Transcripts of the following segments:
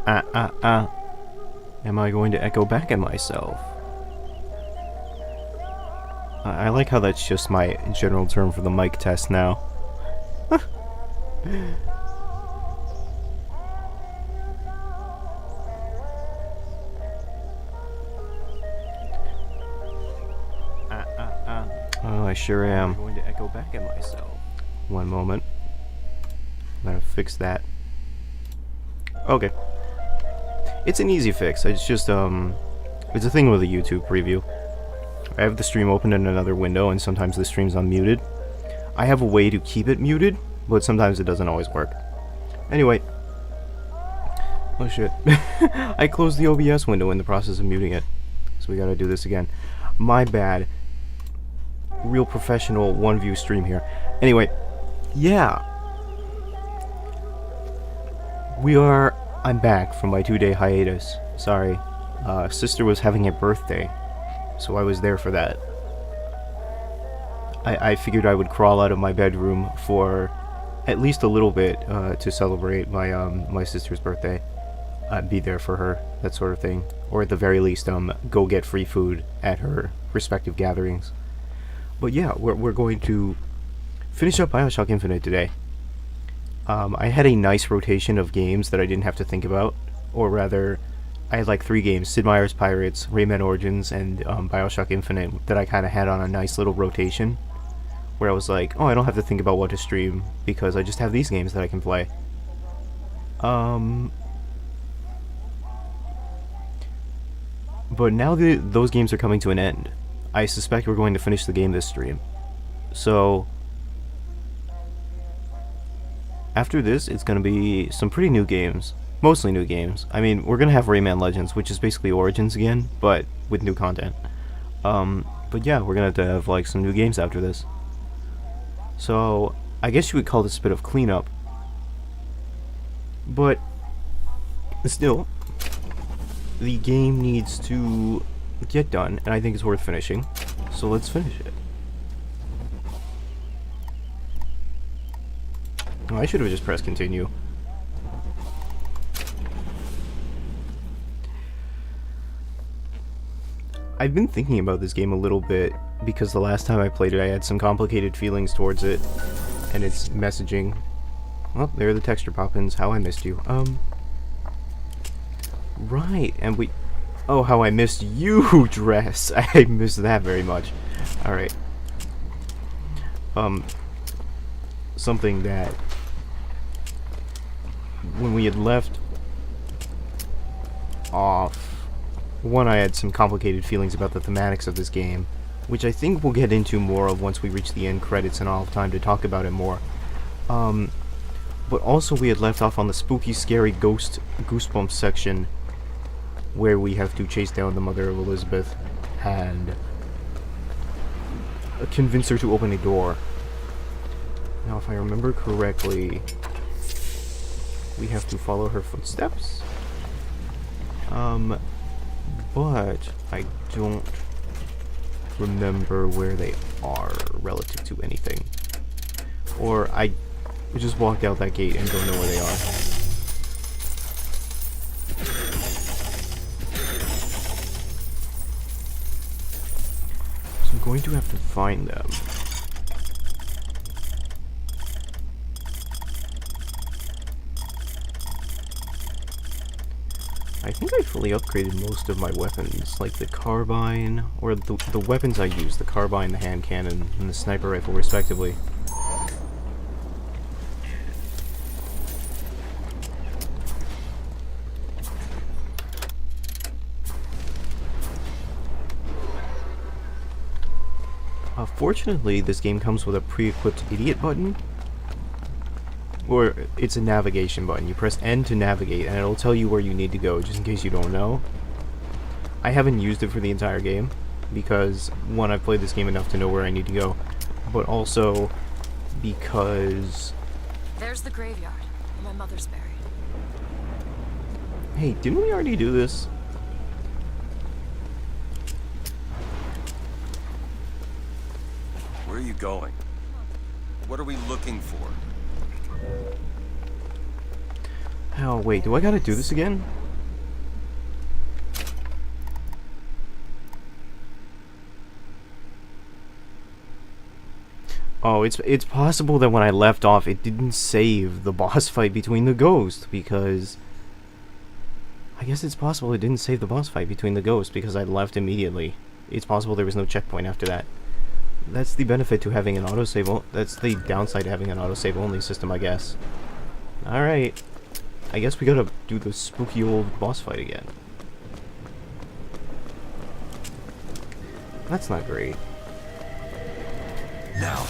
Am I going to echo back at myself? I like how that's just my general term for the mic test now. Oh, I sure am. I'm going to echo back at myself. One moment. I'm gonna fix that. Okay. It's an easy fix. It's just, it's a thing with a YouTube preview. I have the stream open in another window, and sometimes the stream's unmuted. I have a way to keep it muted, but sometimes it doesn't always work. Anyway. Oh shit. I closed the OBS window in the process of muting it. So we gotta do this again. My bad. Real professional one-view stream here. Anyway. Yeah. I'm back from my 2-day hiatus. Sorry. Sister was having a birthday, so I was there for that. I figured I would crawl out of my bedroom for at least a little bit to celebrate my sister's birthday. I'd be there for her, that sort of thing. Or at the very least, go get free food at her respective gatherings. But yeah, we're going to finish up Bioshock Infinite today. I had a nice rotation of games that I didn't have to think about. Or rather, I had like 3 games, Sid Meier's Pirates, Rayman Origins, and Bioshock Infinite, that I kind of had on a nice little rotation. Where I was like, oh, I don't have to think about what to stream, because I just have these games that I can play. But now those games are coming to an end. I suspect we're going to finish the game this stream. So after this, it's going to be some pretty new games. Mostly new games. I mean, we're going to have Rayman Legends, which is basically Origins again, but with new content. But yeah, we're going to have like some new games after this. So I guess you would call this a bit of cleanup. But still, the game needs to get done, and I think it's worth finishing. So let's finish it. Oh, I should have just pressed continue. I've been thinking about this game a little bit, because the last time I played it I had some complicated feelings towards it, and its messaging. Oh, there are the texture pop-ins. How I missed you. Right, and we... Oh, how I missed you, Dress. I missed that very much. Alright. Something that... When we had left off... One, I had some complicated feelings about the thematics of this game, which I think we'll get into more of once we reach the end credits and I'll have time to talk about it more. But also we had left off on the spooky, scary goosebumps section, where we have to chase down the mother of Elizabeth and convince her to open a door. Now, if I remember correctly, we have to follow her footsteps? But I don't remember where they are relative to anything. Or I just walked out that gate and don't know where they are. So I'm going to have to find them. I think I fully upgraded most of my weapons, like the carbine, or the weapons I use, the carbine, the hand cannon, and the sniper rifle, respectively. Fortunately, this game comes with a pre-equipped idiot button. Or, it's a navigation button. You press N to navigate, and it'll tell you where you need to go, just in case you don't know. I haven't used it for the entire game, because, one, I've played this game enough to know where I need to go, but also because... There's the graveyard, where my mother's buried. Hey, didn't we already do this? Where are you going? What are we looking for? Oh, wait, do I gotta do this again? Oh, it's possible that when I left off, it didn't save the boss fight between the ghosts, because... I guess it's possible it didn't save the boss fight between the ghosts, because I left immediately. It's possible there was no checkpoint after that. That's the benefit to having an autosave. That's the downside to having an autosave only system, I guess. Alright. I guess we gotta do the spooky old boss fight again. That's not great. Now.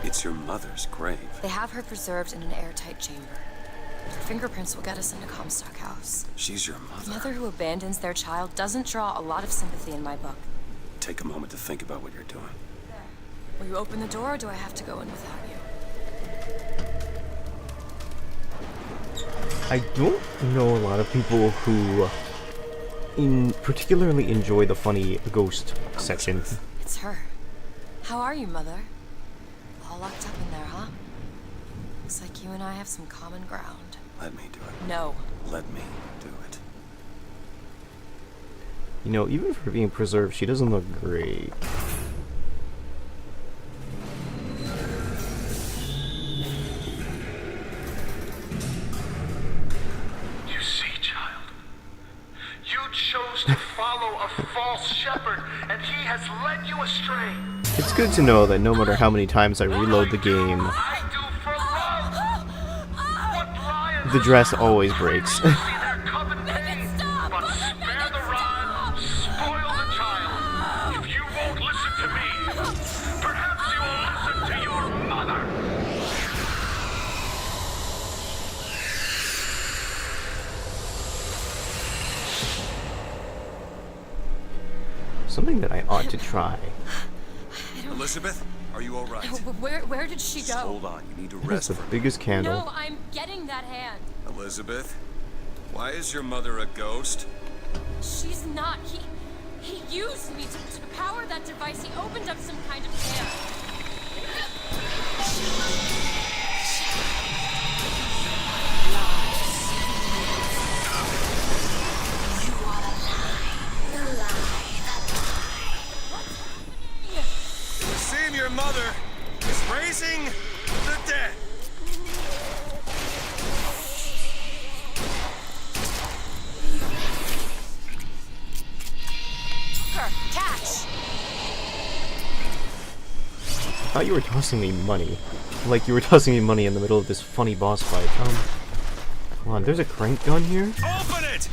It's your mother's grave. They have her preserved in an airtight chamber. Her fingerprints will get us into Comstock House. She's your A mother. mother who abandons their child doesn't draw a lot of sympathy in my book. Take a moment to think about what you're doing. Will you open the door, or do I have to go in without you? I don't know a lot of people who particularly enjoy the funny ghost section. It's her. How are you, Mother? All locked up in there, huh? Looks like you and I have some common ground. Let me do it. No. Let me do it. You know, even for being preserved, she doesn't look great. You see, child, you chose to follow a false shepherd, and he has led you astray. It's good to know that no matter how many times I reload the game, I do for love. What lions the dress always breaks. see their covet pain, but spare the rod, spoil the child. If you won't listen to me, perhaps you will listen to your mother. Something that I ought to try. Elizabeth, are you all right? Where did she Just go? hold on. You need to That's rest the for a biggest No, candle. I'm getting that hand. Elizabeth, why is your mother a ghost? She's not. He used me to power that device. He opened up some kind of can. It seems your mother is raising the dead. Catch! I thought you were tossing me money. Like you were tossing me money in the middle of this funny boss fight. Come on, there's a crank gun here? Open it!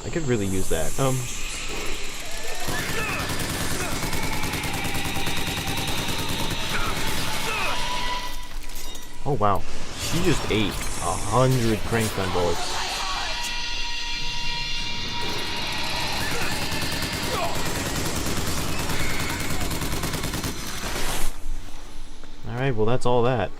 I could really use that. Oh wow. She just ate 100 crank gun bullets. Alright, well that's all that.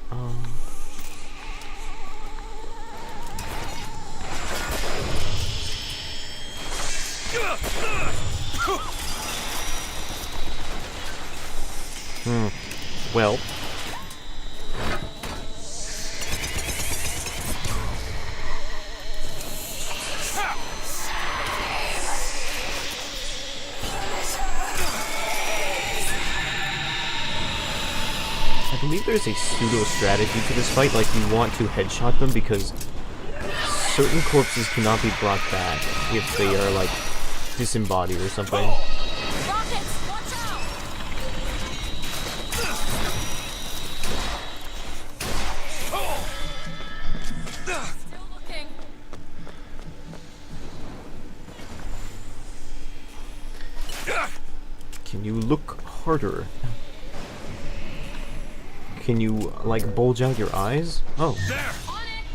Well. I believe there's a pseudo strategy to this fight, like you want to headshot them because certain corpses cannot be brought back if they are like disembodied or something. Rockets! Watch out! Still looking. Can you look harder? Can you like bulge out your eyes? Oh. There! On it!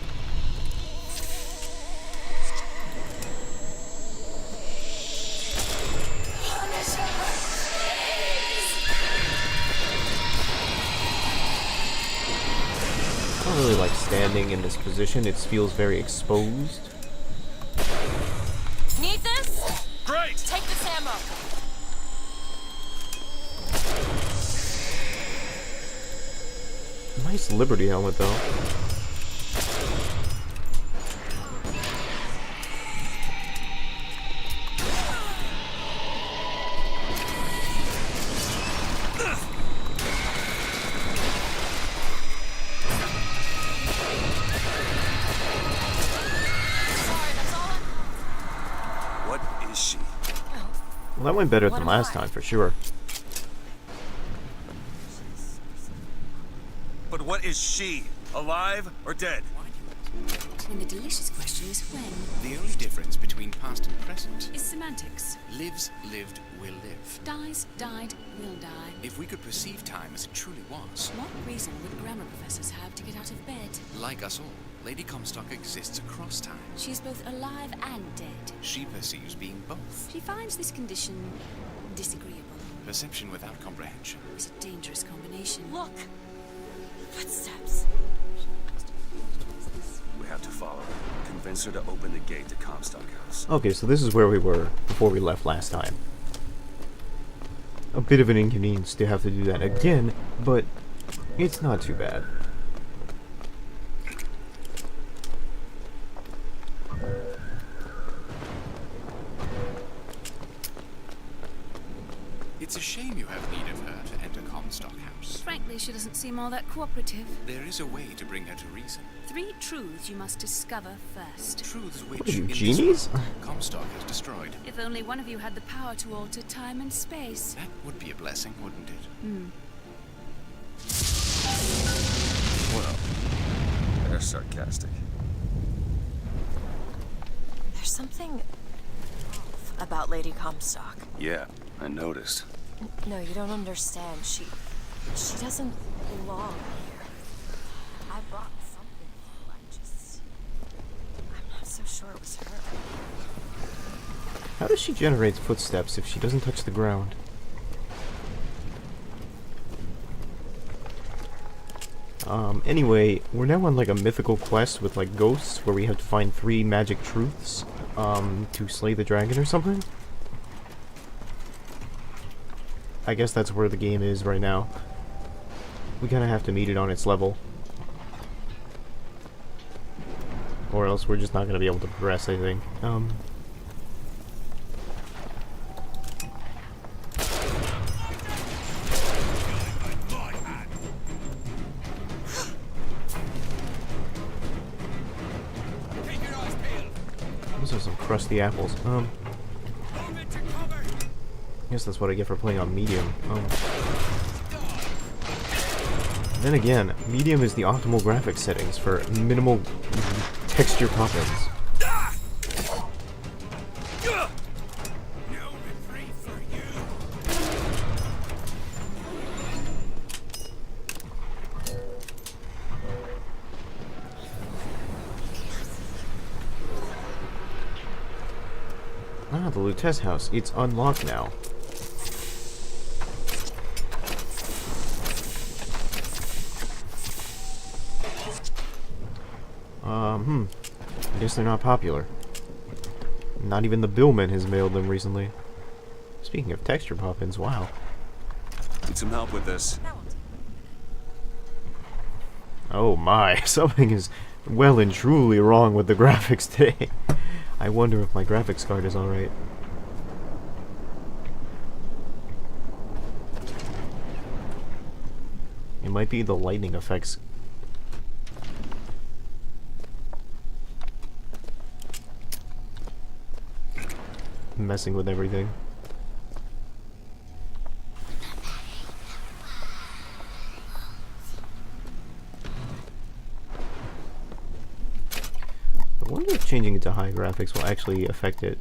I don't really like standing in this position. It feels very exposed. Need this? Great! Take this ammo. Nice Liberty helmet, though. What is she? Well, that went better What than am last I? time, for sure. But what is she? Alive or dead? And the delicious question is when. The only difference between past and present Is semantics. lives, lived, will live. Dies, died, will die. If we could perceive time as it truly was, What reason would grammar professors have to get out of bed? like us all, Lady Comstock exists across time. She's both alive and dead. She perceives being both. She finds this condition disagreeable. Perception without comprehension. It's a dangerous combination. Look! Footsteps. We have to follow her. Convince her to open the gate to Comstock House. Okay, so this is where we were before we left last time. A bit of an inconvenience to have to do that again, but it's not too bad. It's a shame you have need of her to enter Comstock House. Frankly, she doesn't seem all that cooperative. There is a way to bring her to reason. 3 truths you must discover first. Truths which, What are you, in this genies? world, Comstock has destroyed. If only one of you had the power to alter time and space. That would be a blessing, wouldn't it? Well, they're sarcastic. There's something off about Lady Comstock. Yeah, I noticed. No, you don't understand. She doesn't belong here. I brought something for her. I'm not so sure it was her. How does she generate footsteps if she doesn't touch the ground? Anyway, we're now on like a mythical quest with like ghosts where we have to find 3 magic truths, to slay the dragon or something? I guess that's where the game is right now. We kinda have to meet it on its level. Or else we're just not gonna be able to progress, I think. Those are some crusty apples. I guess that's what I get for playing on medium. Then again, medium is the optimal graphics settings for minimal texture pop-ins. Ah, the Lutece house. It's unlocked now. I guess they're not popular. Not even the Billman has mailed them recently. Speaking of texture pop-ins, wow. Need some help with this. Oh my, something is well and truly wrong with the graphics today. I wonder if my graphics card is alright. It might be the lightning effects. Messing with everything. I wonder if changing it to high graphics will actually affect it.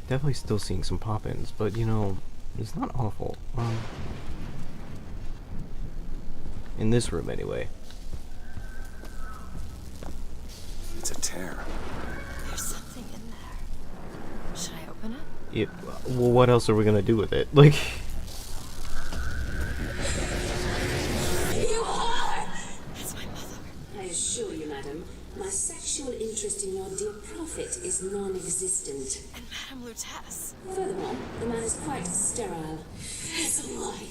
Definitely still seeing some pop-ins, but you know, it's not awful. In this room, anyway. It's a tear. There's something in there. Should I open it? Well, what else are we gonna do with it? Like, It's my mother. I assure you, madam, my sexual interest in in your dear prophet is non-existent. And Madame Lutece. Furthermore, the man is quite sterile. It's a lie.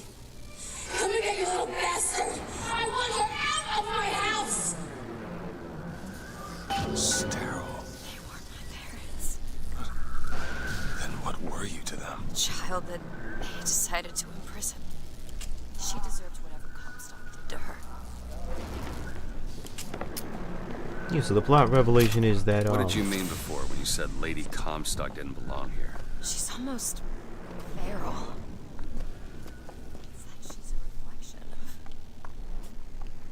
Come here, you little bastard! I want her out of my house! Sterile. They weren't my parents. Then what were you to them? A child that they decided to imprison. She deserves whatever Comstock did to her. Yeah, so the plot revelation is that What did you mean before when you said Lady Comstock didn't belong here? She's almost feral. It's like she's a reflection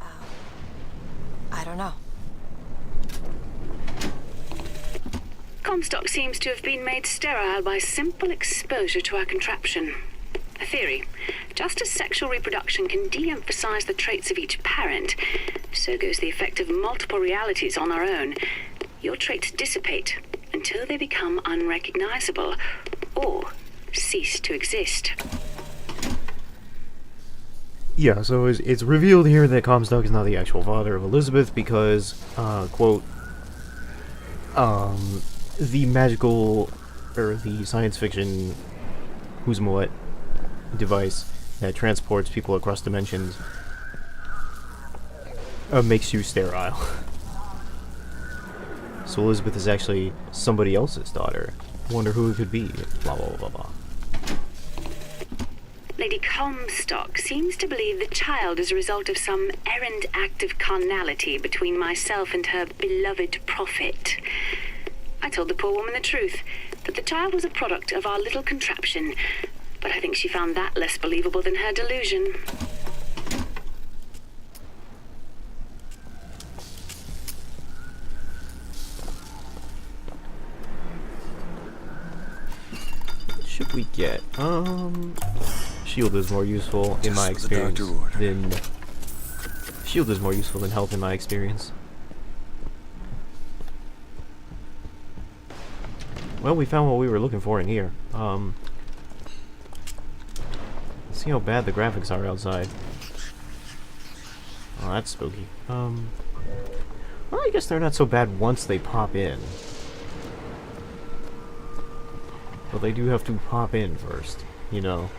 of... I don't know. Comstock seems to have been made sterile by simple exposure to our contraption. A theory. Just as sexual reproduction can de-emphasize the traits of each parent, so goes the effect of multiple realities on our own. Your traits dissipate until they become unrecognizable or cease to exist. Yeah, so it's revealed here that Comstock is not the actual father of Elizabeth because, quote, the magical, or the science fiction who's what device that transports people across dimensions makes you sterile. So Elizabeth is actually somebody else's daughter. Wonder who it could be. Blah blah blah blah. Lady Comstock seems to believe the child is a result of some errant act of carnality between myself and her beloved prophet. I told the poor woman the truth, that the child was a product of our little contraption, but I think she found that less believable than her delusion. What should we get? Shield is more useful in my Just what the experience doctor ordered. than... Shield is more useful than health in my experience. Well, we found what we were looking for in here. Let's see how bad the graphics are outside. Oh, that's spooky. Well, I guess they're not so bad once they pop in. But they do have to pop in first, you know.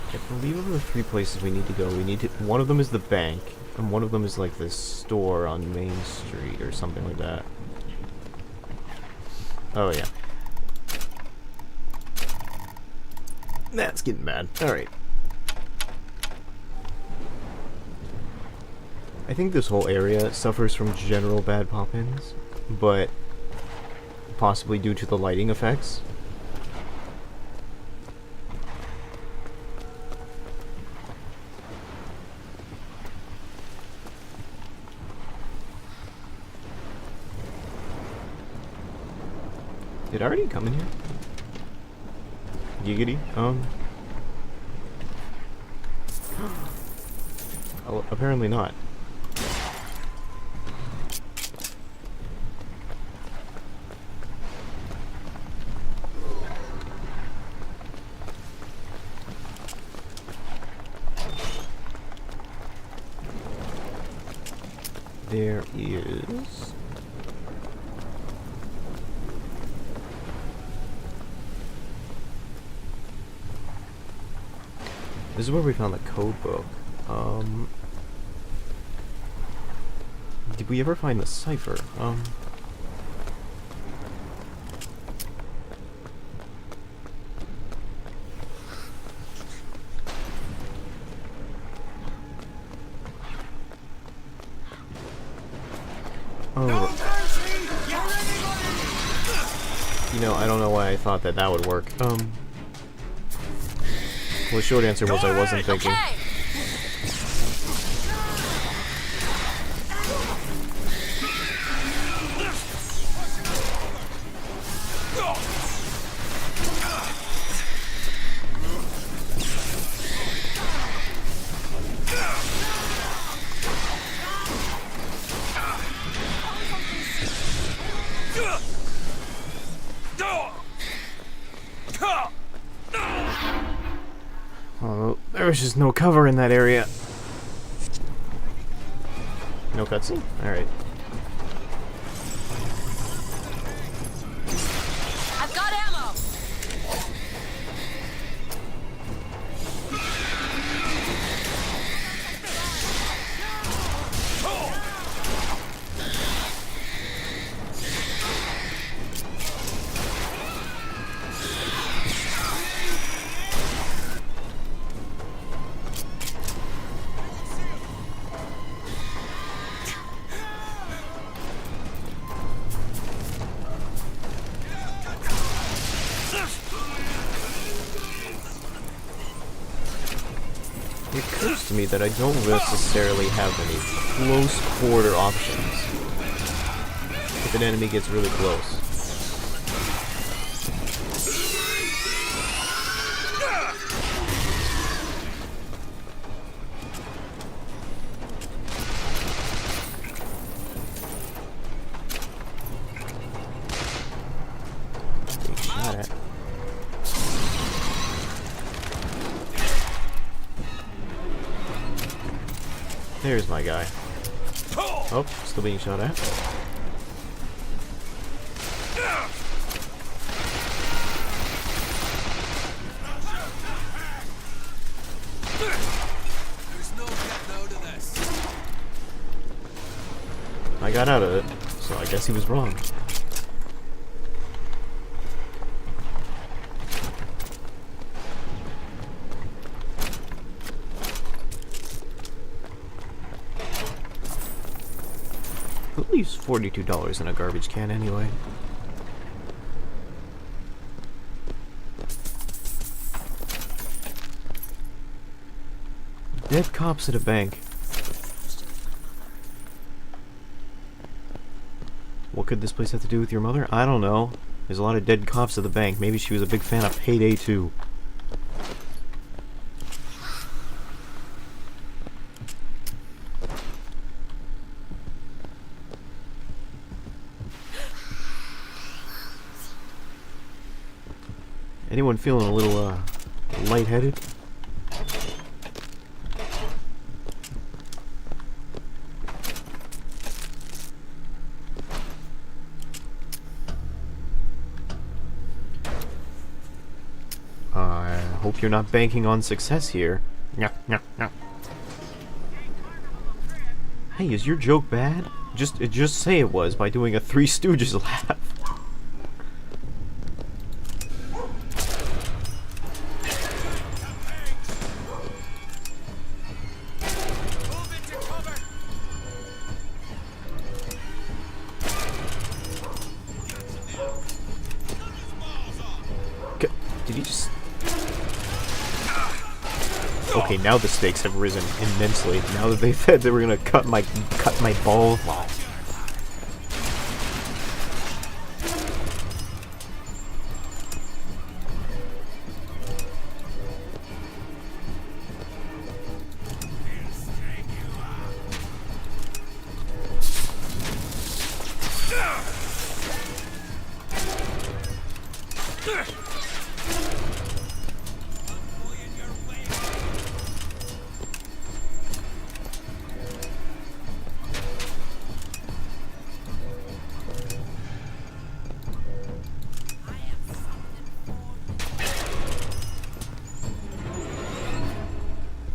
I believe of the three places we need to go, one of them is the bank, and one of them is like this store on Main Street or something like that. Oh yeah. That's getting bad. Alright. I think this whole area suffers from general bad pop-ins, but possibly due to the lighting effects. Did I already come in here? Giggity? Oh, apparently not. There is... This is where we found the code book. Did we ever find the cipher? Oh. You know, I don't know why I thought that that would work. Well, the short answer was I wasn't thinking. Okay. There's just no cover in that area. No cutscene? Alright. I've got ammo! It occurs to me that I don't necessarily have any close quarter options if an enemy gets really close. Being shot at. There's my guy. Oh, still being shot at. I got out of it, so I guess he was wrong. Who leaves $42 in a garbage can anyway? Dead cops at a bank. What could this place have to do with your mother? I don't know. There's a lot of dead cops at the bank. Maybe she was a big fan of Payday 2. Anyone feeling a little, lightheaded? I hope you're not banking on success here. Hey, is your joke bad? Just say it was by doing a Three Stooges laugh. Did he just... Okay, now the stakes have risen immensely. Now that they said they were gonna cut my balls off.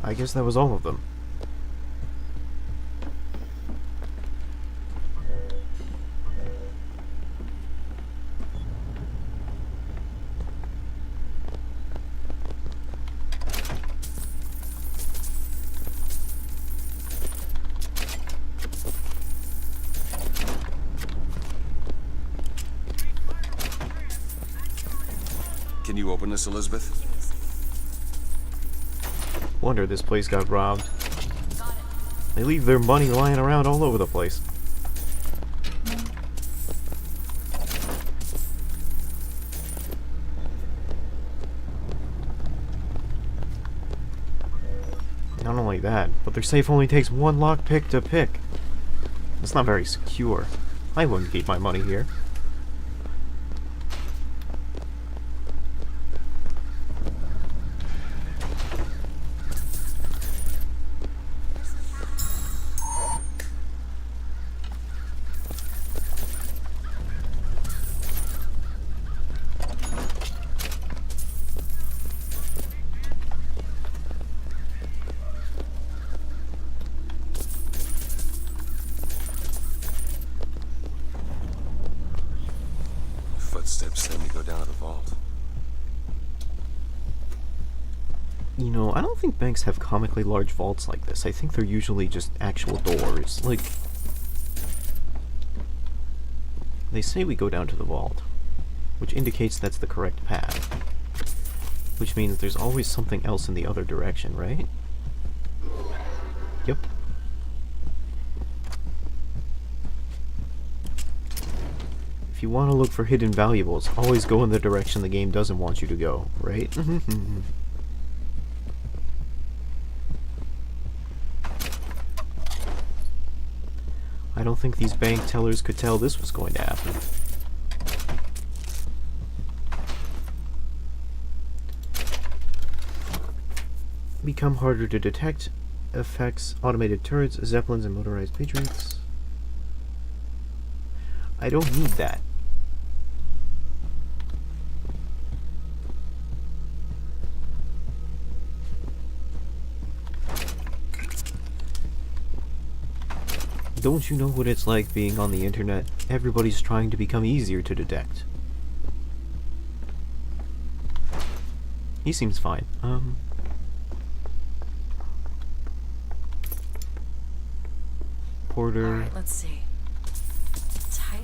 I guess that was all of them. Can you open this, Elizabeth? Wonder this place got robbed. They leave their money lying around all over the place. Not only that, but their safe only takes one lockpick to pick. It's not very secure. I wouldn't keep my money here. footsteps said we go down to the vault. You know, I don't think banks have comically large vaults like this. I think they're usually just actual doors. Like, they say we go down to the vault, which indicates that's the correct path. Which means there's always something else in the other direction, right? Yep. If you want to look for hidden valuables, always go in the direction the game doesn't want you to go, right? I don't think these bank tellers could tell this was going to happen. Become harder to detect. Effects, automated turrets, zeppelins, and motorized patriots. I don't need that. Don't you know what it's like being on the internet? Everybody's trying to become easier to detect. He seems fine. Porter. Alright, let's see. Type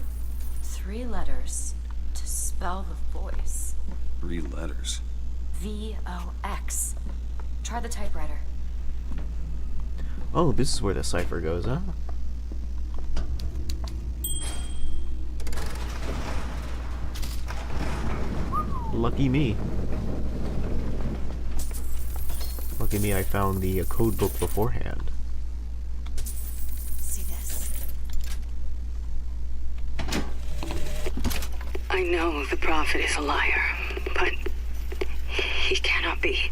3 letters to spell the voice. 3 letters. VOX. Try the typewriter. Oh, this is where the cipher goes, huh? Lucky me. Lucky me, I found the code book beforehand. See this? I know the prophet is a liar, but he cannot be.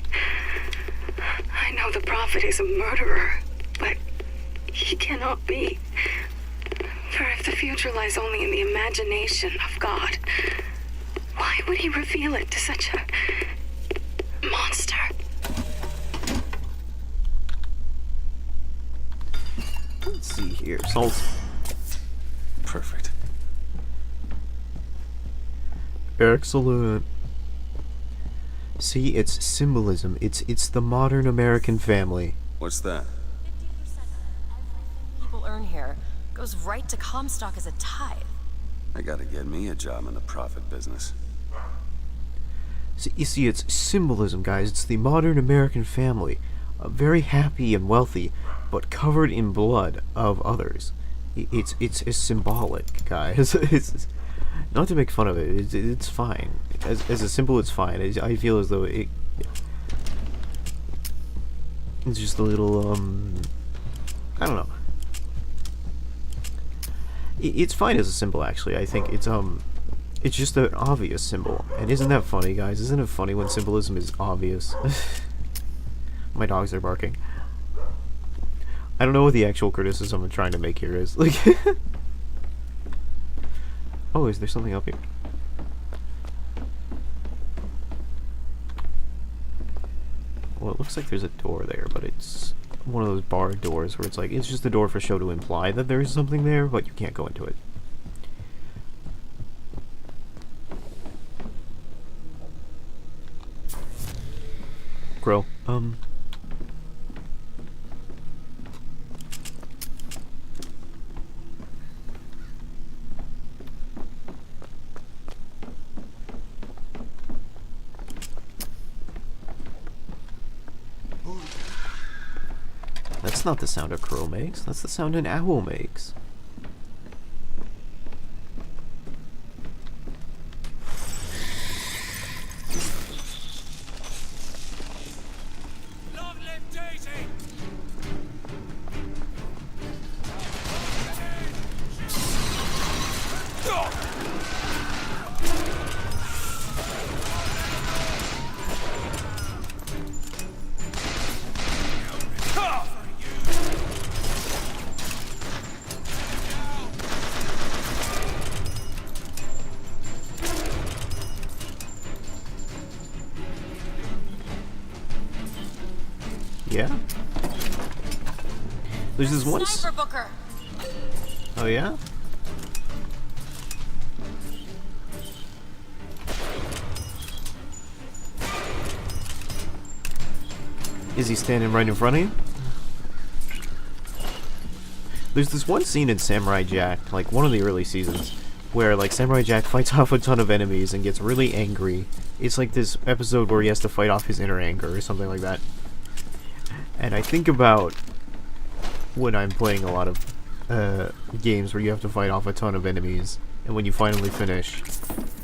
I know the prophet is a murderer, but he cannot be. For if the future lies only in the imagination of God, why would he reveal it to such a monster? Let's see here. Salt. Perfect. Excellent. See, it's symbolism. It's the modern American family. What's that? 50% of everything people earn here goes right to Comstock as a tithe. I gotta get me a job in the profit business. See, you see, it's symbolism, guys. It's the modern American family. Very happy and wealthy, but covered in blood of others. It's symbolic, guys. It's not to make fun of it. It's fine. As a symbol, it's fine. I feel as though it's just a little I don't know. It's fine as a symbol, actually. I think it's just an obvious symbol. And isn't that funny, guys? Isn't it funny when symbolism is obvious? My dogs are barking. I don't know what the actual criticism I'm trying to make here is. Like, oh, is there something up here? Well, it looks like there's a door there, but it's one of those barred doors where it's like, it's just a door for show to imply that there is something there, but you can't go into it. Grow. That's not the sound a crow makes. That's the sound an owl makes. Long live Daisy! Yeah? There's this one. Sniper Booker! Oh, yeah? Is he standing right in front of you? There's this one scene in Samurai Jack, like one of the early seasons, where like Samurai Jack fights off a ton of enemies and gets really angry. It's like this episode where he has to fight off his inner anger or something like that. And I think about when I'm playing a lot of games where you have to fight off a ton of enemies, and when you finally finish,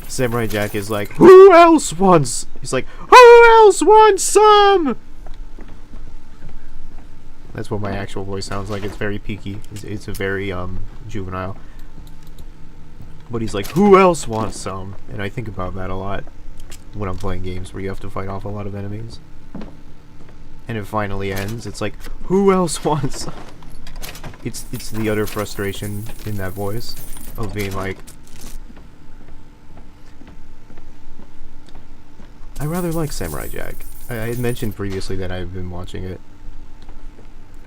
Samurai Jack is like, "Who else wants?" He's like, "Who else wants some?" That's what my actual voice sounds like. It's very peaky. It's a very juvenile. But he's like, "Who else wants some?" And I think about that a lot when I'm playing games where you have to fight off a lot of enemies. And it finally ends. It's like, "Who else wants some?" It's the utter frustration in that voice of being like, I rather like Samurai Jack. I had mentioned previously that I've been watching it.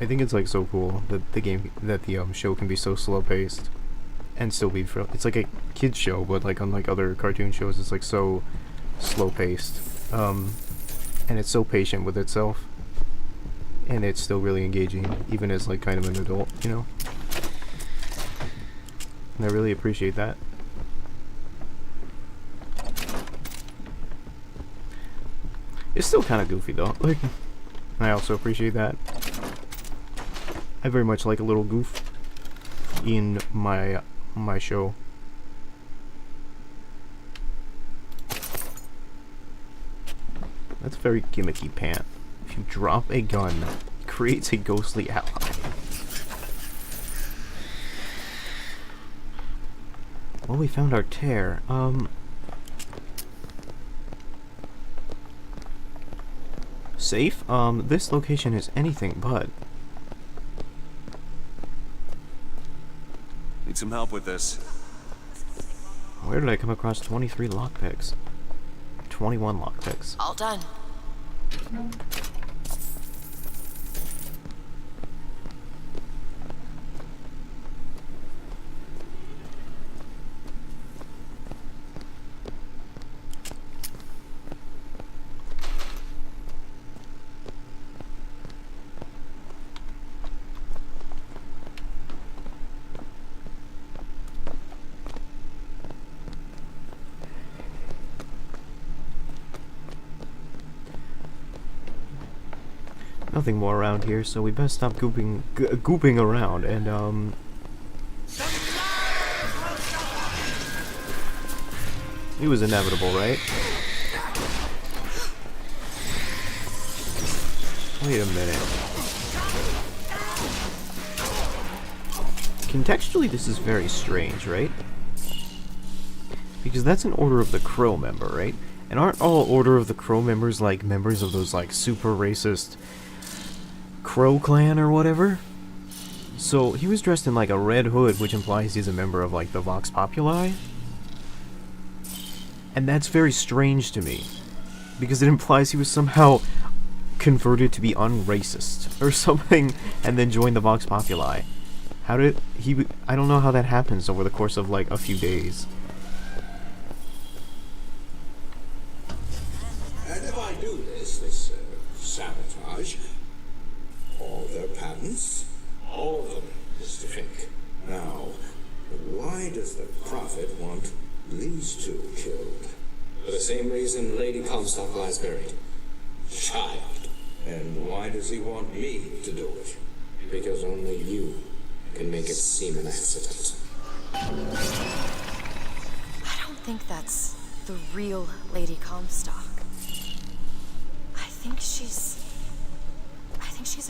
I think it's like so cool that the show can be so slow paced and still be it's like a kids show, but like unlike other cartoon shows, it's like so slow paced, and it's so patient with itself, and it's still really engaging even as like kind of an adult, you know. And I really appreciate that. It's still kind of goofy though. Like, I also appreciate that. I very much like a little goof in my show. That's a very gimmicky pant. If you drop a gun, it creates a ghostly ally. Well, we found our tear. Safe? This location is anything but. Need some help with this. Where did I come across 23 lockpicks? 21 lockpicks. All done. Nothing more around here, so we best stop gooping around and it was inevitable, right? Wait a minute. Contextually, this is very strange, right? Because that's an Order of the Crow member, right? And aren't all Order of the Crow members like members of those like super racist Crow clan or whatever? So he was dressed in like a red hood, which implies he's a member of like the Vox Populi. And that's very strange to me, because it implies he was somehow converted to be unracist or something and then joined the Vox Populi. How did he... I don't know how that happens over the course of like a few days. And if I do this sabotage, all their patents, all of them, Mr. Fink. Now, why does the Prophet want these two killed? For the same reason Lady Comstock lies buried. Child. And why does he want me to do it? Because only you can make it seem an accident. I don't think that's the real Lady Comstock. I think she's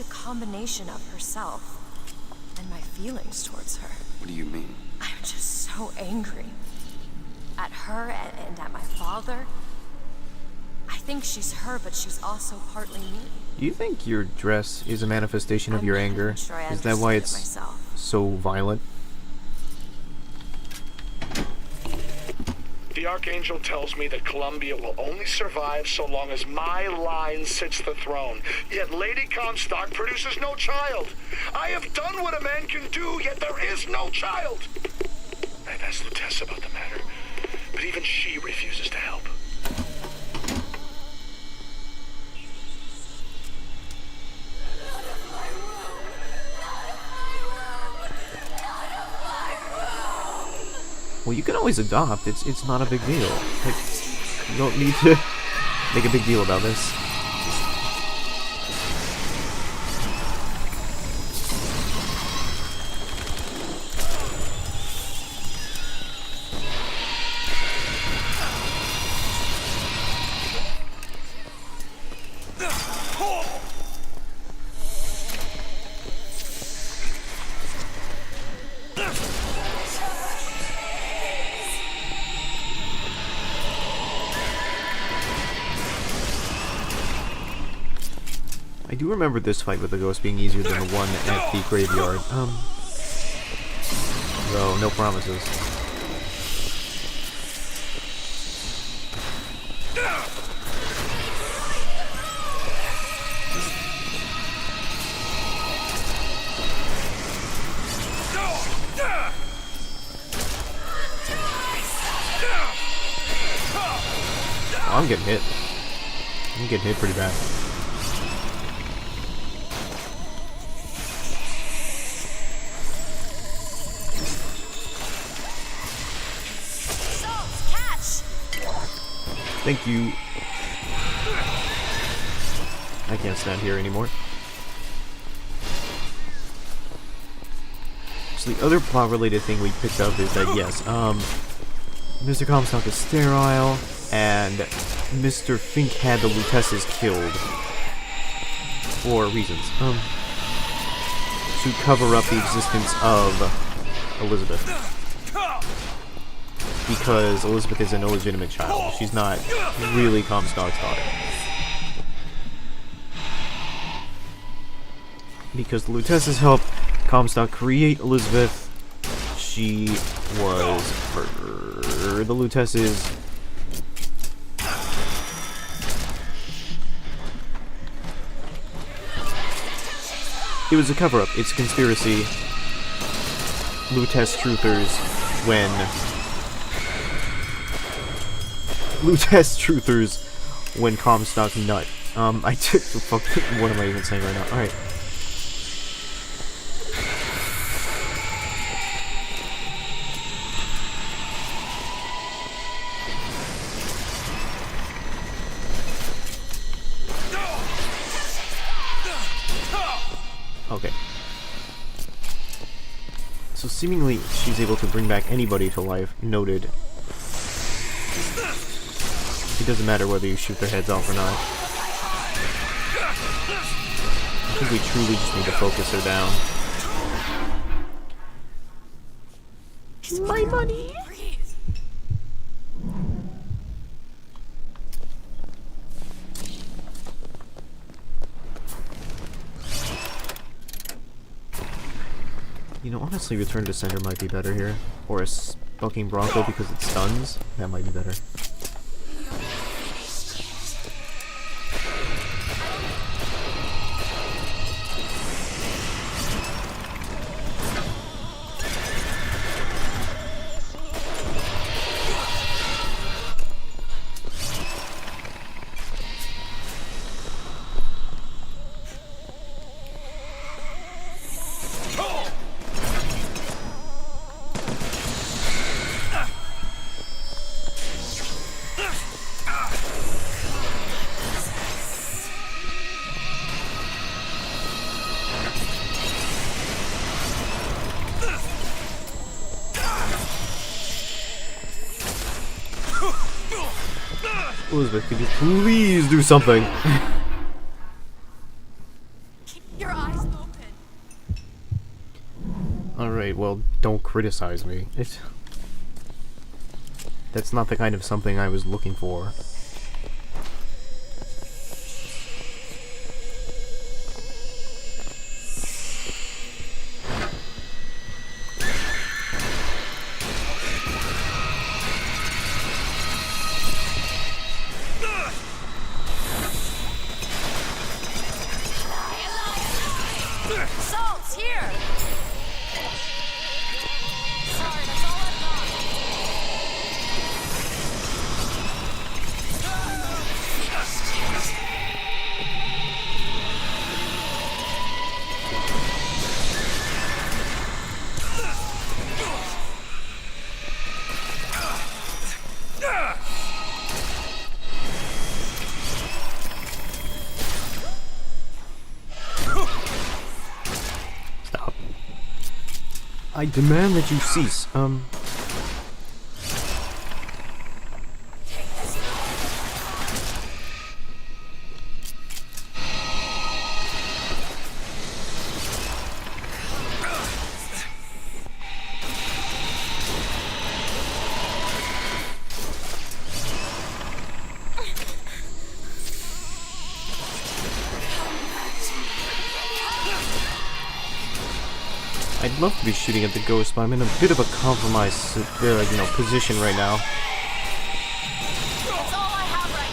a combination of herself and my feelings towards her. What do you mean? I'm just so angry. At her and at my father. I think she's her, but she's also partly me. Do you think your dress is a manifestation of your anger? Sure, Is that why it's so violent? The Archangel tells me that Columbia will only survive so long as my line sits the throne. Yet Lady Comstock produces no child. I have done what a man can do, yet there is no child. I've asked Lutece about the matter, but even she refuses to help. you can always adopt. It's not a big deal. Like, you don't need to make a big deal about this. I do remember this fight with the ghost being easier than the one at the graveyard. Though, no promises. Oh, I'm getting hit. I'm getting hit pretty bad. Thank you. I can't stand here anymore. So the other plot-related thing we picked up is that, yes, Mr. Comstock is sterile, and Mr. Fink had the Lutesses killed. For reasons. To cover up the existence of Elizabeth. Because Elizabeth is an illegitimate child. She's not really Comstock's daughter. Because the Lutesses helped Comstock create Elizabeth, she was for the Lutesses. It was a cover-up. It's a conspiracy. Lutess truthers when... Lutess truthers when Comstock nut. I took the fuck. What am I even saying right now? Alright. Okay. So seemingly she's able to bring back anybody to life. Noted. It doesn't matter whether you shoot their heads off or not. I think we truly just need to focus her down. My money! You know, honestly, Return to Sender might be better here. Or a Bucking Bronco because it stuns. That might be better. Elizabeth, could you please do something? Keep your eyes open. Alright, well, don't criticize me. That's not the kind of something I was looking for. Salt's here! Sorry, that's all I've got. I demand that you cease. I'd love to be shooting at the ghost, but I'm in a bit of a compromised, position right now. It's all I have right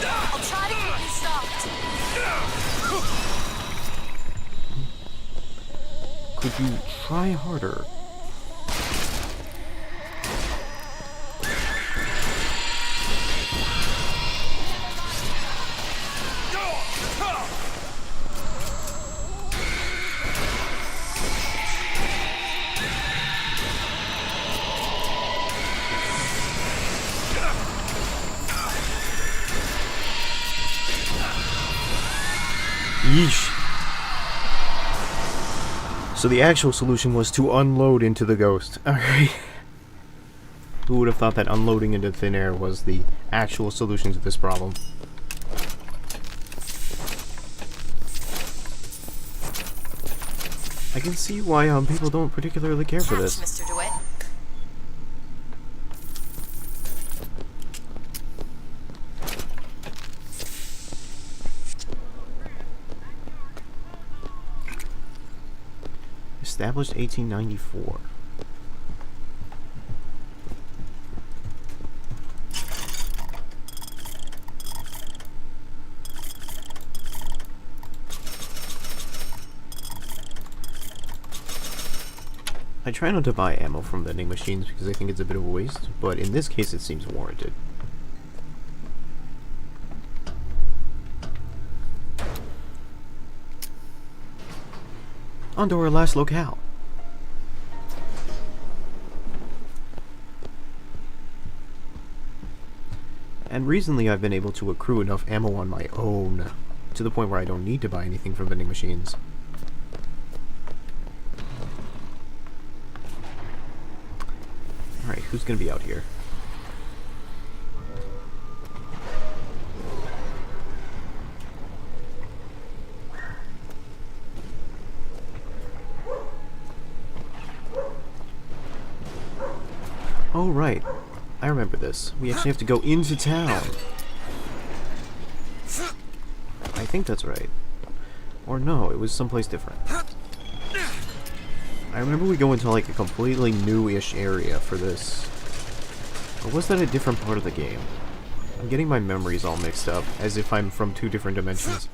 I'll try to get you stopped. Could you try harder? Yeesh. So the actual solution was to unload into the ghost. Alright. Who would have thought that unloading into thin air was the actual solution to this problem? I can see why people don't particularly care for this. Mr. DeWitt. Established 1894. I try not to buy ammo from vending machines because I think it's a bit of a waste, but in this case it seems warranted. On to our last locale. And recently I've been able to accrue enough ammo on my own, to the point where I don't need to buy anything from vending machines. Alright, who's gonna be out here? Oh, right. I remember this. We actually have to go into town. I think that's right. Or no, it was someplace different. I remember we go into like a completely new-ish area for this. Or was that a different part of the game? I'm getting my memories all mixed up, as if I'm from two different dimensions.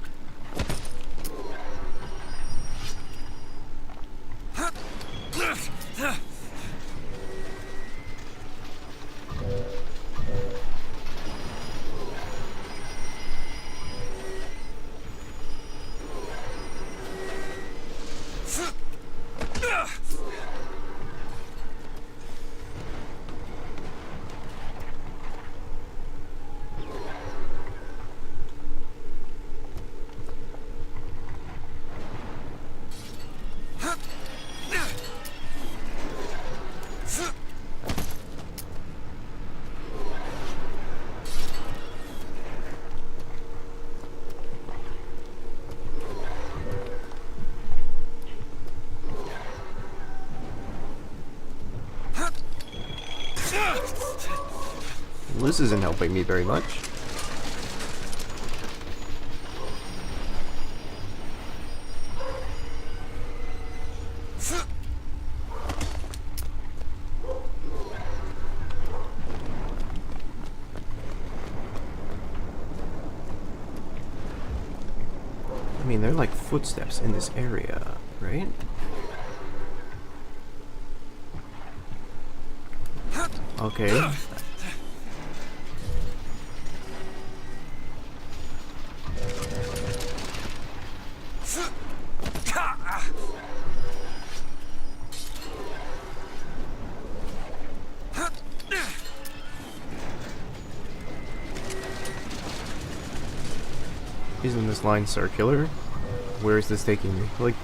Well, this isn't helping me very much. I mean, they're like footsteps in this area, right? Okay. Isn't this line circular? Where is this taking me? Like...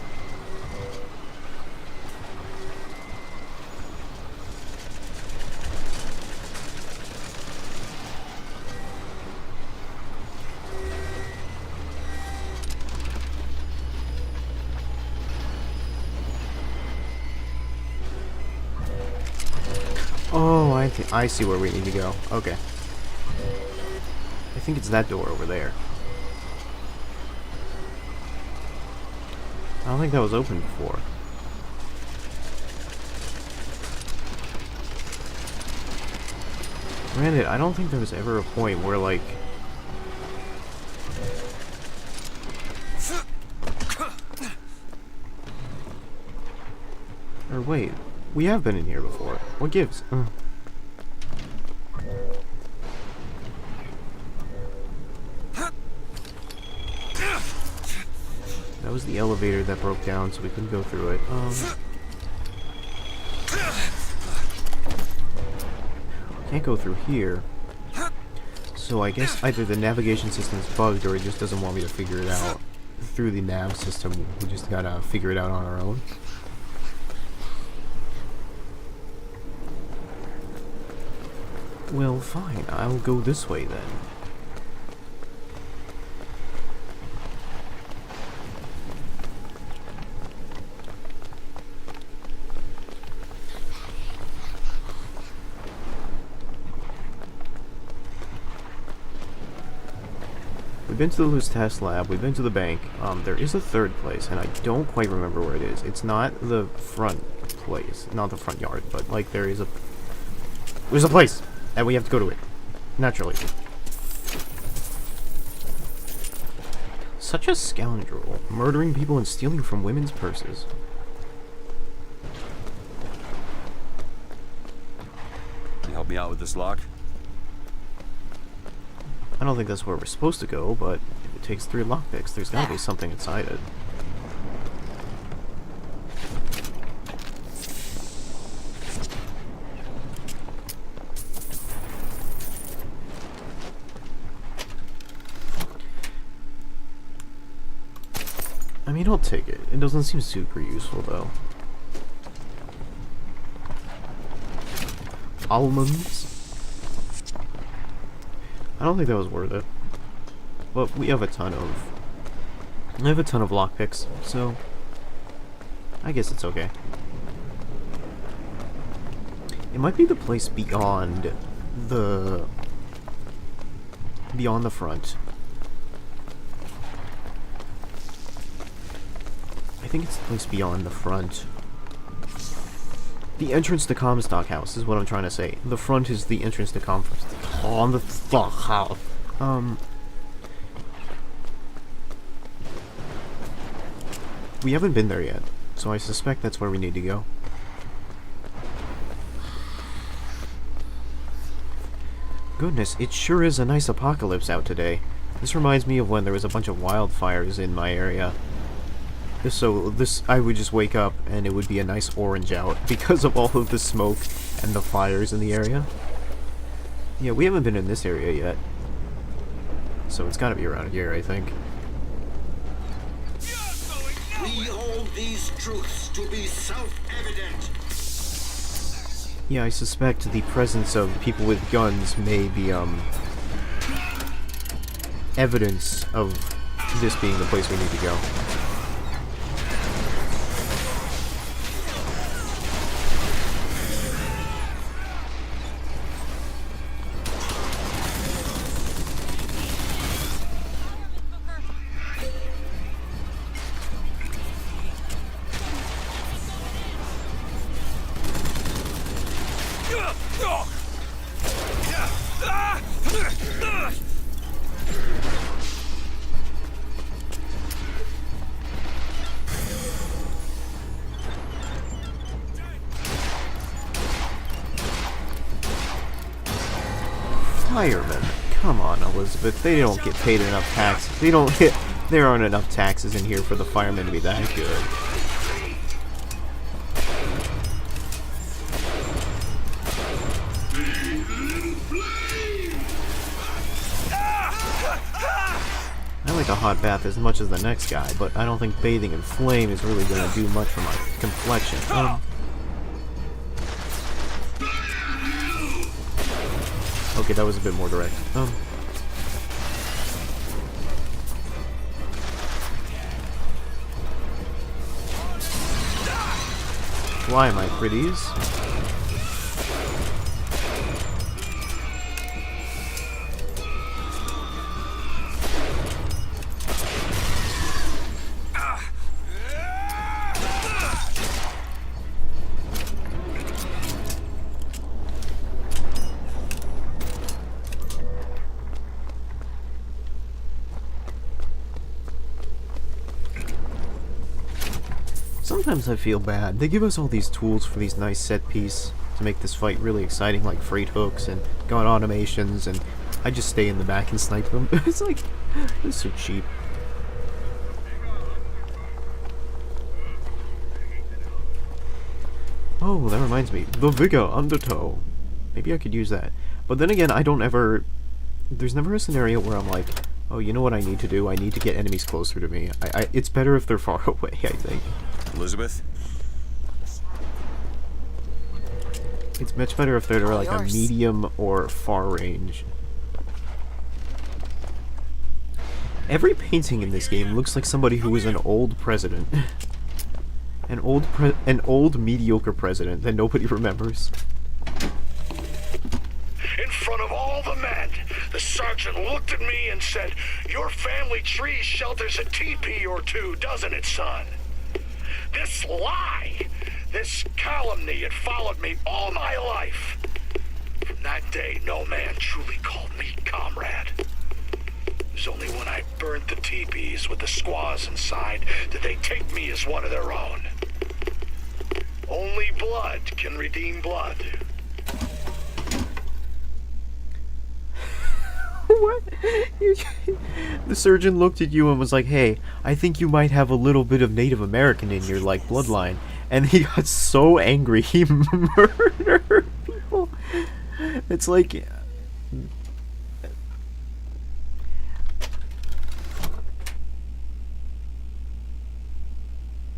Oh, I see where we need to go. Okay. I think it's that door over there. I don't think that was open before. Granted, I don't think there was ever a point where, like... Or wait, we have been in here before. What gives? That was the elevator that broke down, so we couldn't go through it. Can't go through here. So I guess either the navigation system's bugged or it just doesn't want me to figure it out through the nav system. We just gotta figure it out on our own. Well, fine. I'll go this way then. We've been to the loose test lab, we've been to the bank. There is a third place, and I don't quite remember where it is. It's not the front place, not the front yard, but like there's a place, and we have to go to it. Naturally. Such a scoundrel, murdering people and stealing from women's purses. Can you help me out with this lock? I don't think that's where we're supposed to go, but if it takes 3 lockpicks, there's gotta be something inside it. I mean, I'll take it. It doesn't seem super useful, though. Almonds? I don't think that was worth it. But we have a ton of... lockpicks, so... I guess it's okay. It might be the place beyond the... front. I think it's the place beyond the front. The entrance to Comstock House is what I'm trying to say. The front is the entrance to Comstock House. We haven't been there yet, so I suspect that's where we need to go. Goodness, it sure is a nice apocalypse out today. This reminds me of when there was a bunch of wildfires in my area. I would just wake up and it would be a nice orange out because of all of the smoke and the fires in the area. Yeah, we haven't been in this area yet. So it's gotta be around here, I think. We hold these truths to be self-evident. Yeah, I suspect the presence of people with guns may be, evidence of this being the place we need to go. firemen. Come on, Elizabeth. They don't get paid enough taxes. There aren't enough taxes in here for the firemen to be that good. I like a hot bath as much as the next guy, but I don't think bathing in flame is really going to do much for my complexion. Okay, that was a bit more direct. Why, my pretties? Sometimes I feel bad. They give us all these tools for these nice set piece to make this fight really exciting, like freight hooks and gun automations, and I just stay in the back and snipe them. It's like, it's so cheap. Oh, that reminds me. The Vigor Undertow. Maybe I could use that. But then again, I don't ever... There's never a scenario where I'm like, oh, you know what I need to do? I need to get enemies closer to me. It's better if they're far away, I think. Elizabeth? It's much better if they're like a medium or far range. Every painting in this game looks like somebody who was an old president. An old mediocre president that nobody remembers. In front of all the men, the sergeant looked at me and said, "Your family tree shelters a teepee or two, doesn't it, son?" This lie, this calumny had followed me all my life. From that day, no man truly called me comrade. It was only when I burnt the teepees with the squaws inside did they take me as one of their own. Only blood can redeem blood. What? The surgeon looked at you and was like, hey, I think you might have a little bit of Native American in your, like, bloodline. And he got so angry, he murdered people. It's like...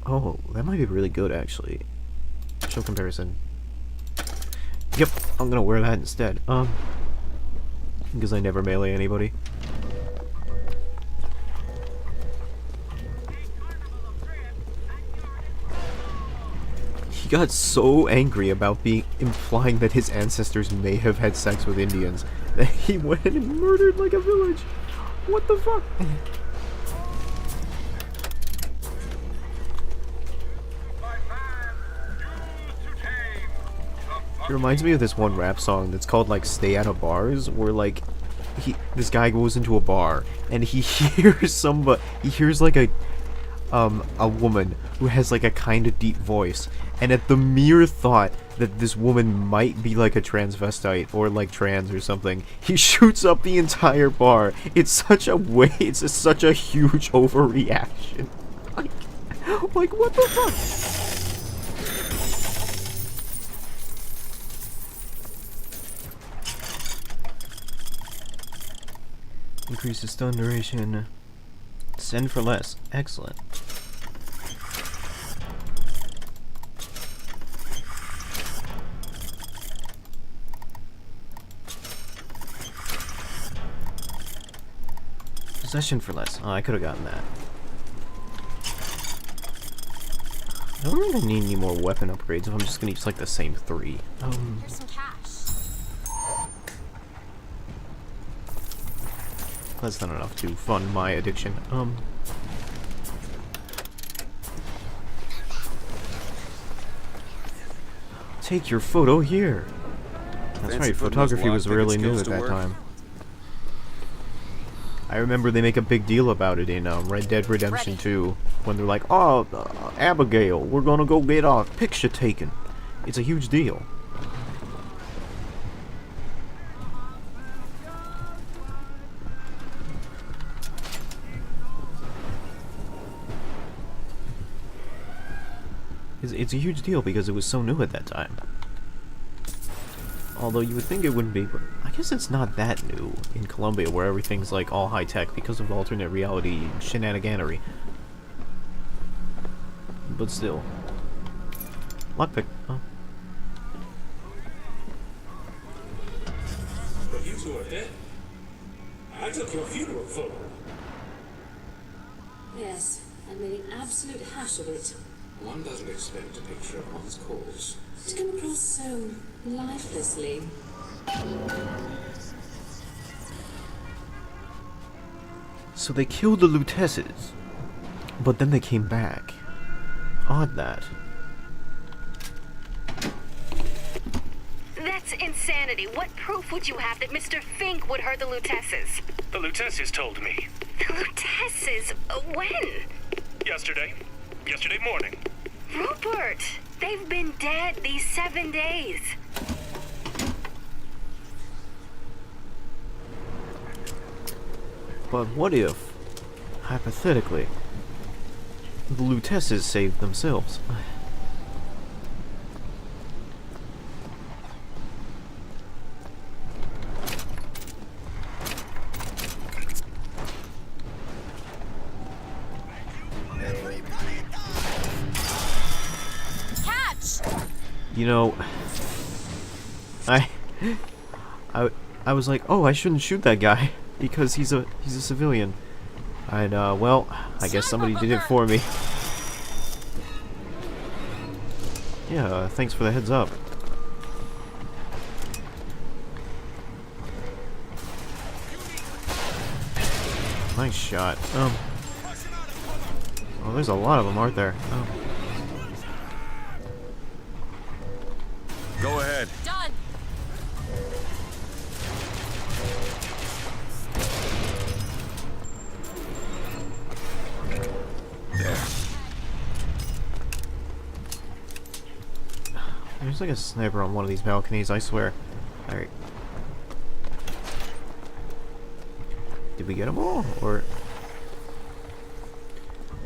Oh, that might be really good, actually. Show comparison. Yep, I'm gonna wear that instead. Because I never melee anybody. He got so angry about implying that his ancestors may have had sex with Indians that he went and murdered like a village. What the fuck? It reminds me of this one rap song that's called like "Stay Out of Bars," where like this guy goes into a bar and he hears like a woman who has like a kind of deep voice, and at the mere thought that this woman might be like a transvestite or like trans or something, he shoots up the entire bar. It's such a such a huge overreaction. Like what the fuck? Increase the stun duration. Send for less. Excellent. Possession for less. Oh, I could have gotten that. I don't think I need any more weapon upgrades if I'm just gonna use like the same 3. Here's some cash. That's not enough to fund my addiction. Take your photo here. That's right, photography was really new at that time. I remember they make a big deal about it in Red Dead Redemption 2, when they're like, oh, Abigail, we're gonna go get our picture taken. It's a huge deal. It's a huge deal because it was so new at that time. Although you would think it wouldn't be, but I guess it's not that new in Colombia, where everything's like all high tech because of alternate reality shenaniganery. But still. Lockpick. Oh. But you two are dead. I took your funeral photo. Yes, I made an absolute hash of it. One doesn't expect a picture of one's cause. To come across so lifelessly. So they killed the Lutesses, but then they came back. Odd that. That's insanity. What proof would you have that Mr. Fink would hurt the Lutesses? The Lutesses told me. The Lutesses? When? Yesterday. Yesterday morning. Rupert! They've been dead these 7 days. But what if, hypothetically, the Lutesses saved themselves? You know, I was like, oh, I shouldn't shoot that guy because he's a civilian. And well, I guess somebody did it for me. Yeah, thanks for the heads up. Nice shot. Oh, there's a lot of them, aren't there? Oh. Go ahead. Done. There. There's like a sniper on one of these balconies, I swear. Alright. Did we get them all? Or...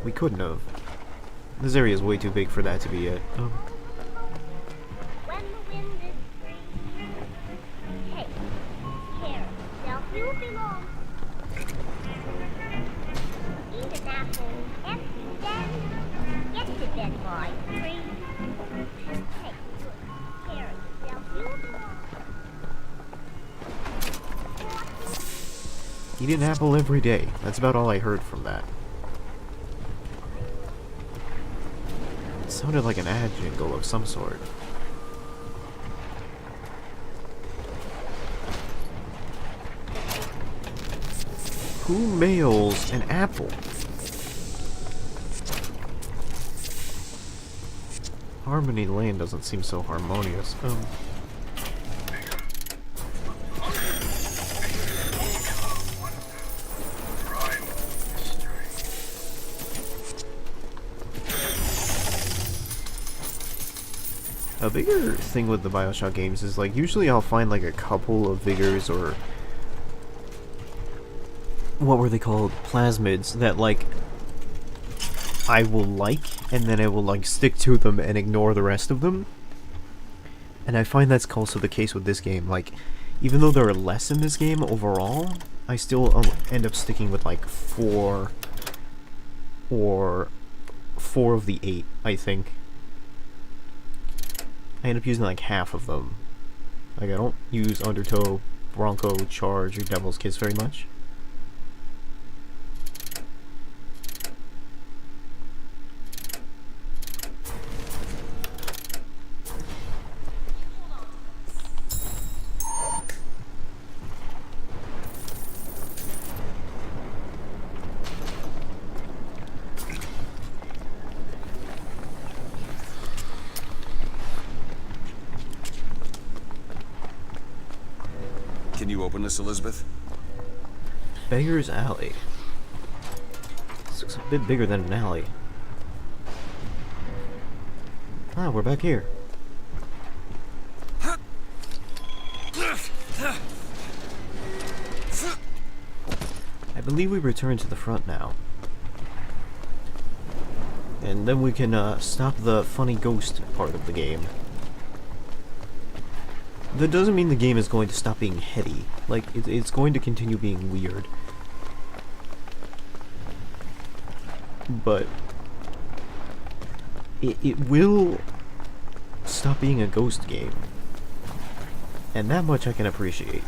we couldn't have. This area is way too big for that to be it. Oh. When the wind is free, take care of yourself, you belong. Eat an apple every day. Get to bed by 3. Take good care of yourself, you belong. Eat an apple every day. That's about all I heard from that. It sounded like an ad jingle of some sort. Who mails an apple? Harmony Lane doesn't seem so harmonious. A bigger thing with the Bioshock games is, like, usually I'll find, like, a couple of vigors or... what were they called? Plasmids that, like, I will like, and then I will, like, stick to them and ignore the rest of them. And I find that's also the case with this game. Like, even though there are less in this game overall, I still end up sticking with, like, 4 of the 8, I think. I end up using like half of them. Like, I don't use Undertow, Bronco, Charge, or Devil's Kiss very much. Can you open this, Elizabeth? Beggar's Alley. This looks a bit bigger than an alley. Ah, we're back here. I believe we return to the front now. And then we can stop the funny ghost part of the game. That doesn't mean the game is going to stop being heady. Like, it's going to continue being weird. But it will stop being a ghost game. And that much I can appreciate.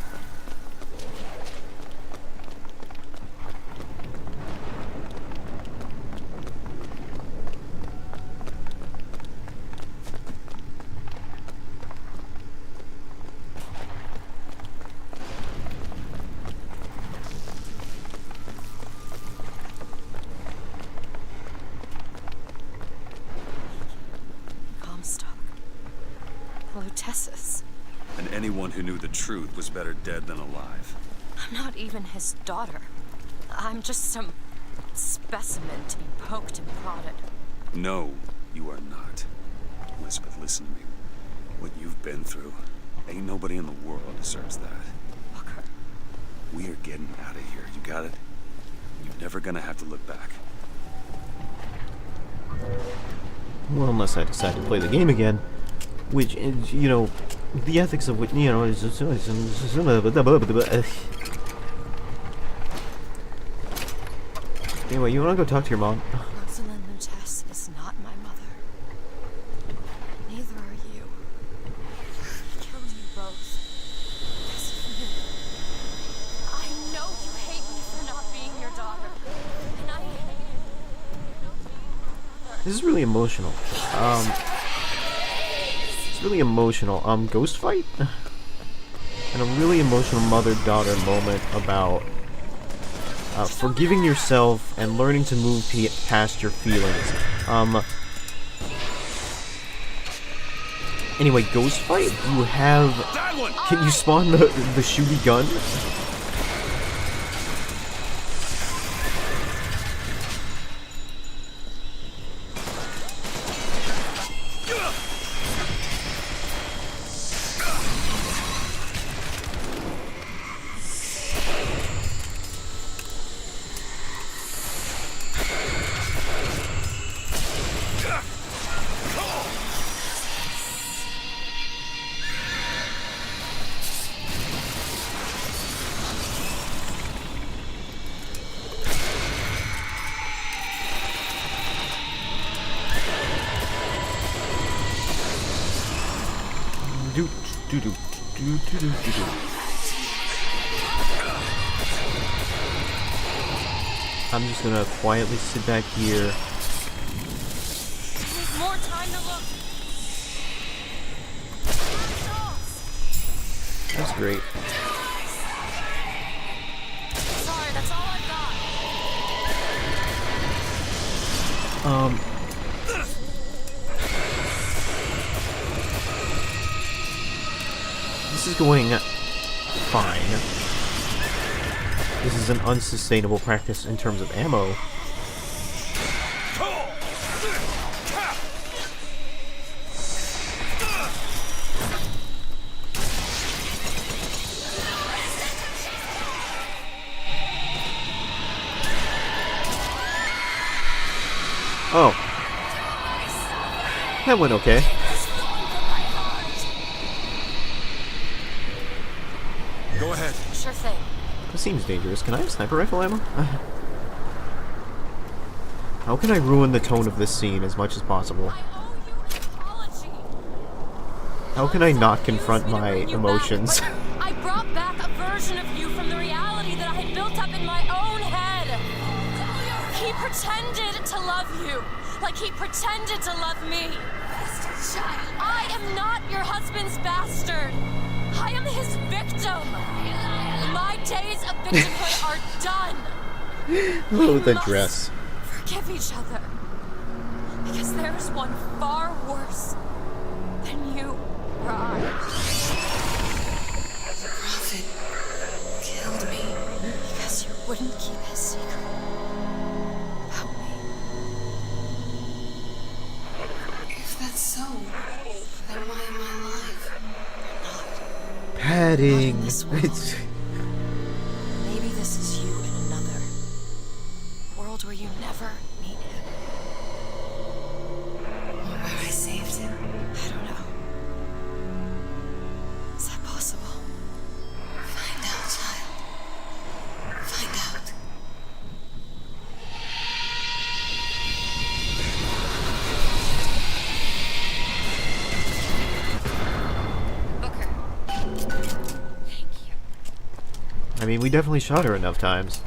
And anyone who knew the truth was better dead than alive. I'm not even his daughter. I'm just some specimen to be poked and prodded. No, you are not. Elizabeth, listen to me. What you've been through, ain't nobody in the world deserves that. Walker. We are getting out of here, you got it? You're never gonna have to look back. Well, unless I decide to play the game again. Which, you know, the ethics of which, you know, is... Anyway, you wanna go talk to your mom? Rosalind Lutece is not my mother. Neither are you. I'd kill you both. Because of me. I know you hate me for not being your daughter. And I hate you for not being your mother. This is really emotional. Really emotional ghost fight and a really emotional mother-daughter moment about forgiving yourself and learning to move past your feelings. Anyway, ghost fight, you have... Can you spawn the shooty gun? I'm just gonna quietly sit back here. Need more time to look. That's great. Sorry, that's all I got. This is going fine. This is an unsustainable practice in terms of ammo. Oh. That went okay. Go ahead. Sure thing. This seems dangerous. Can I have sniper rifle ammo? How can I ruin the tone of this scene as much as possible? I owe you an apology. How can I not confront my emotions? I brought back a version of you from the reality that I had built up in my own head. He pretended to love you, like he pretended to love me. I am not your husband's bastard. I am his victim. My days of victimhood are done. Oh, the dress. Forgive each other. Because there's one far worse than you or I. The prophet killed me. Because you wouldn't keep his secret about me. If that's so, then why am I alive? Padding. This world. Maybe this is you in another world where you never meet him. I mean, we definitely shot her enough times.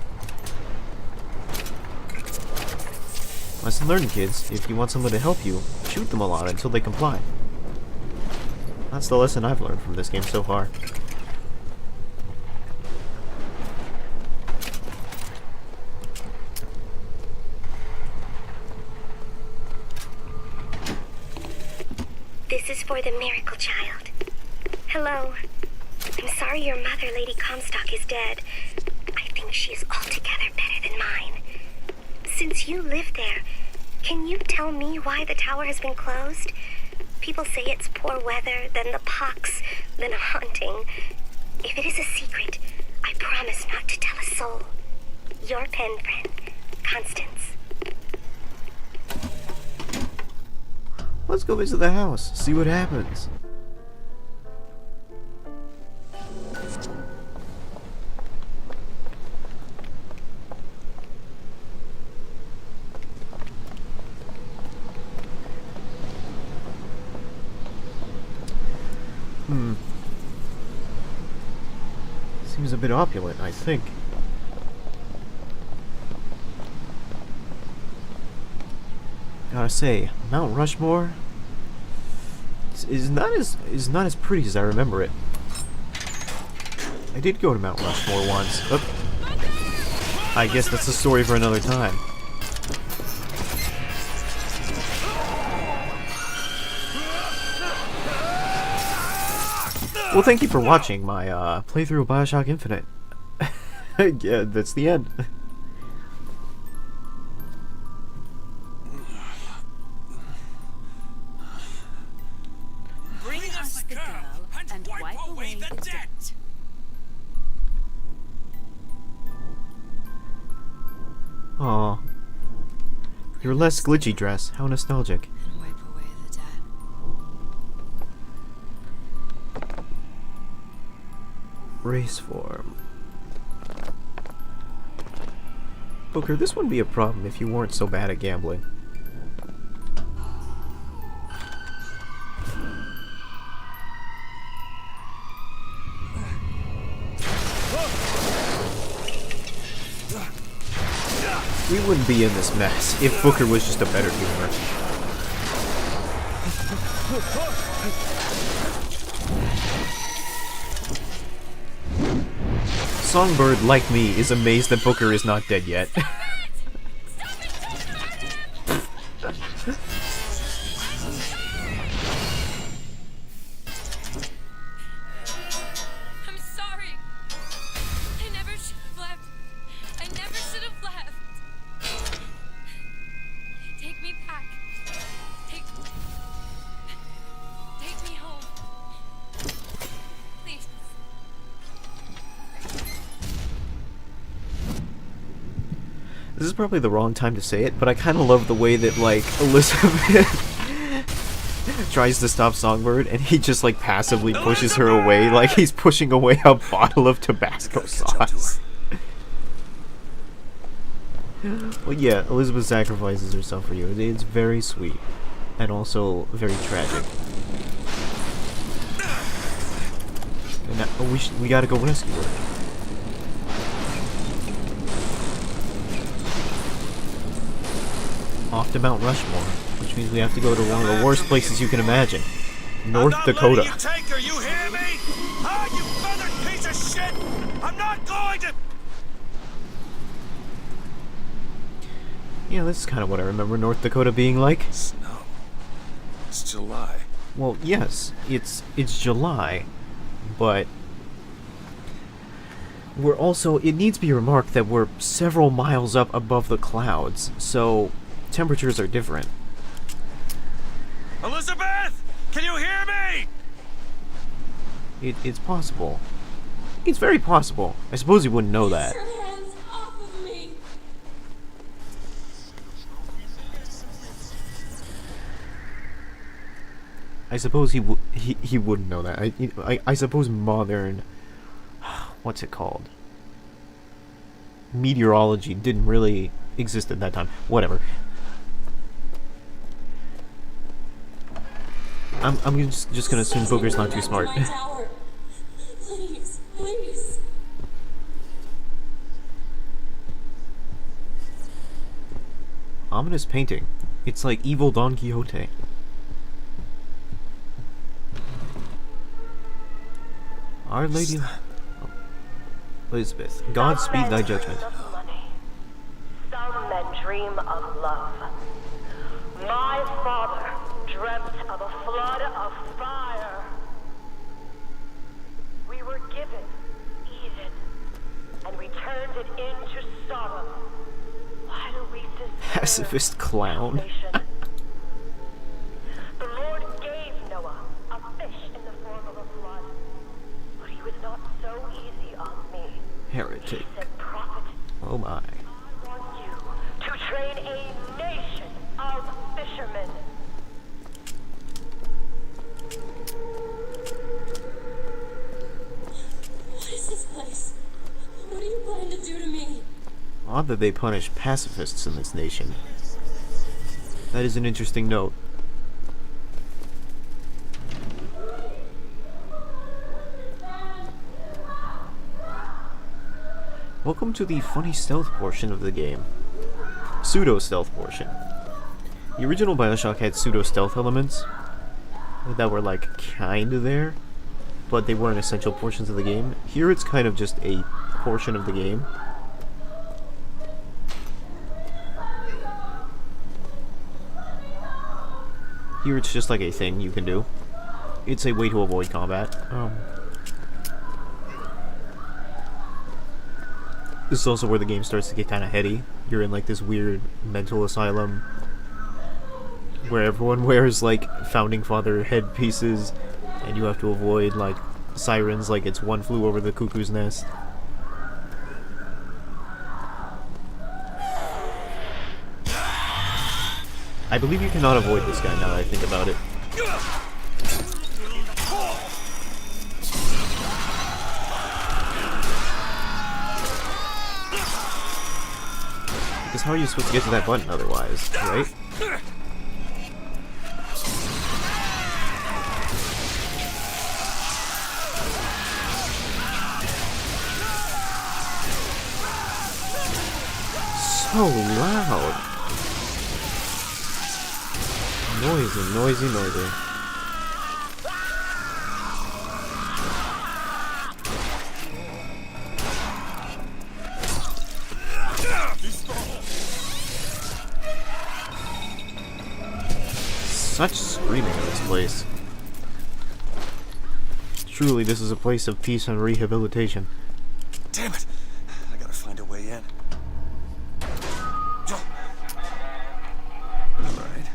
Lesson learned, kids. If you want someone to help you, shoot them a lot until they comply. That's the lesson I've learned from this game so far. This is for the miracle child. Hello. I'm sorry your mother, Lady Comstock, is dead. I think she is altogether better than mine. Since you live there, can you tell me why the tower has been closed? People say it's poor weather, then the pox, then a haunting. If it is a secret, I promise not to tell a soul. Your pen friend, Constance. Let's go visit the house, see what happens. Seems a bit opulent, I think. Gotta say, Mount Rushmore is not as pretty as I remember it. I did go to Mount Rushmore once. I guess that's a story for another time. Well, thank you for watching my playthrough of Bioshock Infinite. Yeah, that's the end. Bring us the girl and wipe away the debt. Aw. Your less glitchy dress. How nostalgic. And wipe away the debt. Race form. Booker, this wouldn't be a problem if you weren't so bad at gambling. We wouldn't be in this mess if Booker was just a better gamer. Songbird, like me, is amazed that Booker is not dead yet. I'm sorry. I never should have left. I never should have left. Take me back. Take me home. Please. This is probably the wrong time to say it, but I kind of love the way that, like, Elizabeth tries to stop Songbird, and he just, like, passively pushes her away, like he's pushing away a bottle of Tabasco sauce. Well, yeah, Elizabeth sacrifices herself for you. It's very sweet, and also very tragic. And now, we gotta go rescue her. Off to Mount Rushmore, which means we have to go to one of the worst places you can imagine. North Dakota. You take her, you hear me? Ah, you feathered piece of shit! I'm not going to... Yeah, this is kind of what I remember North Dakota being like. Snow. It's July. Well, yes, it's July, but we're also, it needs to be remarked that we're several miles up above the clouds, so temperatures are different. Elizabeth! Can you hear me? It's possible. It's very possible. I suppose you wouldn't know that. Get your hands off of me! I suppose he wouldn't know that. I suppose modern, what's it called? Meteorology didn't really exist at that time. Whatever. I'm just gonna assume Booker's not too smart. Please, please. Ominous painting. It's like evil Don Quixote. Our Lady Elizabeth, God speed thy judgment. Some men dream of love. My father dreamt of a flood of fire. We were given Eden, and we turned it into Sodom. Why do we deserve Pacifist clown. salvation? The Lord gave Noah a fish in the form of a flood, but he was not so easy on me. Heretic. He said, "Prophet, Oh my. I want you to train a nation of fishermen." What is this place? What are you planning to do to me? Odd that they punish pacifists in this nation. That is an interesting note. Welcome to the funny stealth portion of the game. Pseudo-stealth portion. The original Bioshock had pseudo-stealth elements that were like kinda there, but they weren't essential portions of the game. Here it's kind of just a portion of the game. Here it's just like a thing you can do. It's a way to avoid combat. This is also where the game starts to get kind of heady. You're in like this weird mental asylum where everyone wears like founding father headpieces and you have to avoid like sirens like it's One Flew Over the Cuckoo's Nest. I believe you cannot avoid this guy now that I think about it. Because how are you supposed to get to that button otherwise, right? So loud. Noisy, noisy, noisy. Such screaming in this place. Truly, this is a place of peace and rehabilitation. Damn it! I gotta find a way in. Alright.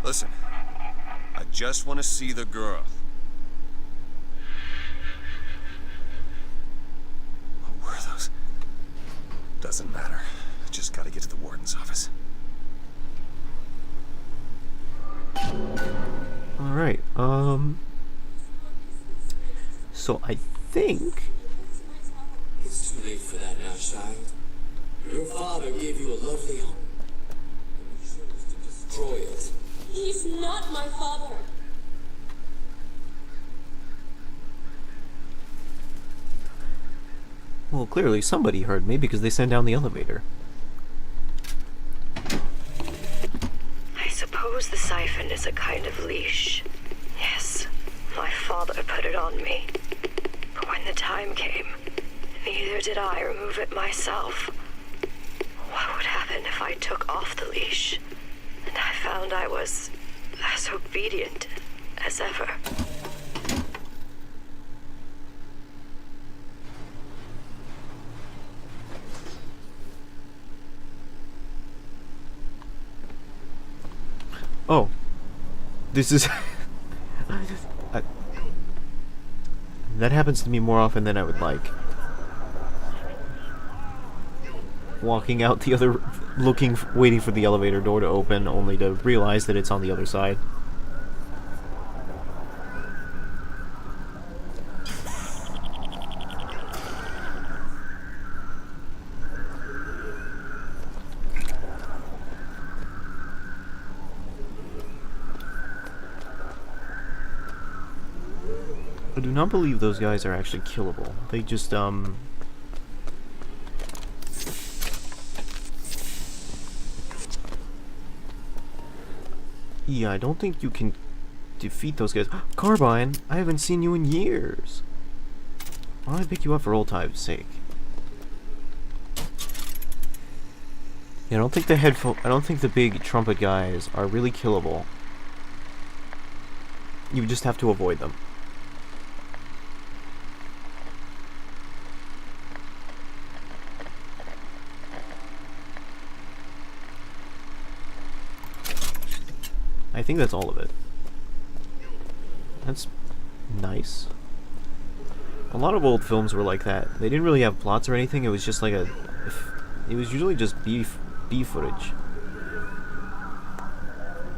Listen. I just want to see the girl. What were those? Doesn't matter. I just gotta get to the warden's office. Alright, so I think... It's too late for that now, child. Your father gave you a lovely home, and you chose to destroy it. He's not my father. Well, clearly somebody heard me because they sent down the elevator. I suppose the siphon is a kind of leash. Yes, my father put it on me. But when the time came, neither did I remove it myself. What would happen if I took off the leash? And I found I was as obedient as ever. Oh. This is... that happens to me more often than I would like. Walking out the other... waiting for the elevator door to open, only to realize that it's on the other side. I do not believe those guys are actually killable. They just, Yeah, I don't think you can defeat those guys. Carbine, I haven't seen you in years. Why don't I pick you up for old time's sake? Yeah, I don't think the big trumpet guys are really killable. You just have to avoid them. I think that's all of it. That's nice. A lot of old films were like that. They didn't really have plots or anything. It was just like it was usually just B footage.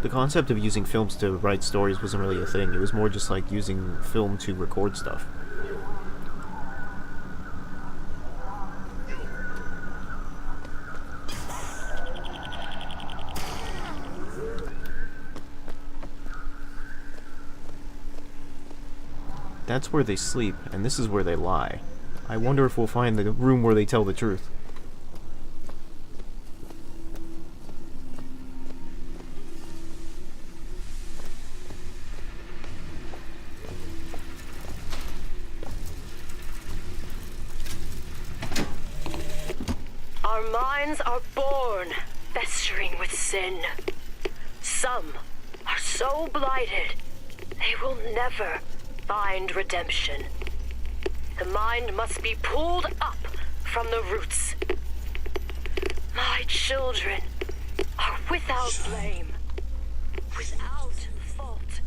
The concept of using films to write stories wasn't really a thing. It was more just like using film to record stuff. That's where they sleep, and this is where they lie. I wonder if we'll find the room where they tell the truth. Our minds are born festering with sin. Some are so blighted, they will never find redemption. The mind must be pulled up from the roots. My children are without blame, without fault,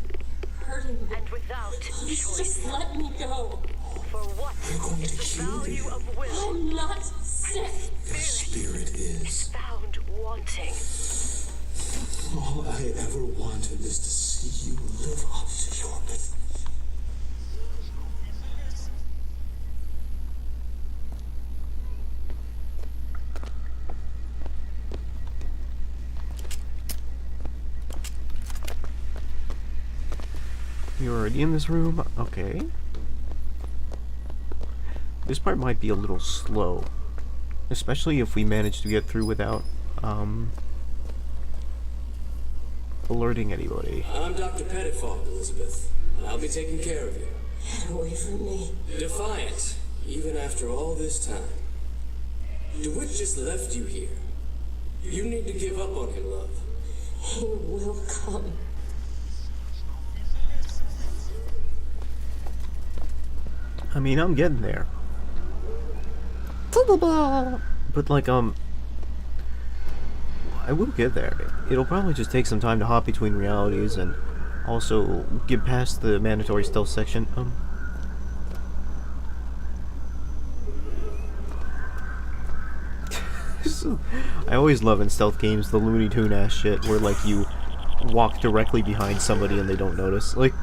and without choice. Just let me go. For what is the value of will? I'm not sick. The spirit is. Found wanting. All I ever wanted is to see you live up to your potential. You're already in this room? Okay. This part might be a little slow. Especially if we manage to get through without, alerting anybody. I'm Dr. Pettifog, Elizabeth, and I'll be taking care of you. Get away from me. Defiant, even after all this time. DeWitt just left you here. You need to give up on him, love. He will come. I mean, I'm getting there. But like, I will get there. It'll probably just take some time to hop between realities and also get past the mandatory stealth section. I always love in stealth games the Looney Tune ass shit where like you walk directly behind somebody and they don't notice. Like,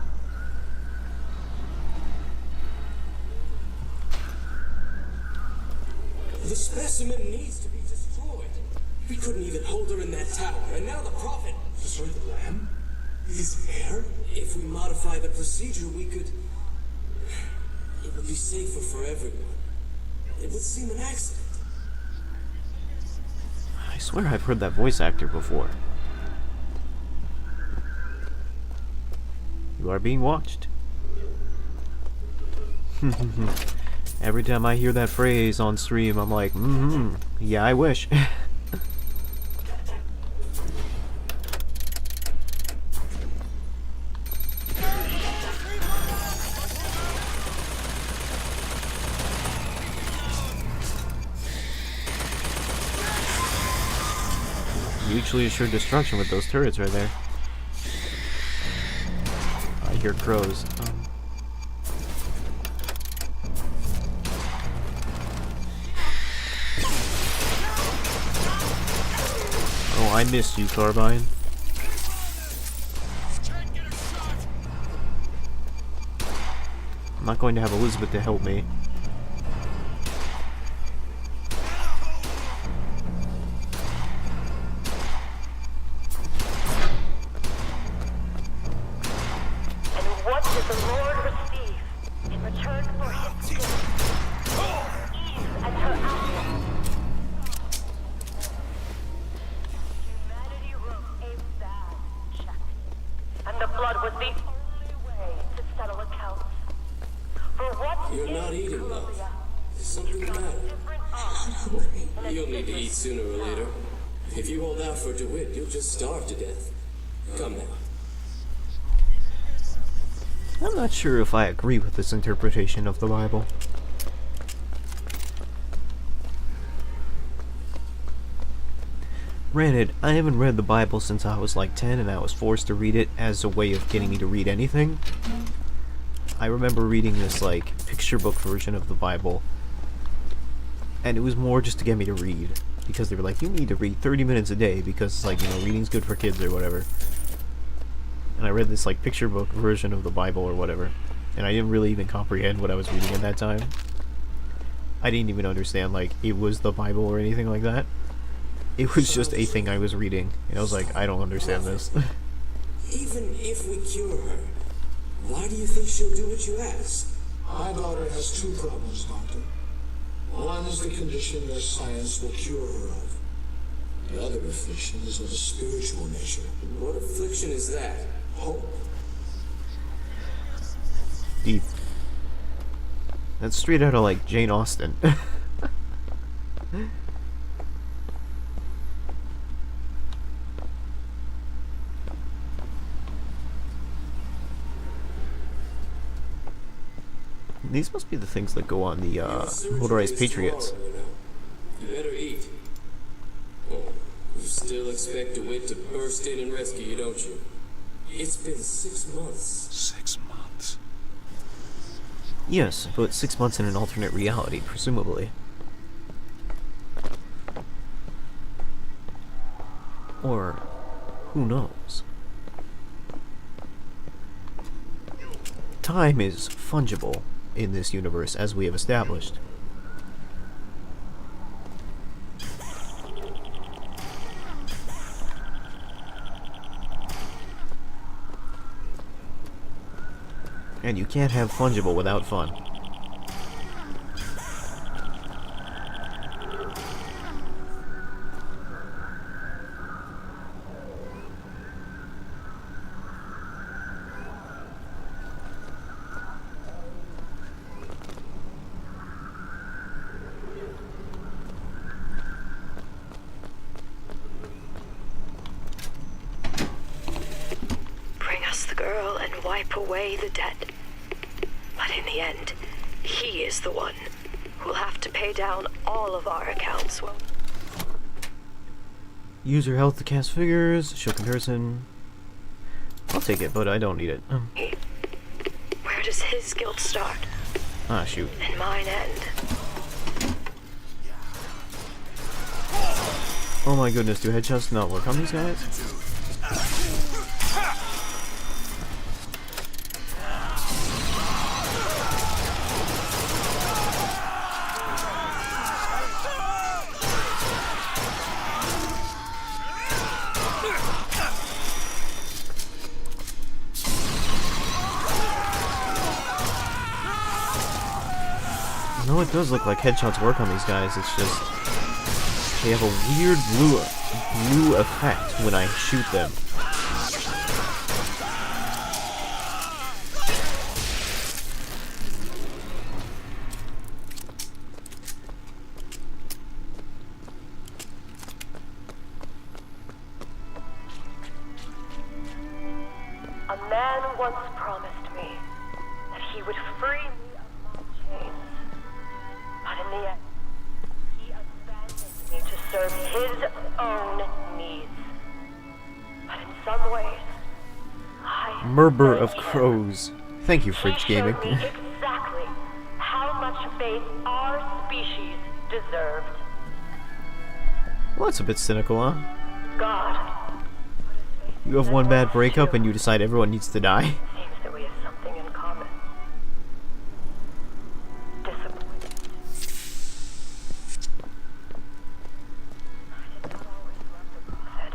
the specimen needs to be destroyed. We couldn't even hold her in that tower, and now the Prophet... Sorry, the lamb? His hair? If we modify the procedure, we could... It would be safer for everyone. It would seem an accident. I swear I've heard that voice actor before. You are being watched. Every time I hear that phrase on stream, I'm like, yeah, I wish. Mutually assured destruction with those turrets right there. I hear crows. Oh, I missed you, Carbine. I'm not going to have Elizabeth to help me. You'll need to eat sooner or later. If you hold out for DeWitt, you'll just starve to death. Come now. I'm not sure if I agree with this interpretation of the Bible. Granted, I haven't read the Bible since I was like 10 and I was forced to read it as a way of getting me to read anything. I remember reading this like picture book version of the Bible, and it was more just to get me to read, because they were like, you need to read 30 minutes a day because, like, you know, reading's good for kids or whatever. And I read this like picture book version of the Bible or whatever, and I didn't really even comprehend what I was reading at that time. I didn't even understand like it was the Bible or anything like that. It was just a thing I was reading, and I was like, I don't understand this. Even if we cure her, why do you think she'll do what you ask? My daughter has two problems, Doctor. One is the condition that science will cure her of. The other affliction is of a spiritual nature. What affliction is that? Hope. Deep. That's straight out of like Jane Austen. These must be the things that go on the motorized Patriots. You better eat. Oh, you still expect DeWitt to burst in and rescue you, don't you? It's been 6 months. 6 months? Yes, but 6 months in an alternate reality, presumably. Or, who knows? Time is fungible in this universe, as we have established. And you can't have fungible without fun. Bring us the girl and wipe away the dead. But in the end, he is the one who'll have to pay down all of our accounts. Use your health to cast figures, show comparison. I'll take it, but I don't need it. Where does his guilt start? Ah, shoot. And mine end? Oh my goodness, do headshots not work on these guys? No, it does look like headshots work on these guys, it's just they have a weird blue effect when I shoot them. A man once promised me that he would free me of my chains. But in the end, he abandoned me to serve his own needs. But in some ways, I Murmur of thank him. Crows. Thank you, Fridge He Gaming. showed me exactly how much faith our species deserved. Well, that's a bit cynical, huh? God. You have one bad breakup and you decide everyone needs to die? Seems that we have something in common. Disappointment. I did not always love the prophet.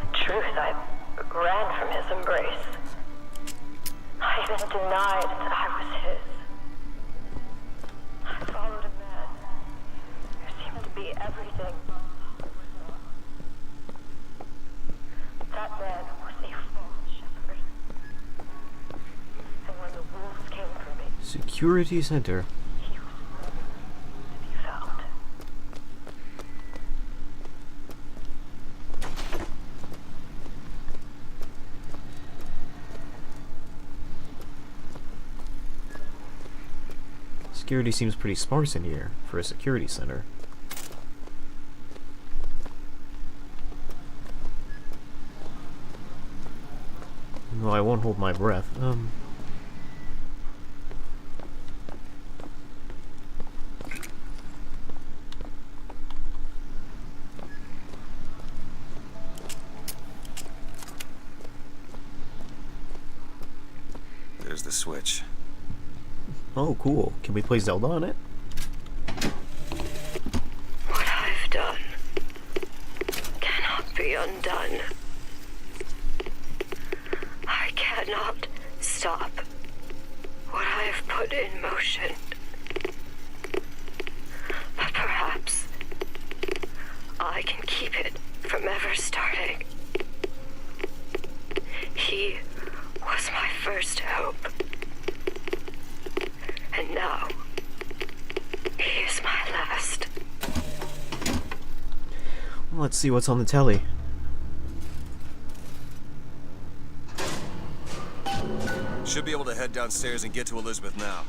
In truth, I ran from his embrace. I even denied that I was his. I followed a man who seemed to be everything but was not. That man was a false shepherd. And when the wolves came for me, Security Center. he was nowhere to be found. Security seems pretty sparse in here for a security center. No, I won't hold my breath. There's the switch. Oh, cool. Can we play Zelda on it? What I've done cannot be undone. I cannot stop what I have put in motion. But perhaps I can keep it from ever starting. He was my first hope. And now, he is my last. Let's see what's on the telly. Should be able to head downstairs and get to Elizabeth now.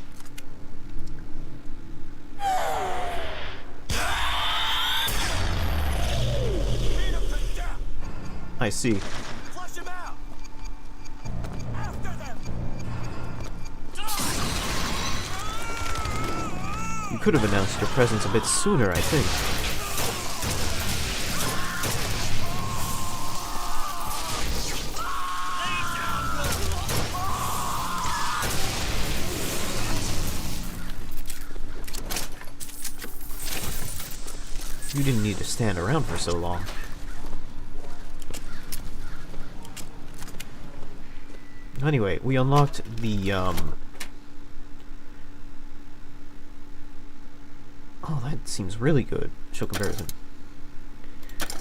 I see. Flush him out! After them! You could have announced your presence a bit sooner, I think. You didn't need to stand around for so long. Anyway, we unlocked the, Oh, that seems really good. Show comparison.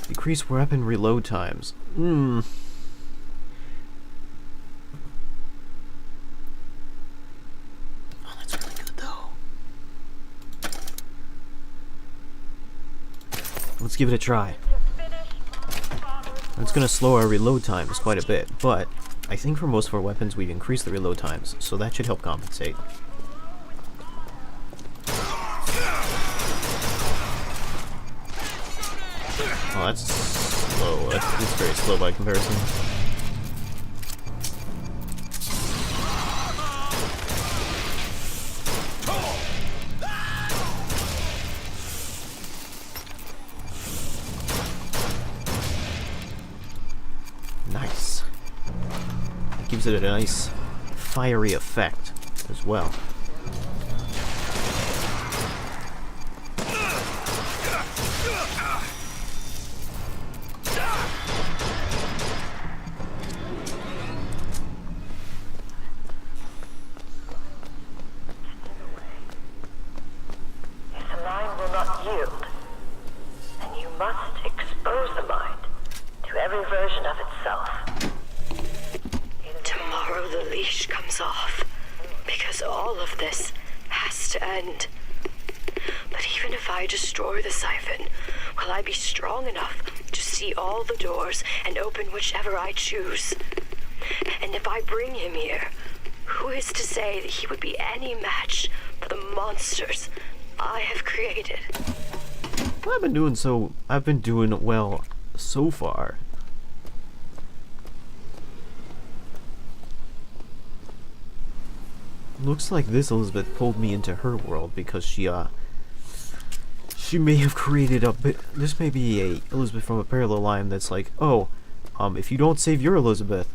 Decrease weapon reload times. Oh, that's really good, though. Let's give it a try. It's gonna slow our reload times quite a bit, but I think for most of our weapons we've increased the reload times, so that should help compensate. Oh, that's slow. That's very slow by comparison. Nice. Gives it a nice fiery effect as well. If the mind will not yield, then you must expose the mind to every version of itself. Tomorrow the leash comes off, because all of this has to end. But even if I destroy the siphon, will I be strong enough to see all the doors and open whichever I choose? And if I bring him here, who is to say that he would be any match for the monsters I have created? I've been doing well so far. Looks like this Elizabeth pulled me into her world because she may have created a bit. This may be a Elizabeth from a parallel line that's like, oh, if you don't save your Elizabeth,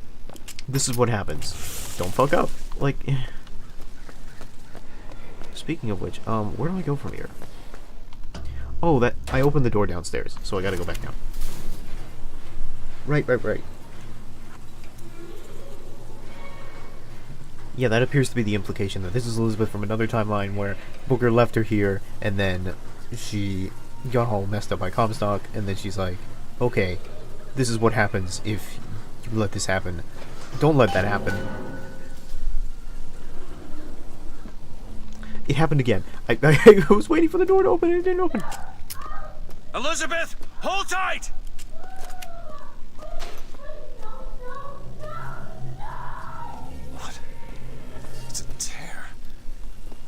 this is what happens. Don't fuck up. Like, speaking of which, where do I go from here? Oh, that I opened the door downstairs, so I gotta go back down. Right. Yeah, that appears to be the implication that this is Elizabeth from another timeline where Booker left her here, and then she got all messed up by Comstock, and then she's like, okay, this is what happens if you let this happen. Don't let that happen. It happened again. I was waiting for the door to open and it didn't open. Elizabeth, hold tight! What? It's a tear.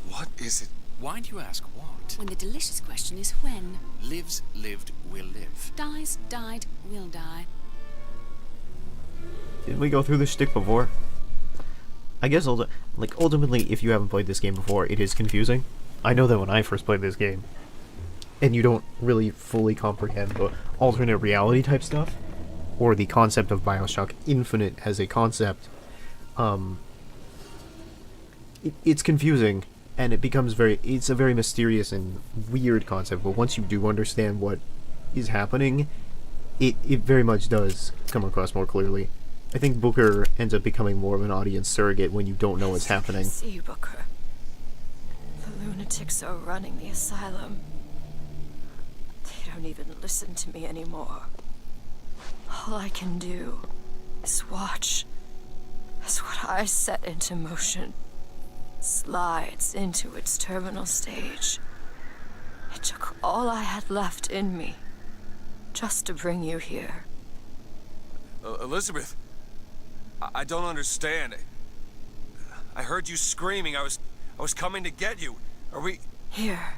What is it? Why do you ask what? When the delicious question is when. Lives, lived, will live. Dies, died, will die. Didn't we go through this shtick before? I guess, ultimately, if you haven't played this game before, it is confusing. I know that when I first played this game, and you don't really fully comprehend the alternate reality type stuff, or the concept of Bioshock Infinite as a concept, it's confusing, and it becomes it's a very mysterious and weird concept, but once you do understand what is happening, it very much does come across more clearly. I think Booker ends up becoming more of an audience surrogate when you don't know what's happening. See, Booker. The lunatics are running the asylum. They don't even listen to me anymore. All I can do is watch as what I set into motion slides into its terminal stage. It took all I had left in me just to bring you here. Elizabeth, I don't understand. I heard you screaming. I was coming to get you. Are we... Here.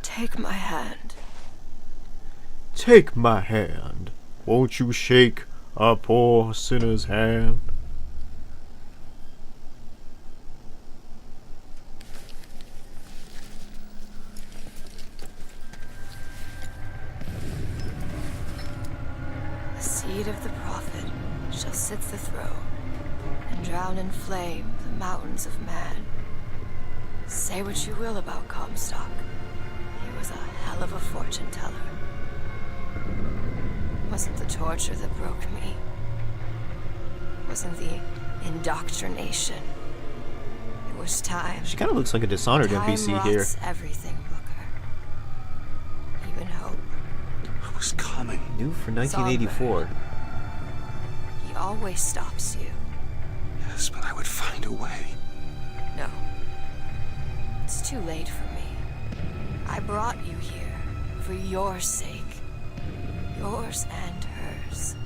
Take my hand. Take my hand. Won't you shake a poor sinner's hand? The seed of the prophet shall sit the throne and drown in flame the mountains of man. Say what you will about Comstock. He was a hell of a fortune teller. Wasn't the torture that broke me. Wasn't the indoctrination. It was time. She kind of looks like a Dishonored NPC here. Everything, Booker. Even hope. What was coming? New for 1984. He always stops you. Yes, but I would find a way. No. It's too late for me. I brought you here for your sake. Yours and hers.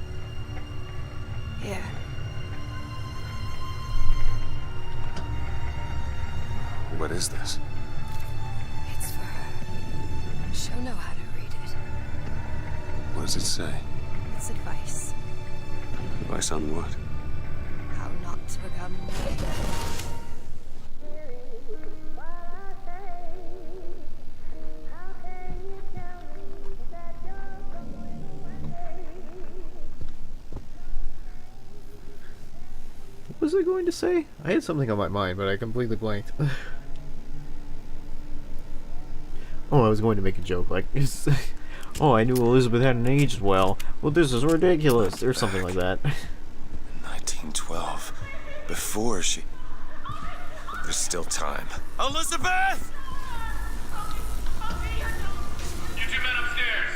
Here. What is this? It's for her. She'll know how to read it. What does it say? It's advice. Advice on what? How not to become me. What was I going to say? I had something on my mind, but I completely blanked. Oh, I was going to make a joke, like, oh, I knew Elizabeth hadn't aged well. Well, this is ridiculous, or something like that. 1912. Before she... There's still time. Elizabeth! You two men upstairs.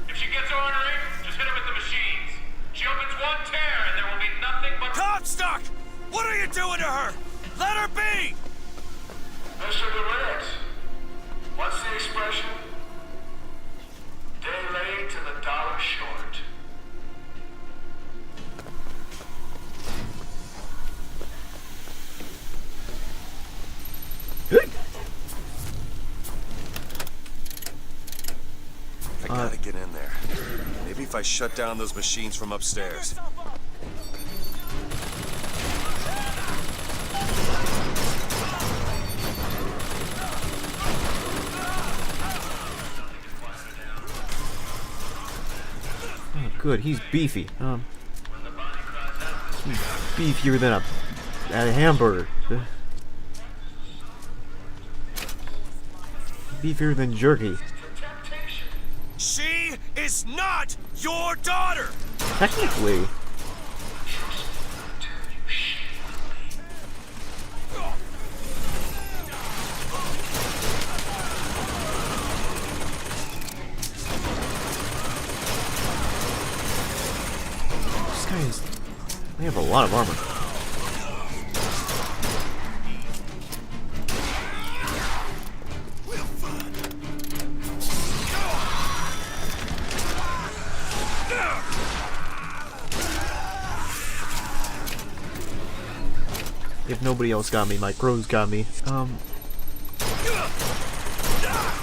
If she gets ornery, just hit her with the machines. She opens one tear and there will be nothing but... Comstock! What are you doing to her? Let her be! Mr. Durant, what's the expression? Day late and the dollar short. I gotta get in there. Maybe if I shut down those machines from upstairs. Oh, good, he's beefy. He's beefier than a hamburger. Beefier than jerky. She is not your daughter! Technically. These guys, they have a lot of armor. If nobody else got me, my crows got me.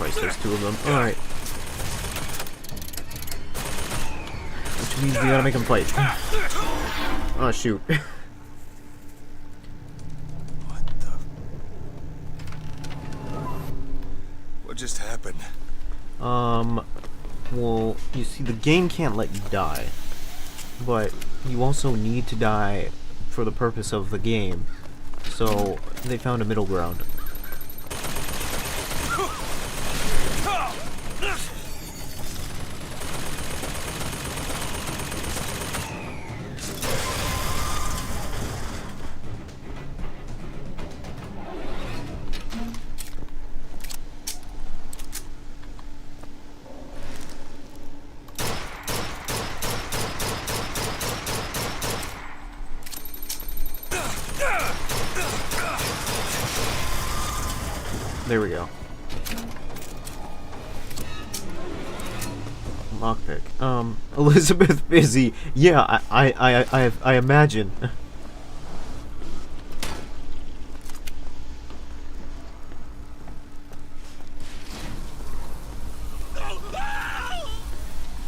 Christ, there's two of them. Alright. Which means we gotta make them fight. Oh, shoot. What just happened? Well, you see, the game can't let you die. But you also need to die for the purpose of the game. So, they found a middle ground. There we go. Lockpick. Elizabeth Busy. Yeah, I imagine.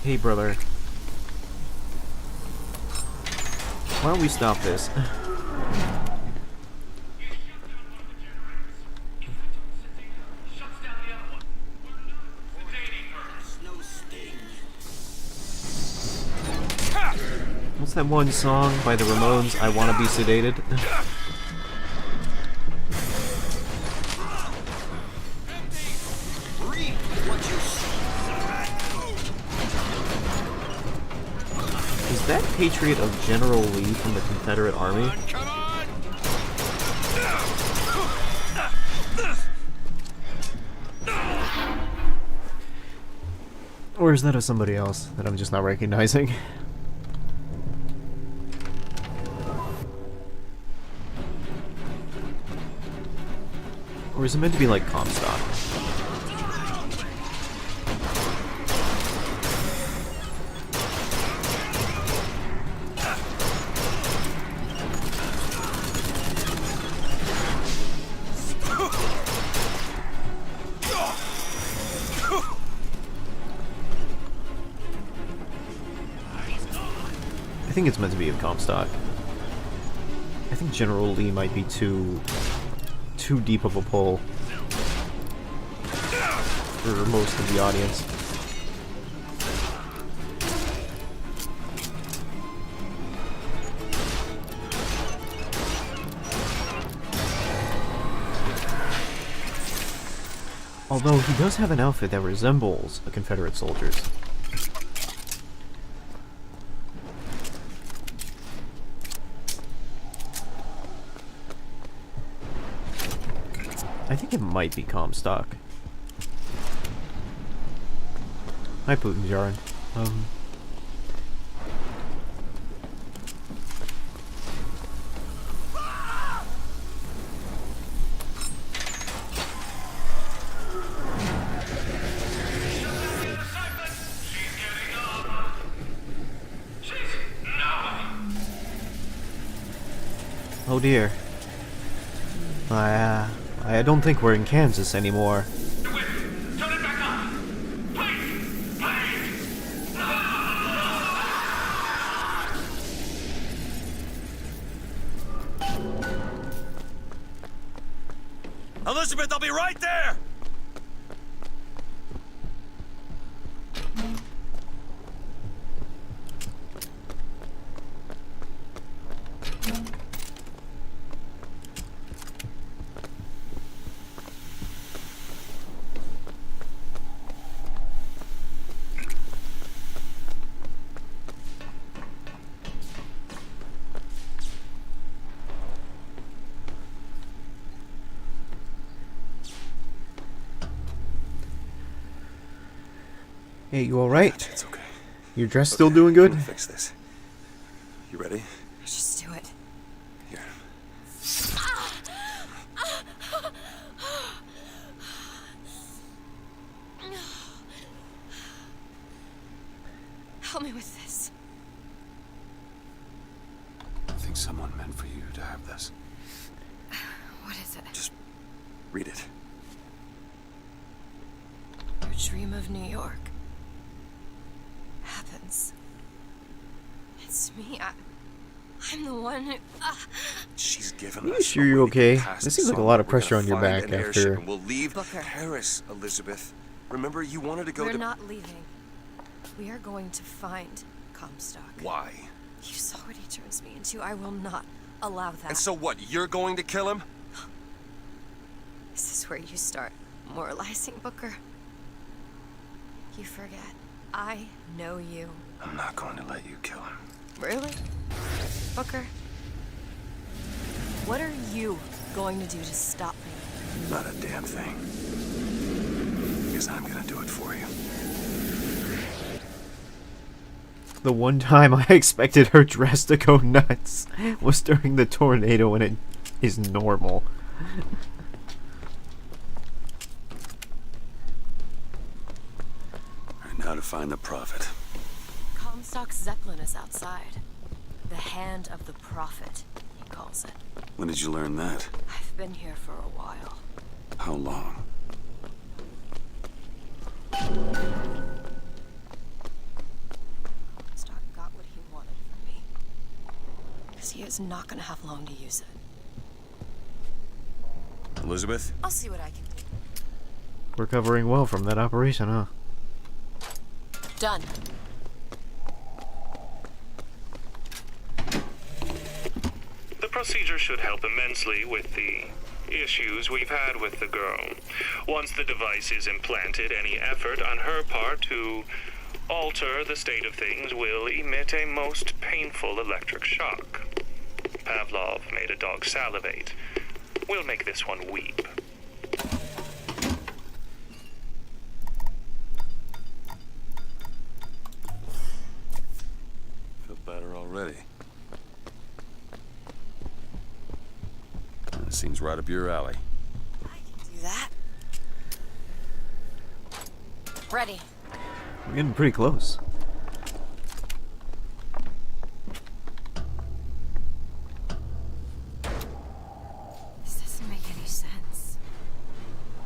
Hey, brother. Why don't we stop this? What's that one song by the Ramones, I Wanna Be Sedated? Is that Patriot of General Lee from the Confederate Army? Or is that of somebody else that I'm just not recognizing? Or is it meant to be like Comstock? I think it's meant to be in Comstock. I think General Lee might be too deep of a pull for most of the audience. Although he does have an outfit that resembles a Confederate soldier's. I think it might be Comstock. Hi, Putin Jarin. Oh dear. I don't think we're in Kansas anymore. Elizabeth, I'll be right there! Hey, you alright? It's okay. Your dress still doing good? I'm gonna fix this. You ready? Just do it. Here. Help me with this. I think someone meant for you to have this. What is it? Just read it. dream of New York happens. It's me. I'm the one who... She's given Are you us sure a you're way to get okay? past This seems the like a summer. lot of We're gonna pressure on your find back an airship after... and we'll leave Booker. Paris, Elizabeth. Remember, you wanted to go We're to... not leaving. We are going to find Comstock. Why? You saw what he turns me into. I will not allow that. And so what, you're going to kill him? This is where you start moralizing, Booker. You forget. I know you. I'm not going to let you kill him. Really? Booker? What are you going to do to stop me? Not a damn thing. Because I'm gonna do it for you. The one time I expected her dress to go nuts was during the tornado, and it is normal. Alright, now to find the prophet. Comstock's Zeppelin is outside. The hand of the prophet, he calls it. When did you learn that? I've been here for a while. How long? Comstock got what he wanted from me. Because he is not going to have long to use it. Elizabeth? I'll see what I can do. Recovering well from that operation, huh? Done. The procedure should help immensely with the issues we've had with the girl. Once the device is implanted, any effort on her part to alter the state of things will emit a most painful electric shock. Pavlov made a dog salivate. We'll make this one weep. Feel better already. That seems right up your alley. Do that. Ready. We're getting pretty close. This doesn't make any sense.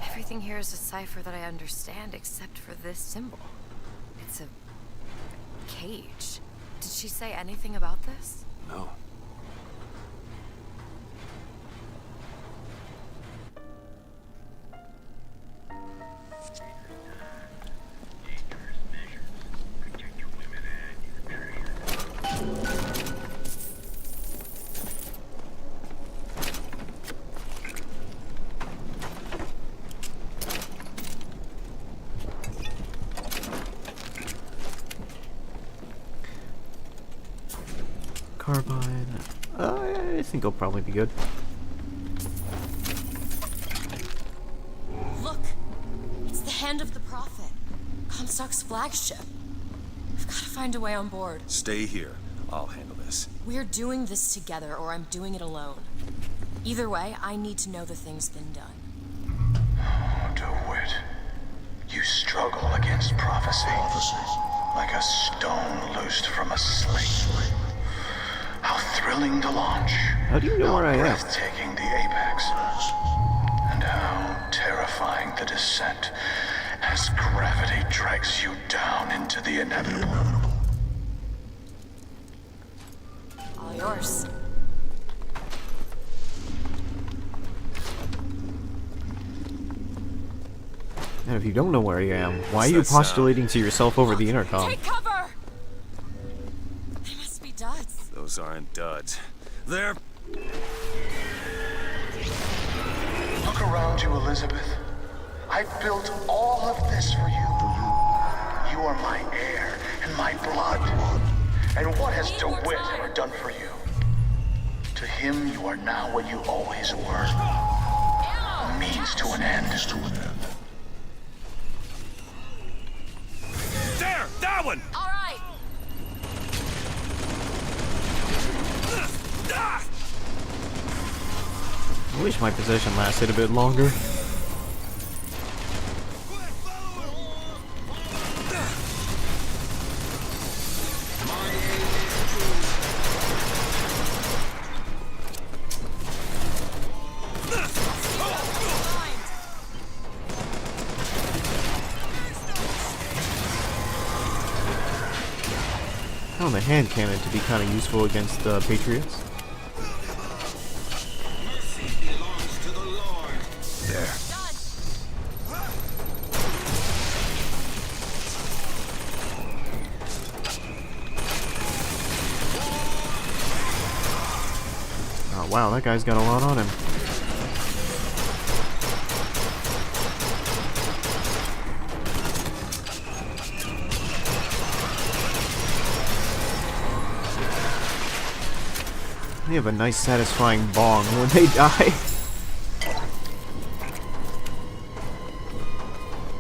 Everything here is a cipher that I understand except for this symbol. It's a cage. Did she say anything about this? No. Carbine. I think I'll probably be good. Look! It's the hand of the prophet. Comstock's flagship. I've got to find a way on board. Stay here. I'll handle this. We're doing this together, or I'm doing it alone. Either way, I need to know the thing's been done. Oh, DeWitt. You struggle against prophecy. Like a stone loosed from a sling. How thrilling to launch. How do you know where I am? Breathtaking the apex. And how terrifying the descent as gravity drags you down into the inevitable. All yours. And if you don't know where I am, why are you What's that postulating to yourself over the intercom? Take cover! They must be duds. Those aren't duds. They're... Look around you, Elizabeth. I built all of this for you. You are my air and my blood. And what has DeWitt ever done for you? To him, you are now what you always were. A means to an end. There! That one! All right. I wish my possession lasted a bit longer. found the hand cannon to be kind of useful against the Patriots. There. Oh wow, that guy's got a lot on him. They have a nice satisfying bong when they die.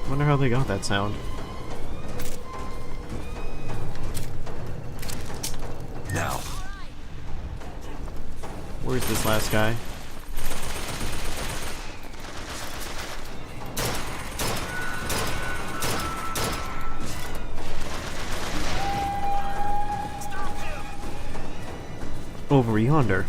Wonder how they got that sound. Now. Where's this last guy? Over yonder.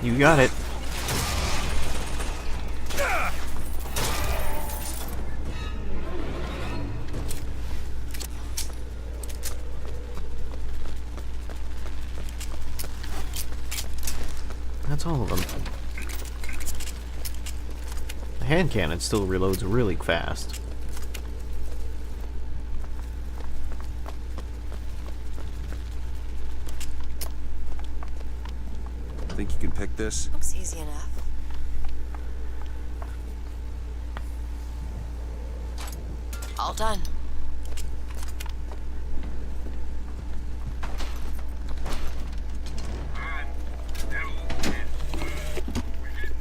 You got it. That's all of them. The hand cannon still reloads really fast. Think you can pick this? Looks easy enough. All done.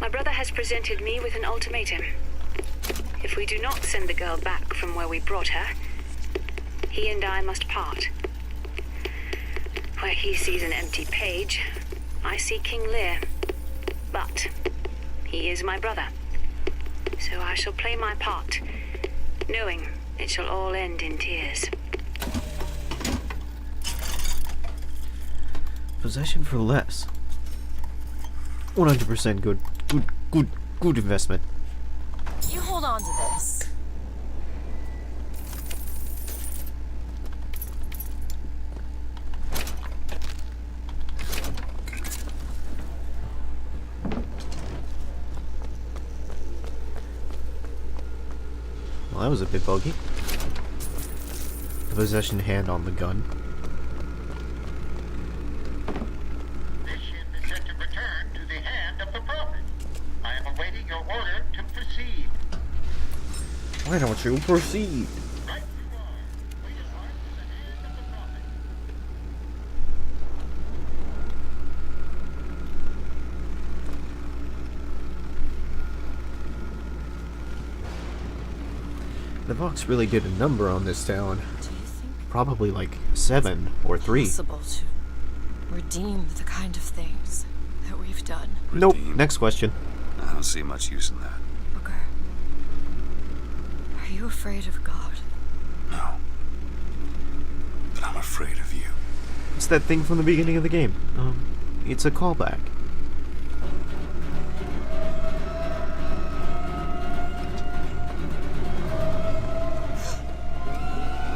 My brother has presented me with an ultimatum. If we do not send the girl back from where we brought her, he and I must part. Where he sees an empty page, I see King Lear. But he is my brother, so I shall play my part, knowing it shall all end in tears. Possession for less. 100% good investment. You hold on to this. Well, that was a bit buggy. The possession hand on the gun. This ship is set to return to the hand of the Prophet. I am awaiting your order to proceed. Why don't you proceed? Right you are. We depart to the hand of the Prophet. The Vox really did a number on this town. Probably like 7 or 3. Possible to redeem the kind of things that we've done. Nope. Next question. I don't see much use in that. Booker, are you afraid of God? No. But I'm afraid of you. It's that thing from the beginning of the game. It's a callback.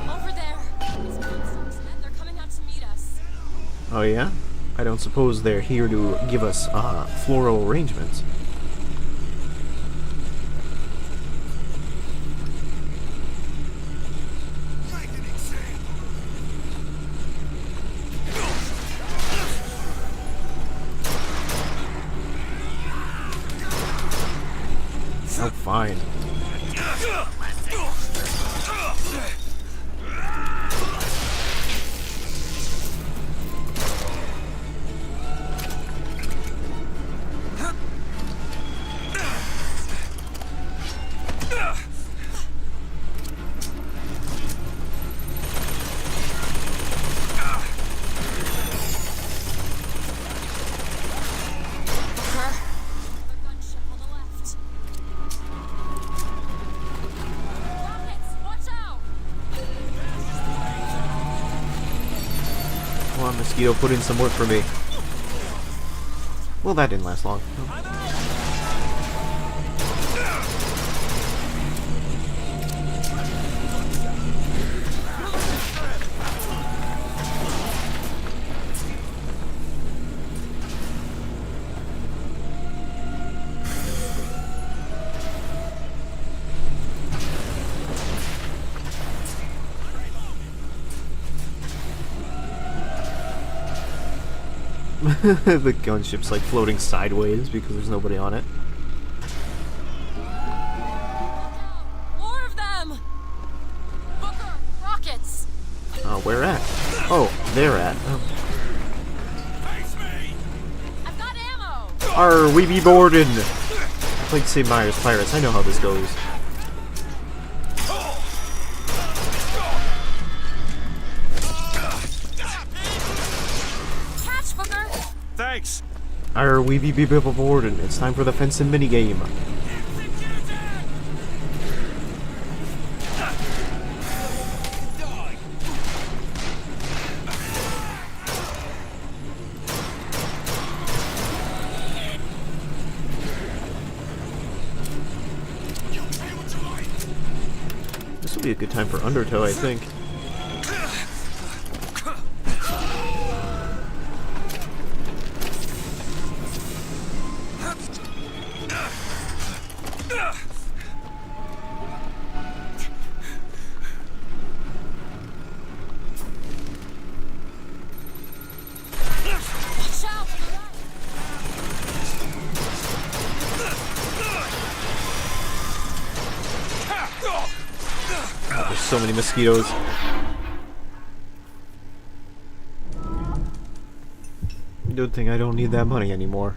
Over there! It's Comstock's men. They're coming out to meet us. Oh yeah? I don't suppose they're here to give us floral arrangements. Oh, fine. Come on, Mosquito, put in some work for me. Well, that didn't last long. The gunship's like floating sideways because there's nobody on it. More of them! Booker, rockets! Where at? Oh, they're at. Oh. I've got ammo! Arr, we be boarded! Like St. Myers Pirates, I know how this goes. Catch, Booker! Thanks! Arr, we be boarded. It's time for the fencing minigame. This will be a good time for Undertow, I think. Watch out! God, there's so many mosquitoes. Good thing I don't need that money anymore.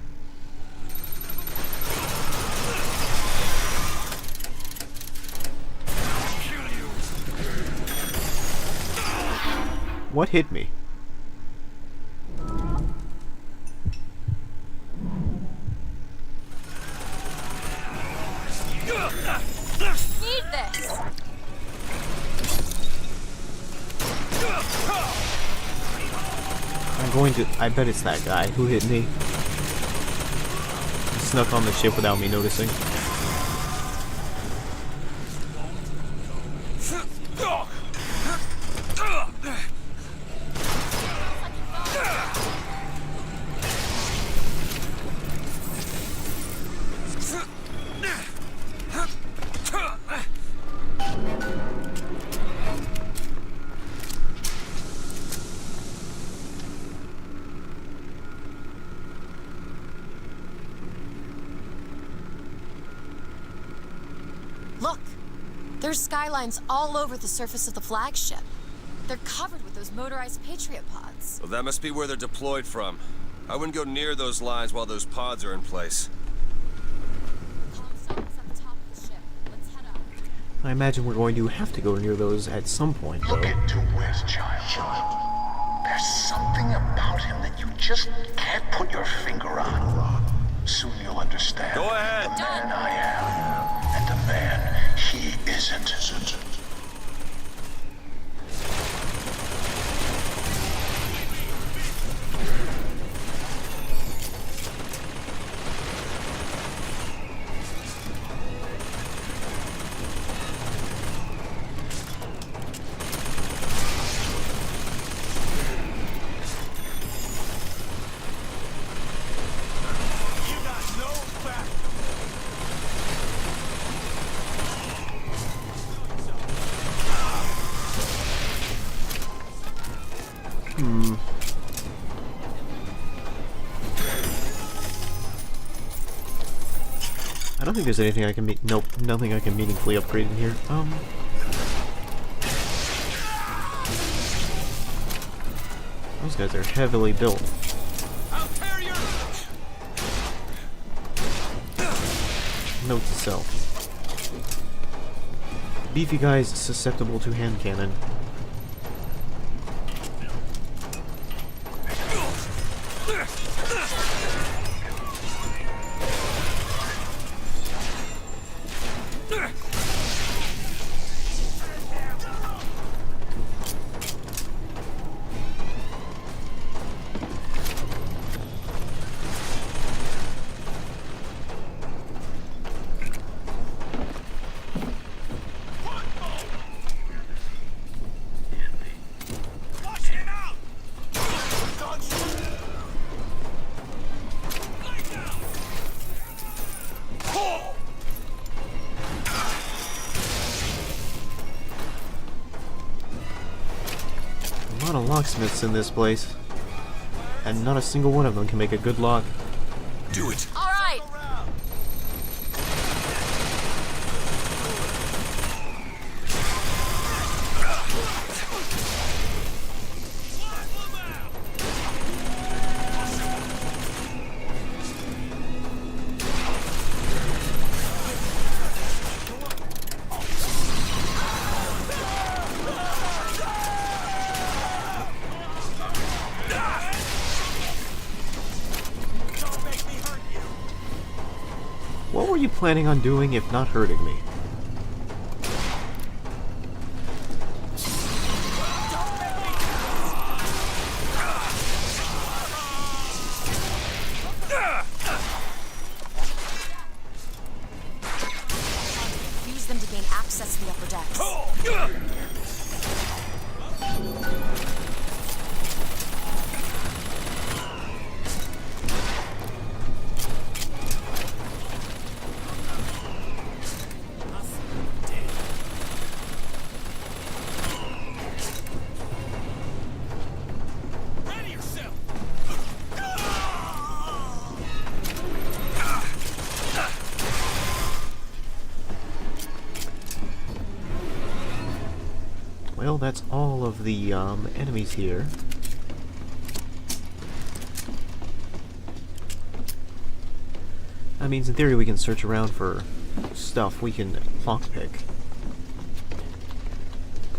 What hit me? Need this! I'm going to... I bet it's that guy who hit me. He snuck on the ship without me noticing. Look! There's skylines all over the surface of the flagship. They're covered with those motorized Patriot pods. Well, that must be where they're deployed from. I wouldn't go near those lines while those pods are in place. Comstock is at the top of the ship. Let's head up. I imagine we're going to have to go near those at some point, though. Look into Wes, child. There's something about him that you just can't put your finger on. Soon you'll understand. Go ahead. The man I am, and the man he isn't. I don't think there's anything I can nope, nothing I can meaningfully upgrade in here. Those guys are heavily built. Note to self. Beefy guys susceptible to hand cannon. lot of locksmiths in this place, and not a single one of them can make a good lock. Do it. All right. What were you planning on doing if not hurting me? Use them to gain access to the upper decks. Well, that's all of the enemies here. That means in theory we can search around for stuff we can lockpick.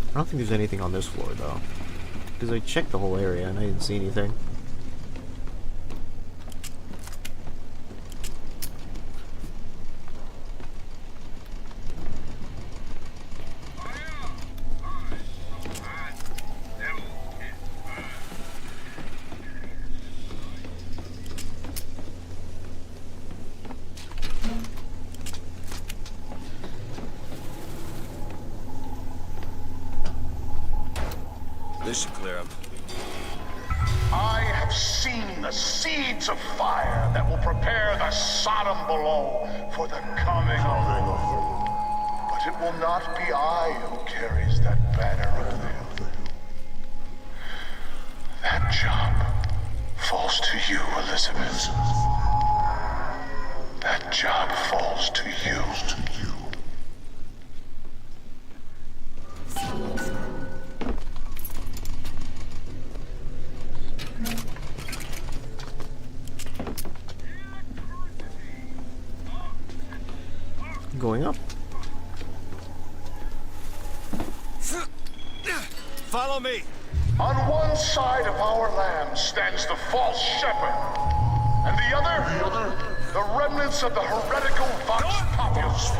I don't think there's anything on this floor though, because I checked the whole area and I didn't see anything. This should clear up. I have seen the seeds of fire that will prepare the Sodom below for the coming of the Lord. But it will not be I who carries that banner of them. That job falls to you, Elizabeth. That job falls to you. Going up. Follow me. On one side of our land stands the false shepherd, and the other, the remnants of the heretical Vox Populus.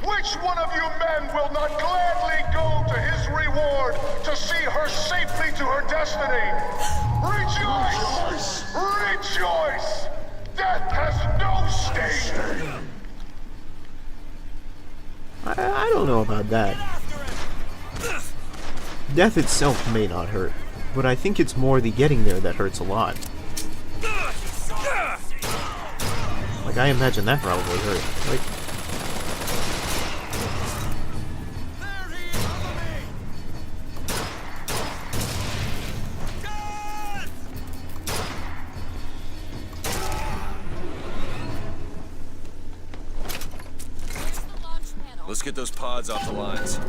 Which one of you men will not gladly go to his reward to see her safely to her destiny? Rejoice! Rejoice! Death has no sting! I don't know about that. Death itself may not hurt, but I think it's more the getting there that hurts a lot. Like, I imagine that probably hurt. Like, Let's get those pods off the lines.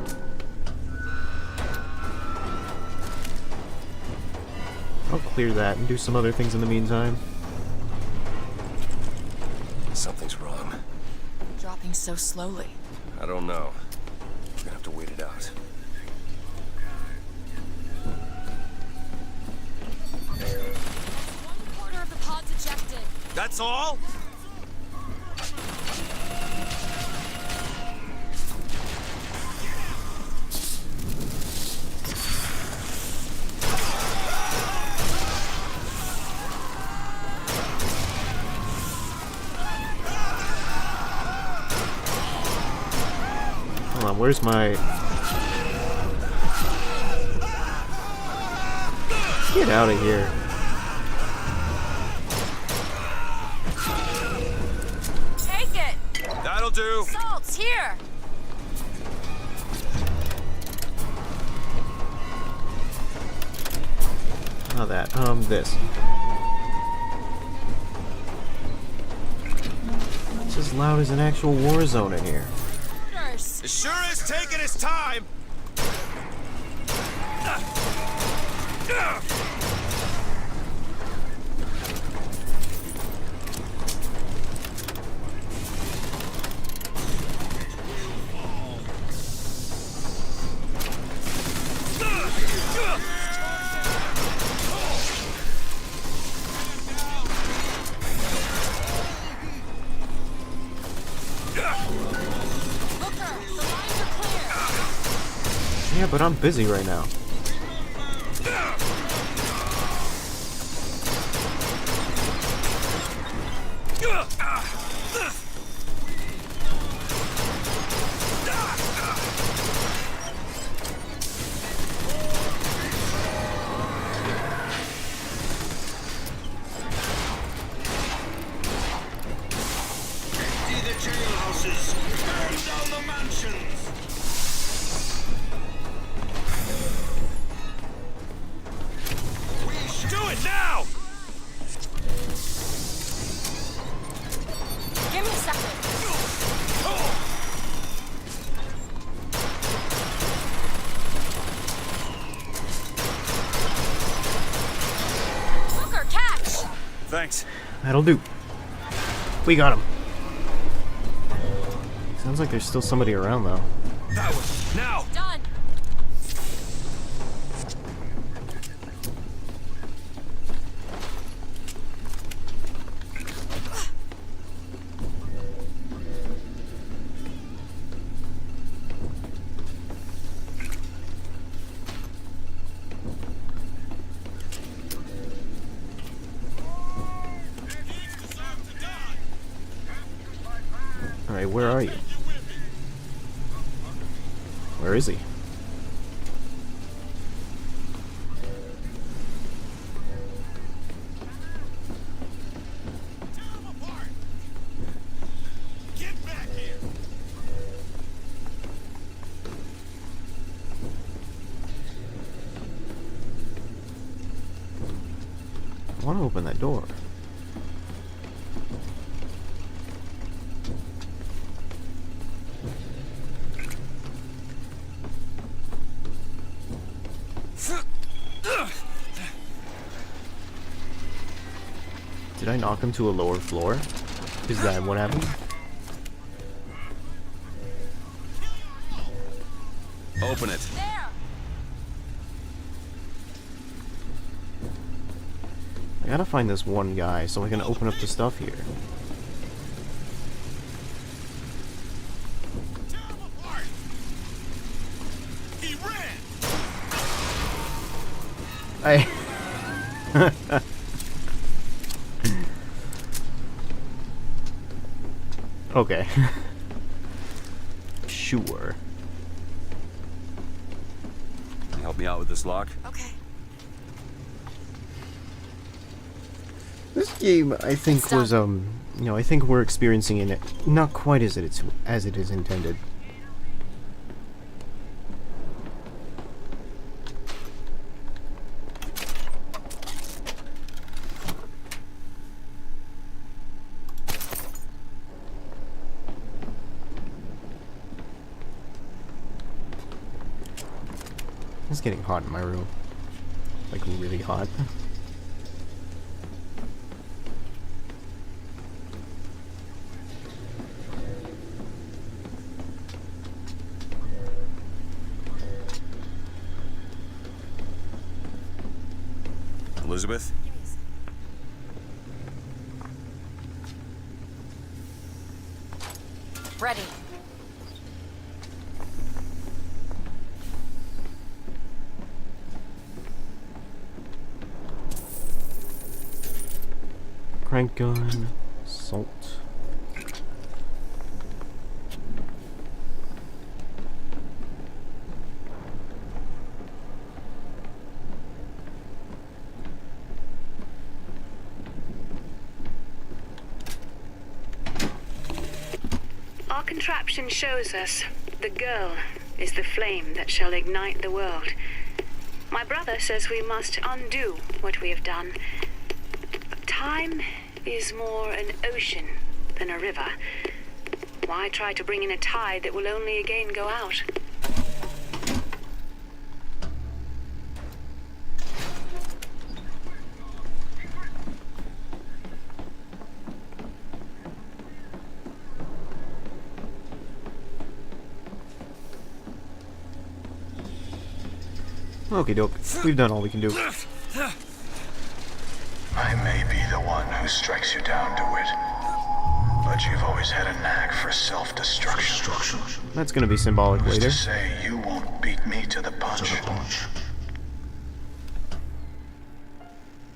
I'll clear that and do some other things in the meantime. Something's wrong. Dropping so slowly. I don't know. We're gonna have to wait it out. One quarter of the pods ejected. That's all? Hold on, where's my... Get out of here. Take it! That'll do! Salt's here! Not that. This. It's as loud as an actual war zone in here. It sure is taking its time! Yeah, but I'm busy right now. Empty the jailhouses! Burn down the mansions! Do it now! Give me a second. Booker, catch! Thanks. That'll do. We got him. Sounds like there's still somebody around, though. That one. Now! Done. Alright, where are you? Where is he? I want to open that door. Did I knock him to a lower floor? Is that what happened? Open it. I gotta find this one guy so I can open up the stuff here. Okay. Sure. Help me out with this lock. Okay. This game, I think, was you know, I think we're experiencing it not quite as it is intended. It's getting hot in my room. Like, really hot. Elizabeth? Ready. Crank gun, salt. Our contraption shows us the girl is the flame that shall ignite the world. My brother says we must undo what we have done. But time is more an ocean than a river. Why try to bring in a tide that will only again go out? Okie doke. We've done all we can do. I may be the one who strikes you down, DeWitt, but you've always had a knack for self-destruction. That's gonna be symbolic Who's later. to say you won't beat me to the punch?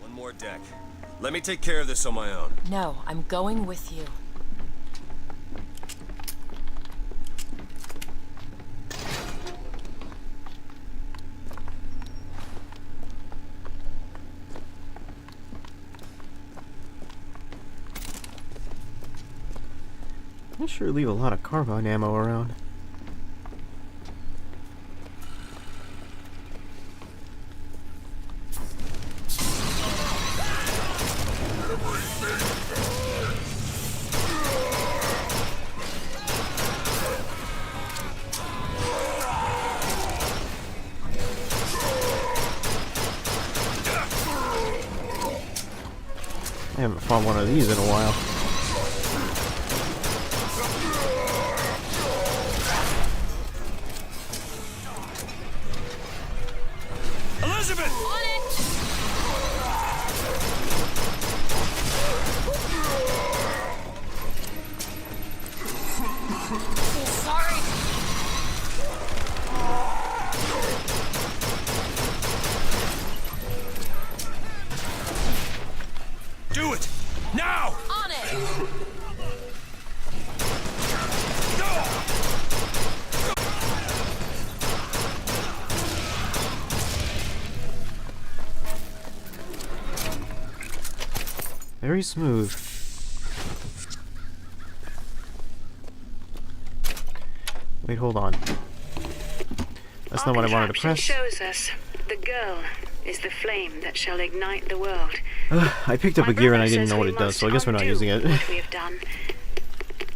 One more deck. Let me take care of this on my own. No, I'm going with you. I sure leave a lot of carbine ammo around. I haven't fought one of these in a while. Elizabeth! On it! Sorry. Do it! Now! On it! Very smooth. Wait, hold on. That's not what I wanted to press. Shows us the girl is the flame that shall ignite the world. I picked up a gear and I didn't know what it does, so I guess we're not using it. What we have done.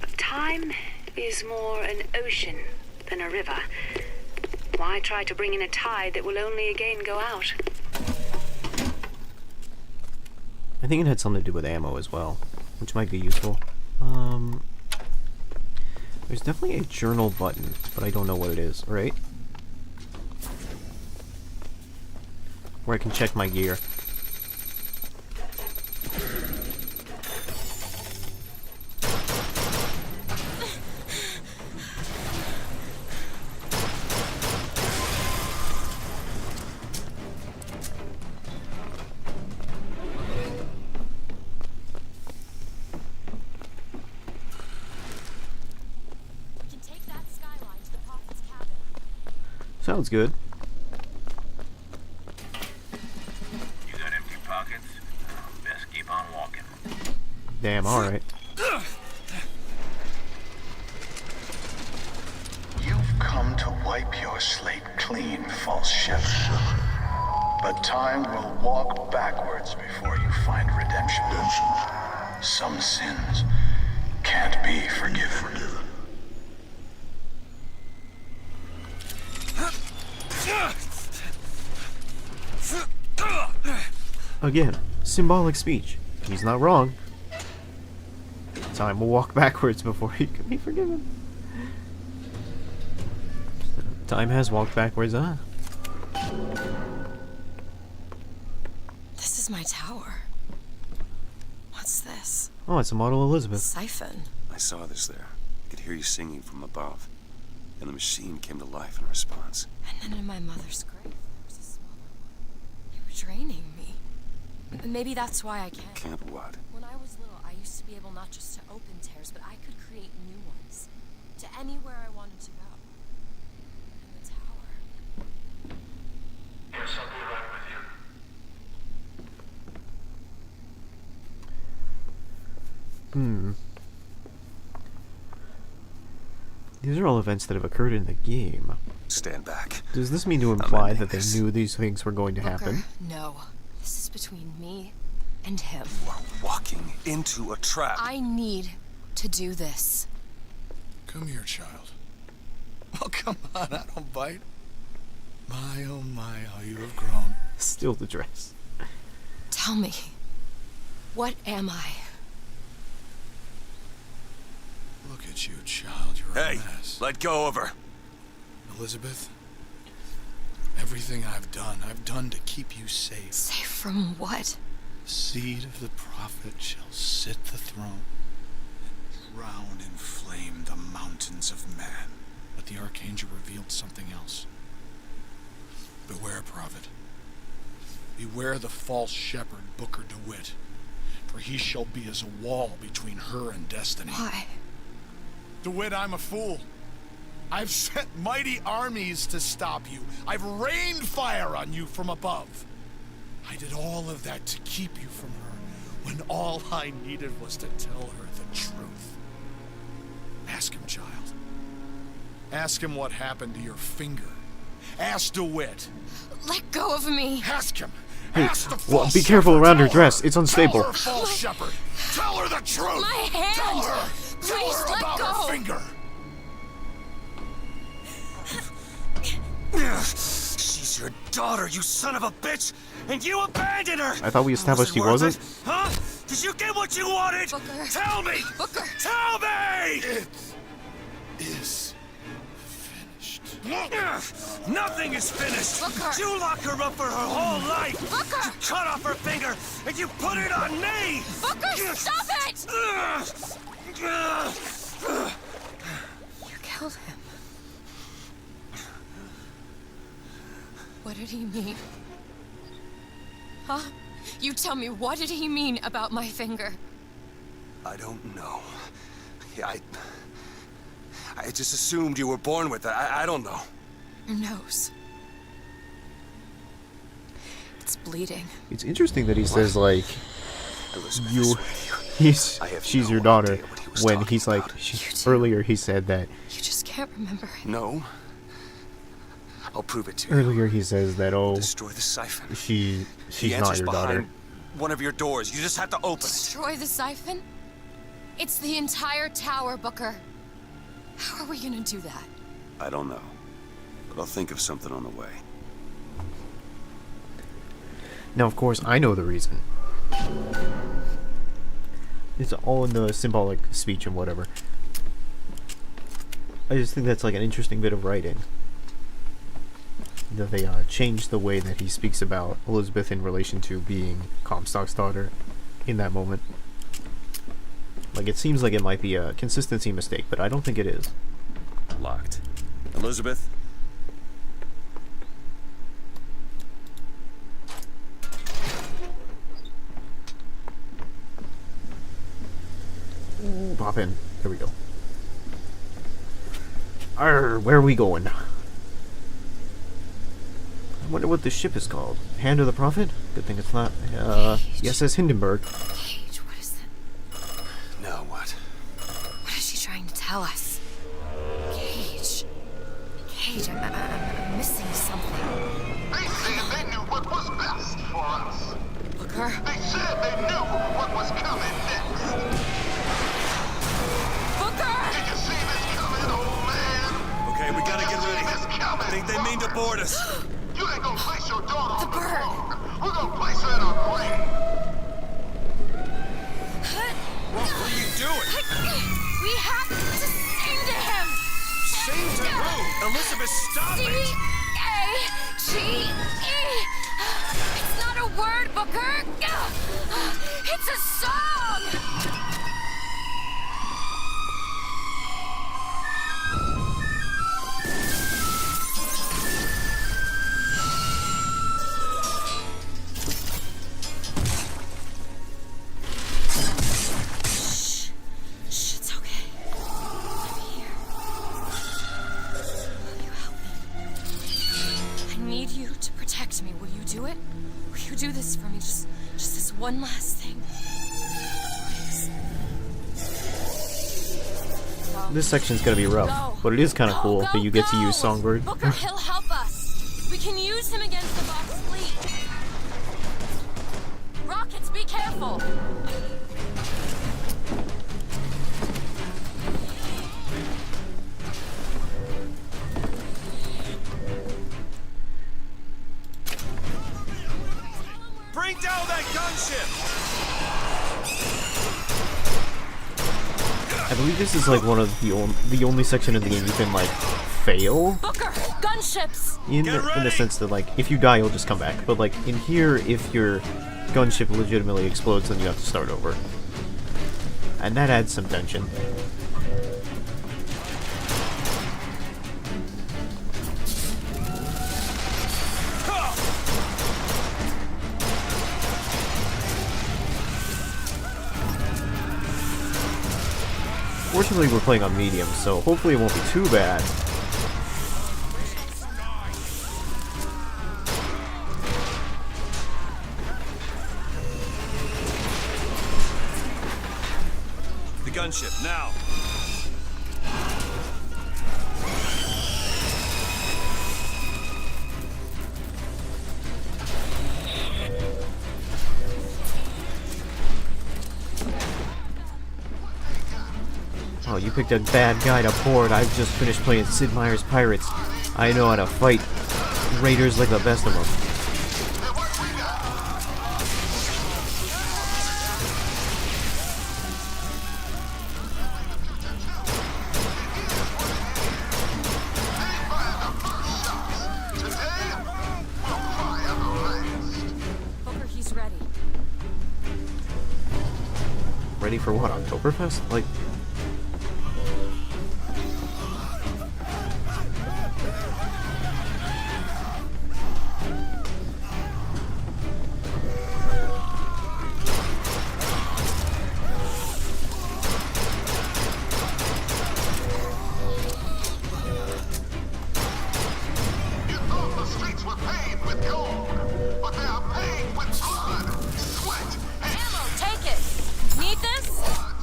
But time is more an ocean than a river. Why try to bring in a tide that will only again go out? I think it had something to do with ammo as well, which might be useful. There's definitely a journal button, but I don't know what it is, right? Where I can check my gear. Sounds good. You got empty pockets? Best keep on walking. Damn, alright. You've come to wipe your slate clean, false shepherd. But time will walk backwards before you find redemption. Some sins can't be forgiven. Again, symbolic speech. He's not wrong. Time will walk backwards before he can be forgiven. Time has walked backwards, huh? This is my tower. What's this? Oh, it's a model Elizabeth. Siphon. I saw this there. I could hear you singing from above. And the machine came to life in response. And then in my mother's grave, there was a smaller one. You were draining me. Maybe that's why I can't. Can't what? When I was little, I used to be able not just to open tears, but I could create new ones. To anywhere I wanted to go. And the tower. Yes, I'll be right with you. These are all events that have occurred in the game. Stand back. Does this mean to imply that they knew these things were going to happen? No. This is between me and him. You are walking into a trap. I need to do this. Come here, child. Oh, come on, I don't bite. My, oh my, how you have grown. Still the dress. Tell me, what am I? Look at you, child. You're Hey, a mess. let go of her. Elizabeth, everything I've done to keep you safe. Safe from what? The seed of the prophet shall sit the throne, drown in flame the mountains of man. But the archangel revealed something else. Beware, prophet. Beware the false shepherd, Booker DeWitt, for he shall be as a wall between her and destiny. Why? DeWitt, I'm a fool. I've sent mighty armies to stop you. I've rained fire on you from above. I did all of that to keep you from her, when all I needed was to tell her the truth. Ask him, child. Ask him what happened to your finger. Ask DeWitt. Let go of me. Ask him. Hey, Ask the well, false be careful shepherd. around her Tell dress. her. It's unstable. Tell her, false shepherd. Tell her the truth. My hand. Tell her. Tell Please her let about go. her finger. She's your daughter, you son of a bitch! And you abandoned her! I thought we established he Was it wasn't. worth it? Huh? Did you get what you wanted? Booker. Tell me! Booker. Tell me! It is finished. Nothing is finished! Booker. You lock her up for her whole life! Booker. You cut off her finger, and you put it on me! Booker, stop it! You killed him. What did he mean? Huh? You tell me, what did he mean about my finger? I don't know. I just assumed you were born with it. I don't know. Your nose. It's bleeding. It's interesting that he says like, Elizabeth, she's your daughter, when he's like, earlier he said that. You just can't remember it. No. I'll prove it to you. Earlier he says that Destroy the siphon. she's The not answer's your behind daughter. one of your doors. You just have to open it. Destroy the siphon? It's the entire tower, Booker. How are we gonna do that? I don't know. But I'll think of something on the way. Now, of course, I know the reason. It's all in the symbolic speech and whatever. I just think that's like an interesting bit of writing. That they changed the way that he speaks about Elizabeth in relation to being Comstock's daughter in that moment. Like, it seems like it might be a consistency mistake, but I don't think it is. Locked. Elizabeth? Ooh, pop in. There we go. Arr, where are we going? I wonder what this ship is called. Hand of the Prophet? Good thing it's not. Yes, it's Hindenburg. Cage, what is that? Now what? What is she trying to tell us? Cage. Cage, I'm missing something. They said they knew what was best for us. Booker? They said they knew what was coming next. Booker! Did you see this coming, old man? Okay, we gotta get ready. This coming, I think they mean to board us. You ain't gonna place your daughter The on the bird. throne. We're gonna place her in our grave. What are you doing? We have to sing to him! Sing to who? Elizabeth, stop it! C-A-G-E! It's not a word, Booker! It's a song! Shh, it's okay. I'm here. Will you help me? I need you to protect me. Will you do it? Will you do this for me? Just this one last thing. Please. this section's gonna be rough, but it is kind of cool that you get to use Songbird. Booker, he'll help us. We can use him against the Box fleet. Rockets, be careful. Bring down that gunship! I believe this is like one of the only section of the game you can like fail. Booker, gunships. In the sense that like if you die you'll just come back, but like in here if your gunship legitimately explodes then you have to start over, and that adds some tension. Fortunately, we're playing on medium, so hopefully it won't be too bad. The gunship, now! Oh, you picked a bad guy to board. I've just finished playing Sid Meier's Pirates. I know how to fight raiders like the best of them. Booker, he's ready. Ready for what? Oktoberfest? Like...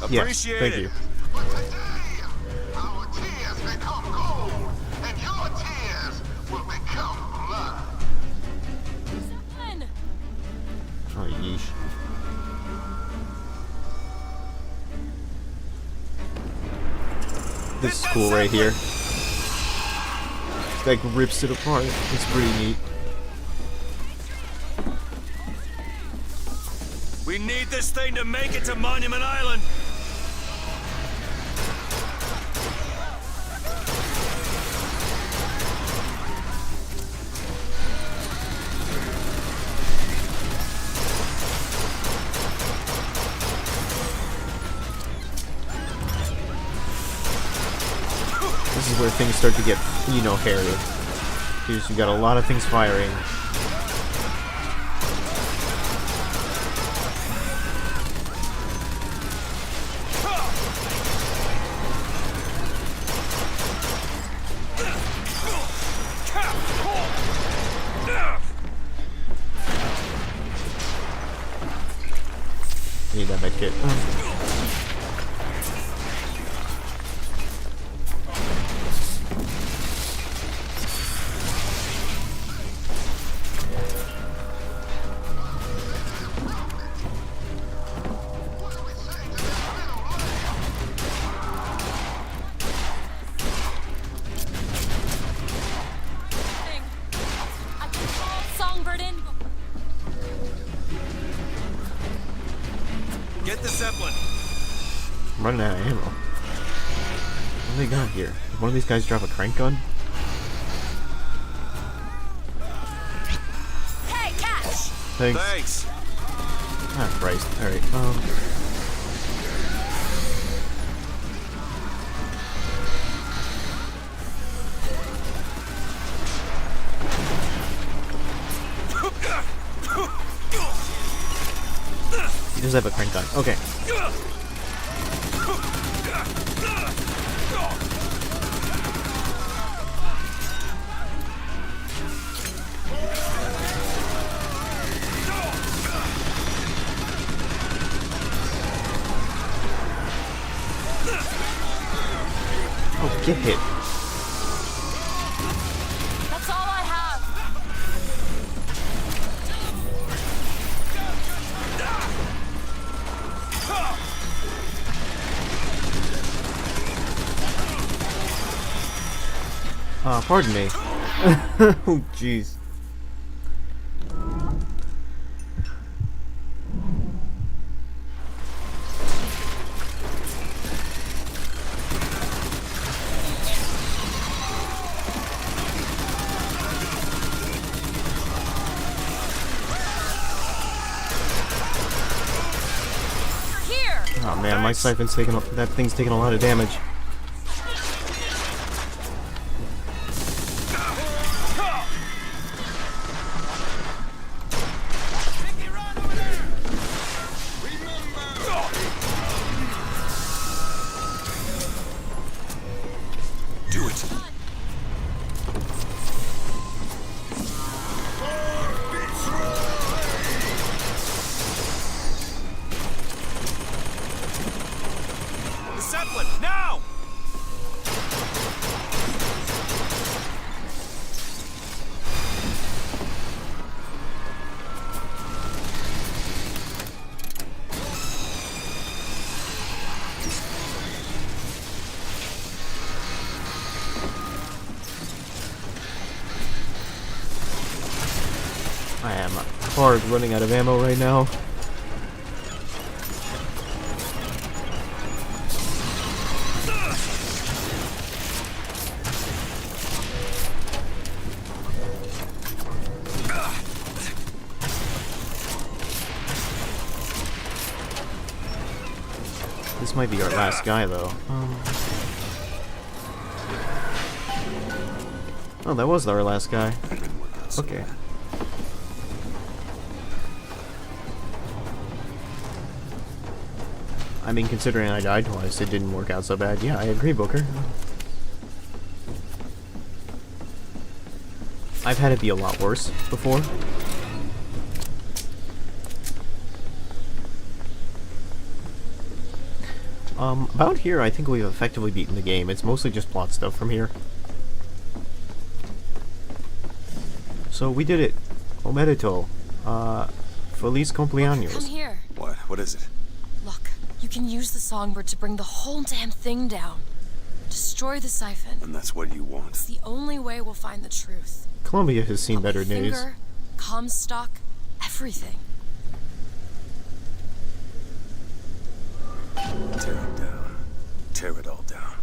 Yeah, thank you. Oh, yeesh. This is cool right here. Like rips it apart. It's pretty neat. We need this thing to make it to Monument Island! This is where things start to get, you know, hairy. Because you got a lot of things firing. Need that medkit. Songbird in. Get the Zeppelin! I'm running out of ammo. What do they got here? Did one of these guys drop a crank gun? Hey, catch! Thanks. Ah, Christ. Alright, he does have a crank gun. Okay. get hit. That's all I have. Pardon me. Oh, jeez. Oh man, my siphon's taking that thing's taking a lot of damage. Do it. The Zeppelin, now! I am hard running out of ammo right now. This might be our last guy, though. Oh, that was our last guy. Okay. I mean, considering I died twice, it didn't work out so bad. Yeah, I agree, Booker. I've had it be a lot worse before. About here, I think we've effectively beaten the game. It's mostly just plot stuff from here. So, we did it. Omerito. Feliz cumpleaños. Come here. What? What is it? Look, you can use the songbird to bring the whole damn thing down. Destroy the siphon. And that's what you want. It's the only way we'll find the truth. Columbia has seen better days. Finger, Comstock, everything. Tear it down. Tear it all down.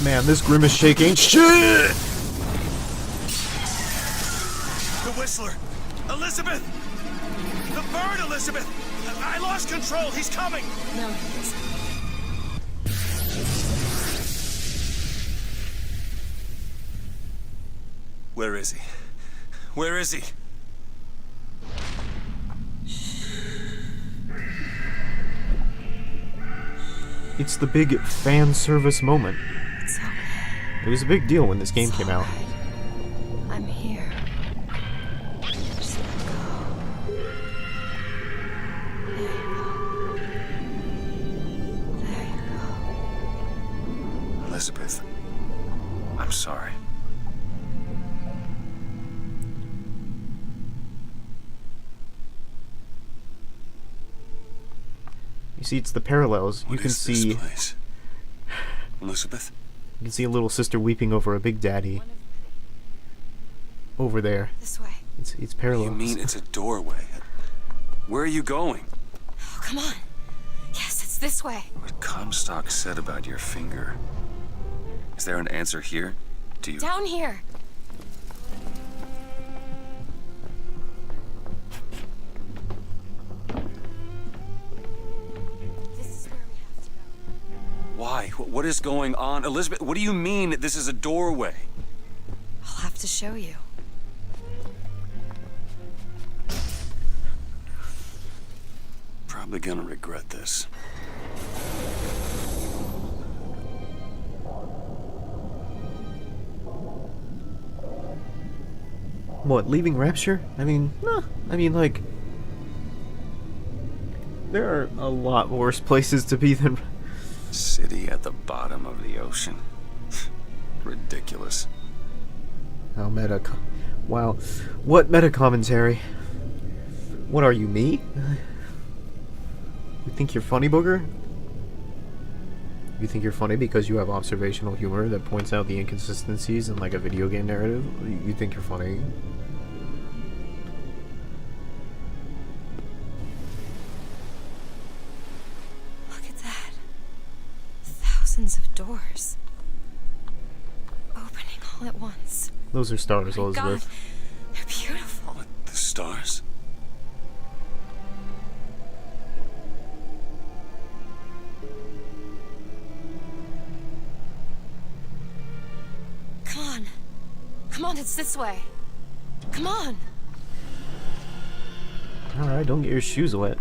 Man, this Grimace shake ain't shit! The Whistler! Elizabeth! The bird, Elizabeth! I lost control! He's coming! No, he isn't. Where is he? Where is he? It's the big fan service moment. It's okay. It was a big deal when this game came out. I'm here. Just let go. There you go. There you go. Elizabeth, I'm sorry. You see, it's the parallels. You can see. This place? Elizabeth? You can see a little sister weeping over a big daddy. Over there. This way. It's parallels. You mean it's a doorway? Where are you going? Oh, come on. Yes, it's this way. What Comstock said about your finger. Is there an answer here? Do you... Down here. Why? What is going on? Elizabeth, what do you mean this is a doorway? I'll have to show you. probably gonna regret this. What, leaving Rapture? I mean, nah. I mean, like, there are a lot worse places to be than... City at the bottom of the ocean. Ridiculous. How meta... Wow. What meta commentary? What are you, me? You think you're funny, Booger? You think you're funny because you have observational humor that points out the inconsistencies in, like, a video game narrative? You think you're funny? Look at that. Thousands of doors. Opening all at once. Those are stars, Oh my Elizabeth. God, they're beautiful. What, the stars? Come on. Come on, it's this way. Come on. Alright, don't get your shoes wet.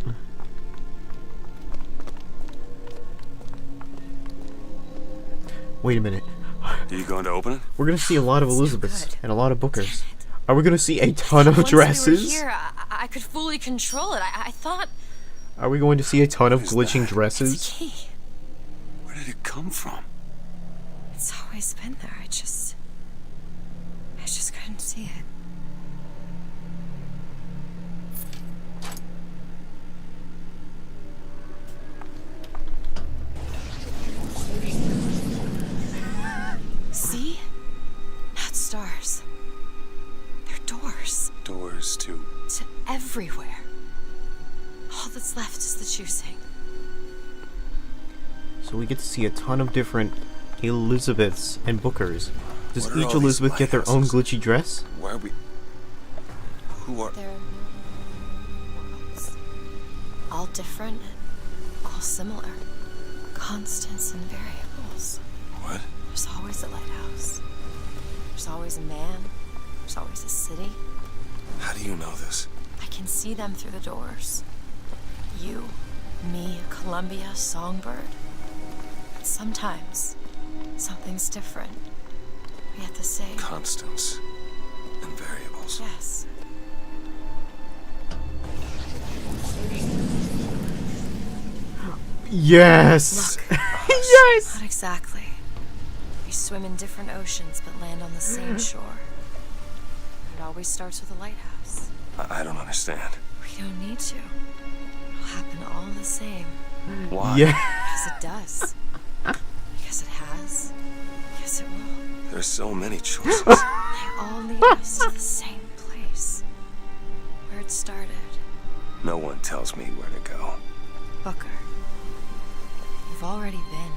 Wait a minute. Are you going to open it? We're gonna see a lot of Elizabeths and a lot of Bookers. Are we gonna see a ton of dresses? Once we were here, I could fully control it. I thought... Are we going to see a ton of glitching It's dresses? a key. Where did it come from? It's always been there. I just couldn't see it. See? Not stars. They're doors. Doors to... To everywhere. All that's left is the choosing. So we get to see a ton of different Elizabeths and Bookers. Does What are each all these Elizabeth get their own lighthouses? glitchy dress? Why are we... Who are... They're worlds. All different, all similar. Constants and variables. What? There's always a lighthouse. There's always a man. There's always a city. How do you know this? I can see them through the doors. You, me, Columbia, Songbird. But sometimes, something's different. Yet the same. Constants and variables. Yes. Yes! Look. Yes! Not exactly. We swim in different oceans but land on the same shore. It always starts with a lighthouse. I don't understand. We don't need to. It'll happen all the same. Why? Yeah. Because it does. Because it has. Because it will. There's so many choices. They all lead us to the same place. Where it started. No one tells me where to go. Booker. You've already been.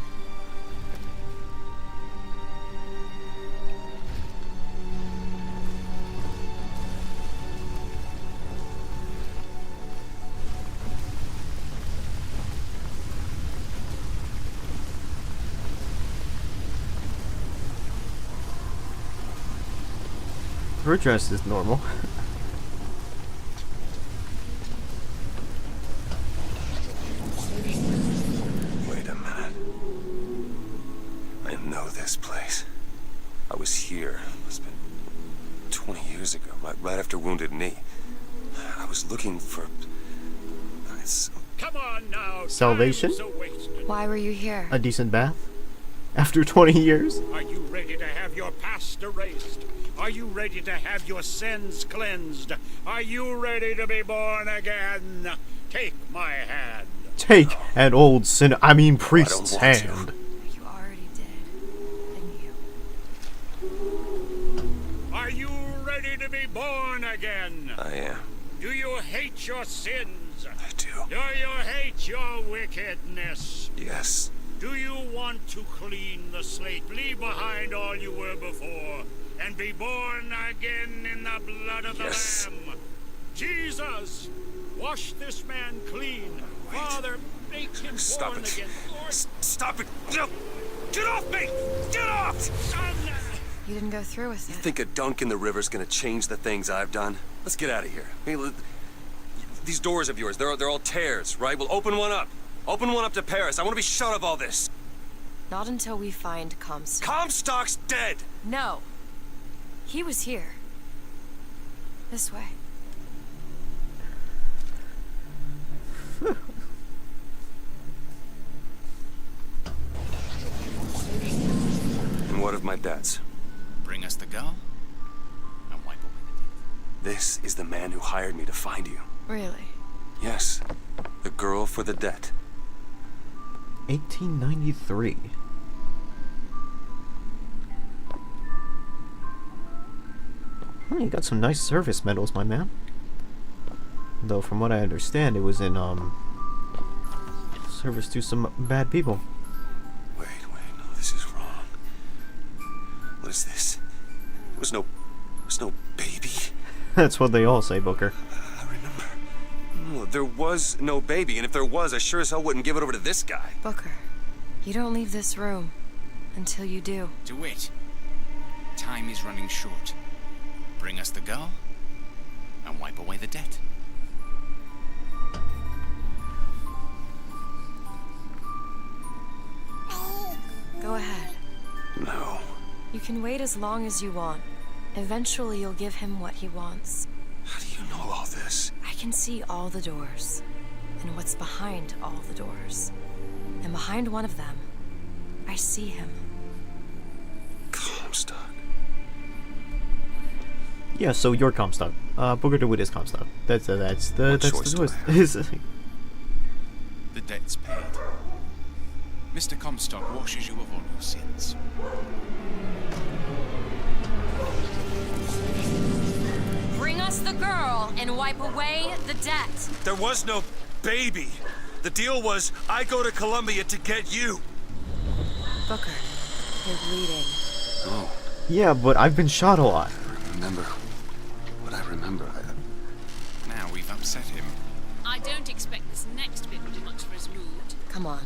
Her dress is normal. Wait a minute. I know this place. I was here. It's been 20 years ago, right after Wounded Knee. I was looking for... Come on now. Salvation? Why were you here? A decent bath? After 20 years? Are you ready to have your past erased? Are you ready to have your sins cleansed? Are you ready to be born again? Take my hand. Take an old priest's hand. You already did, didn't you? Are you ready to be born again? I am. Do you hate your sins? I do. Do you hate your wickedness? Yes. Do you want to clean the slate, leave behind all you were before, and be born again in the blood of the Lamb? Jesus, wash this man clean. Wait. Father, make him Stop born it. again. Lord, Stop it. No. Get off me! Get off! son. You didn't go through with You it. think a dunk in the river's gonna change the things I've done? Let's get out of here. Hey, these doors of yours, they're all tears, right? Well, open one up. Open one up to Paris. I want to be shut of all this. Not until we find Comstock. Comstock's dead! No. He was here. This way. And what of my debts? Bring us the girl, and wipe away the debt. This is the man who hired me to find you. Really? Yes. The girl for the debt. 1893. Oh, you got some nice service medals, my man. Though, from what I understand, it was in, service to some bad people. Wait, no, this is wrong. What is this? There's no baby. That's what they all say, Booker. I remember. No, there was no baby, and if there was, I sure as hell wouldn't give it over to this guy. Booker, you don't leave this room until you do. DeWitt, time is running short. Bring us the girl, and wipe away the debt. Go ahead. No. You can wait as long as you want. Eventually, you'll give him what he wants. How do you know all this? I can see all the doors, and what's behind all the doors. And behind one of them, I see him. Comstock. Yeah, so you're Comstock. Booker DeWitt is Comstock. That's the twist. The debt's paid. Mr. Comstock washes you of all your sins. Bring us the girl and wipe away the debt. There was no baby. The deal was I go to Columbia to get you. Booker, you're bleeding. Oh. Yeah, but I've been shot a lot. Remember what I remember. Now we've upset him. I don't expect this next bit will do much for his mood. Come on.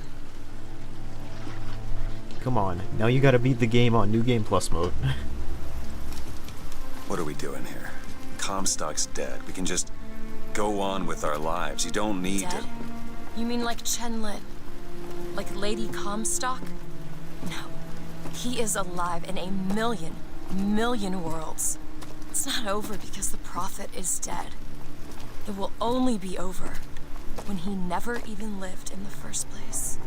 Come on, now you gotta beat the game on New Game Plus mode. What are we doing here? Comstock's dead. We can just go on with our lives. You don't need Dead? to... You mean like Chen Lin? Like Lady Comstock? No. He is alive in a million worlds. It's not over because the Prophet is dead. It will only be over when he never even lived in the first place.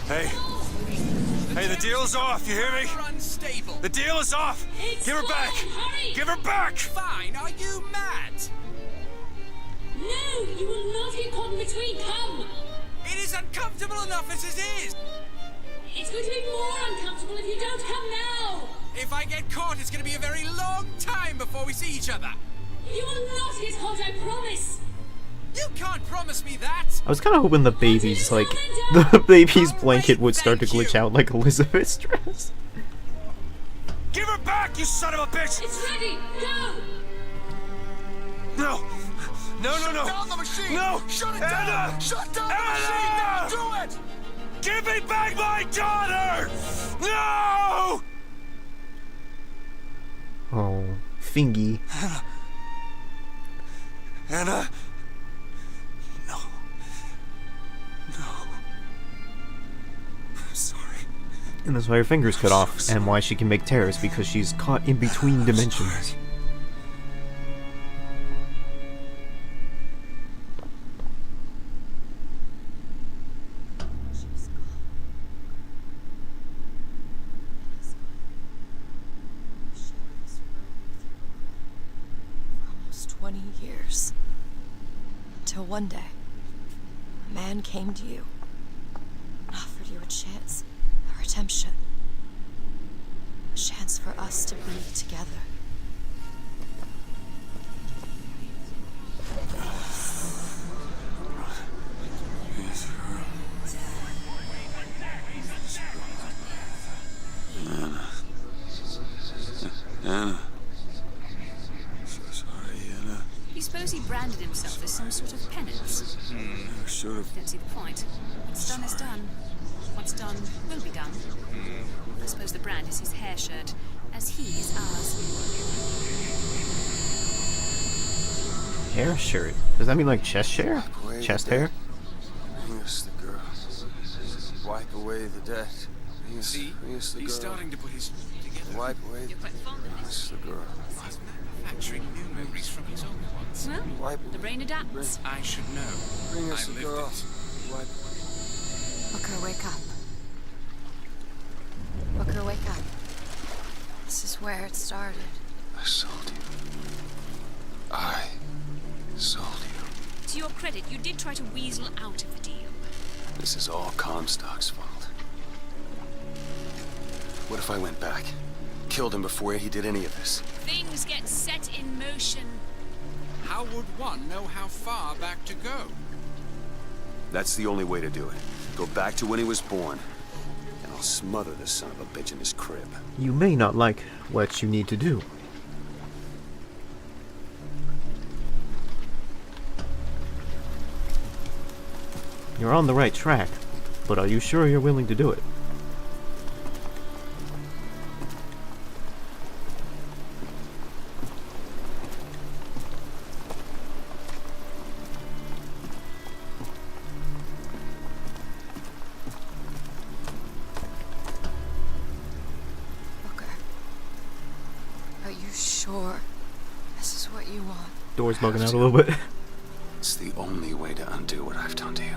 Hey, the deal's off, you hear me? Unstable. The deal is off! Give her back! Give her back! Fine, are you mad? No, you will not get caught in between. Come. It is uncomfortable enough as it is. It's going to be more uncomfortable if you don't come now. If I get caught, it's going to be a very long time before we see each other. You will not get caught, I promise. You can't promise me that. I was kind of hoping the baby's, like, the baby's blanket would start to glitch out like Elizabeth's dress. Give her back, you son of a bitch! It's ready. Go. No! Shut down the machine! No! Shut it Anna! down! Shut down the Anna! machine! Now do it! Give me back my daughter! No! Oh, Fingy. Anna? No. I'm sorry. And that's why her finger's cut off, and why she can make tears, because she's caught in between dimensions. Almost 20 years. Till one day, a man came to you and offered you a chance, a redemption. A chance for us to be together. Anna. So sorry, Anna. You suppose he branded himself as some sort of penance? I should have. Don't see the point. What's done is done. What's done will be done. I suppose the brand is his hair shirt, as he is ours. Hair shirt. Does that mean like chest hair? Chest hair? Bring us the girl. Wipe away the debt. See? He's starting to put his together. Wipe away the girl. He's manufacturing new memories from his old ones. Well, the brain adapts. I should know. Bring us I the lived girl. it. Wipe. Booker, wake up. Booker, wake up. This is where it started. I sold you. I sold you. To your credit, you did try to weasel out of the deal. This is all Comstock's fault. What if I went back? Killed him before he did any of this? Things get set in motion. How would one know how far back to go? That's the only way to do it. Go back to when he was born, and I'll smother the son of a bitch in his crib. You may not like what you need to do. You're on the right track, but are you sure you're willing to do it? Booker, are you sure this is what you want? Door's bugging out a little bit. It's the only way to undo what I've done to you.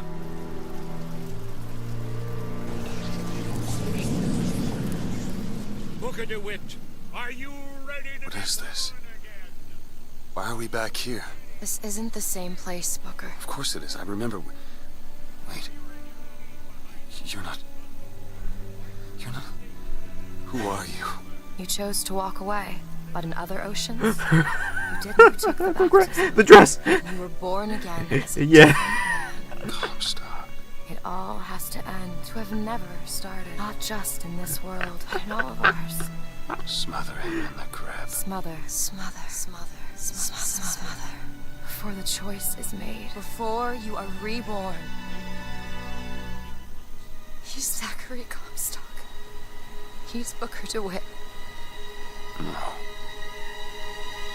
Booker DeWitt, are you ready to... What is this? Why are we back here? This isn't the same place, Booker. Of course it is. I remember. Wait. You're not. Who are you? You chose to walk away, but in other oceans, you didn't. You took the baptism. The dress! You were born again as a Yeah. Comstock. It all has to end to have never started. Not just in this world, but in all of ours. Smother him in the crib. Smother, smother, smother, smother, smother. Before the choice is made. Before you are reborn. He's Zachary Comstock. He's Booker DeWitt. No.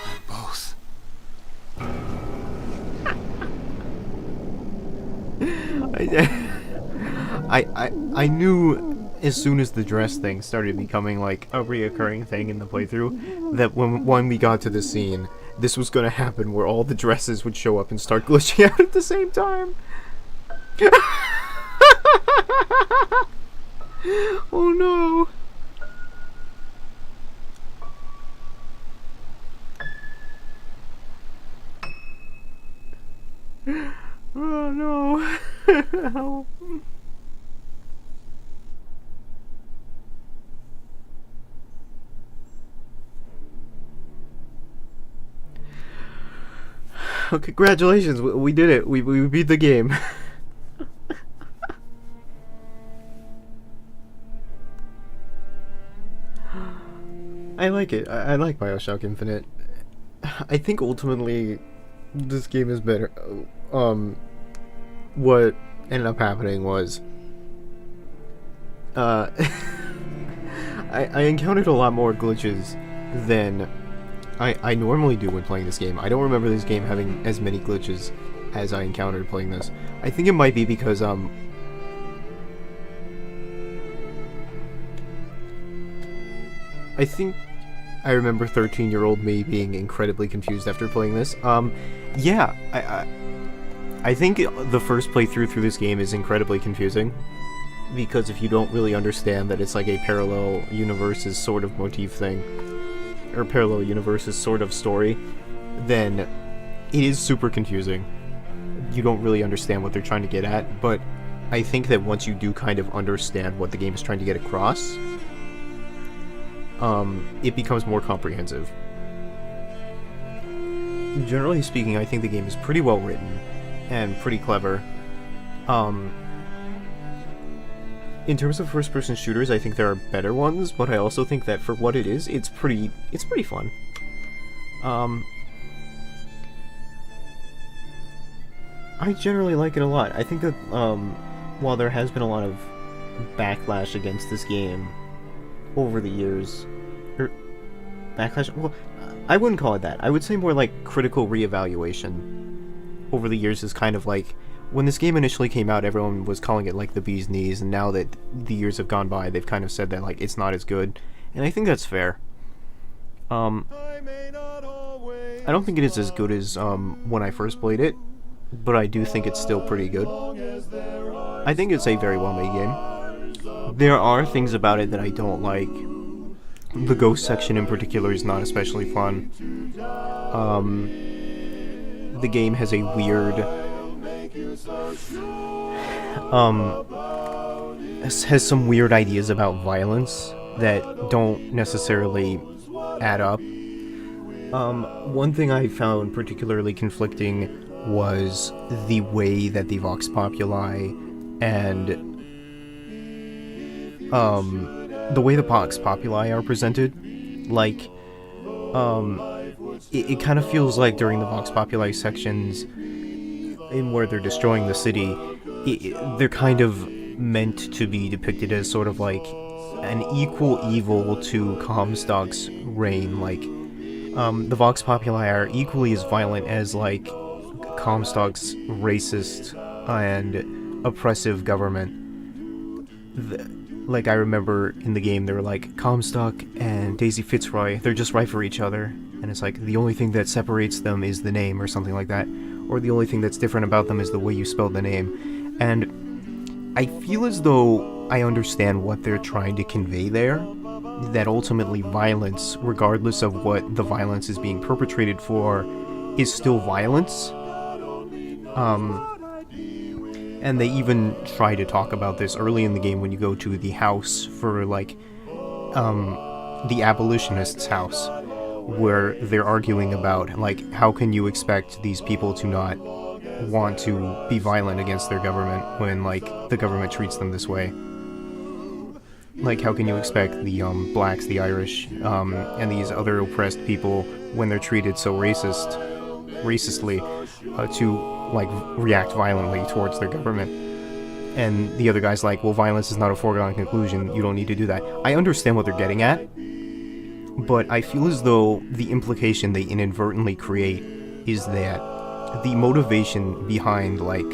I'm both. I knew as soon as the dress thing started becoming like a reoccurring thing in the playthrough that when we got to the scene, this was gonna happen where all the dresses would show up and start glitching out at the same time. Oh no. Oh no. Help. Oh, congratulations, we did it. We beat the game. I like it. I like Bioshock Infinite. I think ultimately this game is better. What ended up happening was I encountered a lot more glitches than I normally do when playing this game. I don't remember this game having as many glitches as I encountered playing this. I think it might be because I think I remember 13-year-old me being incredibly confused after playing this. Yeah, I think the first playthrough through this game is incredibly confusing, because if you don't really understand that it's like a parallel universes sort of motif thing, or parallel universes sort of story, then it is super confusing. You don't really understand what they're trying to get at, but I think that once you do kind of understand what the game is trying to get across, it becomes more comprehensive. Generally speaking, I think the game is pretty well written and pretty clever. In terms of first-person shooters, I think there are better ones, but I also think that for what it is, it's pretty fun. I generally like it a lot. I think that while there has been a lot of backlash against this game over the years, well, I wouldn't call it that. I would say more like critical reevaluation over the years is kind of like, when this game initially came out, everyone was calling it like the bee's knees, and now that the years have gone by, they've kind of said that like it's not as good, and I think that's fair. I don't think it is as good as when I first played it, but I do think it's still pretty good. I think it's a very well-made game. There are things about it that I don't like. The ghost section in particular is not especially fun. The game has a weird has some weird ideas about violence that don't necessarily add up. One thing I found particularly conflicting was the way that the Vox Populi and the way the Vox Populi are presented. Like, it kind of feels like during the Vox Populi sections in where they're destroying the city, they're kind of meant to be depicted as sort of like an equal evil to Comstock's reign. Like, the Vox Populi are equally as violent as like Comstock's racist and oppressive government. Like, I remember in the game, they were like, Comstock and Daisy Fitzroy, they're just right for each other. And it's like, the only thing that separates them is the name, or something like that. Or the only thing that's different about them is the way you spelled the name. And I feel as though I understand what they're trying to convey there. That ultimately violence, regardless of what the violence is being perpetrated for, is still violence. And they even try to talk about this early in the game when you go to the house for, like, the abolitionists' house, where they're arguing about, like, how can you expect these people to not want to be violent against their government when, like, the government treats them this way? Like, how can you expect the blacks, the Irish, and these other oppressed people, when they're treated so racistly, to, like, react violently towards their government? And the other guy's like, well, violence is not a foregone conclusion, you don't need to do that. I understand what they're getting at, but I feel as though the implication they inadvertently create is that the motivation behind, like,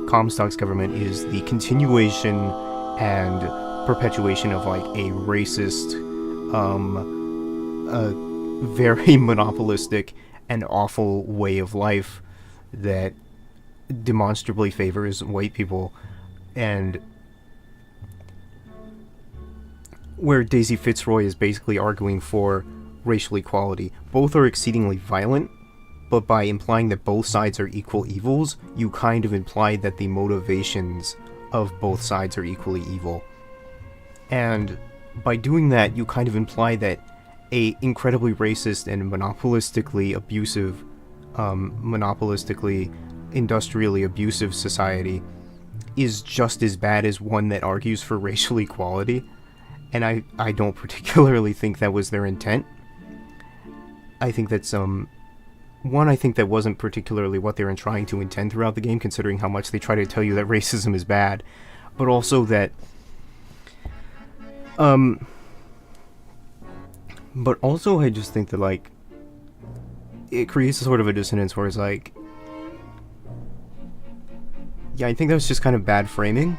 Comstock's government is the continuation and perpetuation of, like, a racist, a very monopolistic and awful way of life that demonstrably favors white people, and where Daisy Fitzroy is basically arguing for racial equality. Both are exceedingly violent, but by implying that both sides are equal evils, you kind of imply that the motivations of both sides are equally evil. And by doing that, you kind of imply that a incredibly racist and monopolistically abusive, industrially abusive society is just as bad as one that argues for racial equality. And I don't particularly think that was their intent. I think that's, I think that wasn't particularly what they were trying to intend throughout the game, considering how much they try to tell you that racism is bad. But also that, but also I just think that, like, it creates a sort of a dissonance where it's like, yeah, I think that was just kind of bad framing.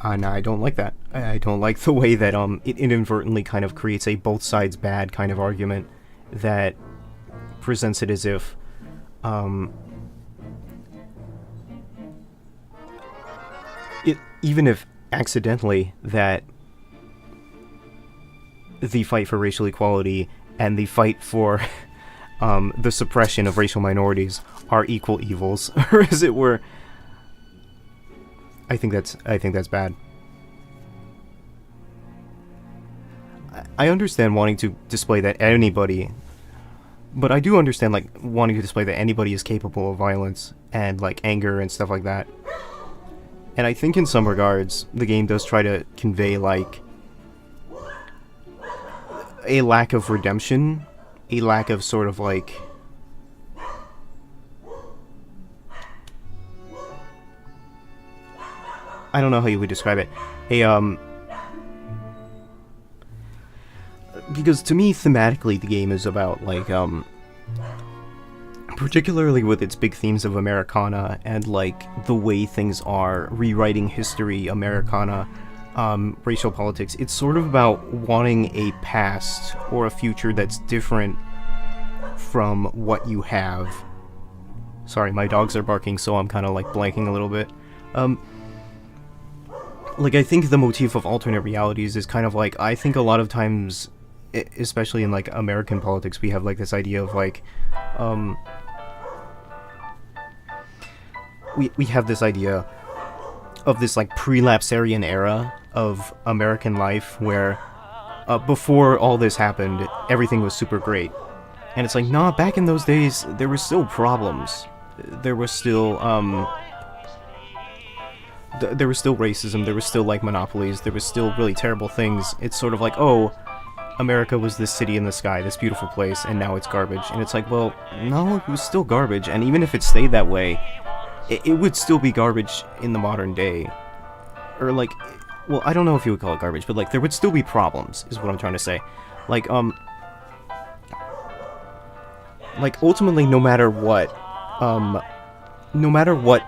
And I don't like that. I don't like the way that it inadvertently kind of creates a both sides bad kind of argument that presents it as if even if accidentally, that the fight for racial equality and the fight for the suppression of racial minorities are equal evils, or as it were. I think that's bad. I understand wanting to display that anybody, but I do understand, like, wanting to display that anybody is capable of violence and, like, anger and stuff like that. And I think in some regards, the game does try to convey, like, a lack of redemption, a lack of sort of, like, I don't know how you would describe it. because to me, thematically, the game is about, like, particularly with its big themes of Americana and, like, the way things are, rewriting history, Americana, racial politics. It's sort of about wanting a past or a future that's different from what you have. Sorry, my dogs are barking, so I'm kind of, like, blanking a little bit. Like, I think the motif of alternate realities is kind of like, I think a lot of times, especially in, like, American politics, we have, like, this idea of, like, we have this idea of this, like, pre-lapsarian era of American life where, before all this happened, everything was super great. And it's like, nah, back in those days, there were still problems. There was still, there was still racism, there was still, like, monopolies, there was still really terrible things. It's sort of like, oh, America was this city in the sky, this beautiful place, and now it's garbage. And it's like, well, no, it was still garbage, and even if it stayed that way, it would still be garbage in the modern day. Or, like, well, I don't know if you would call it garbage, but, like, there would still be problems, is what I'm trying to say. Like, ultimately, no matter what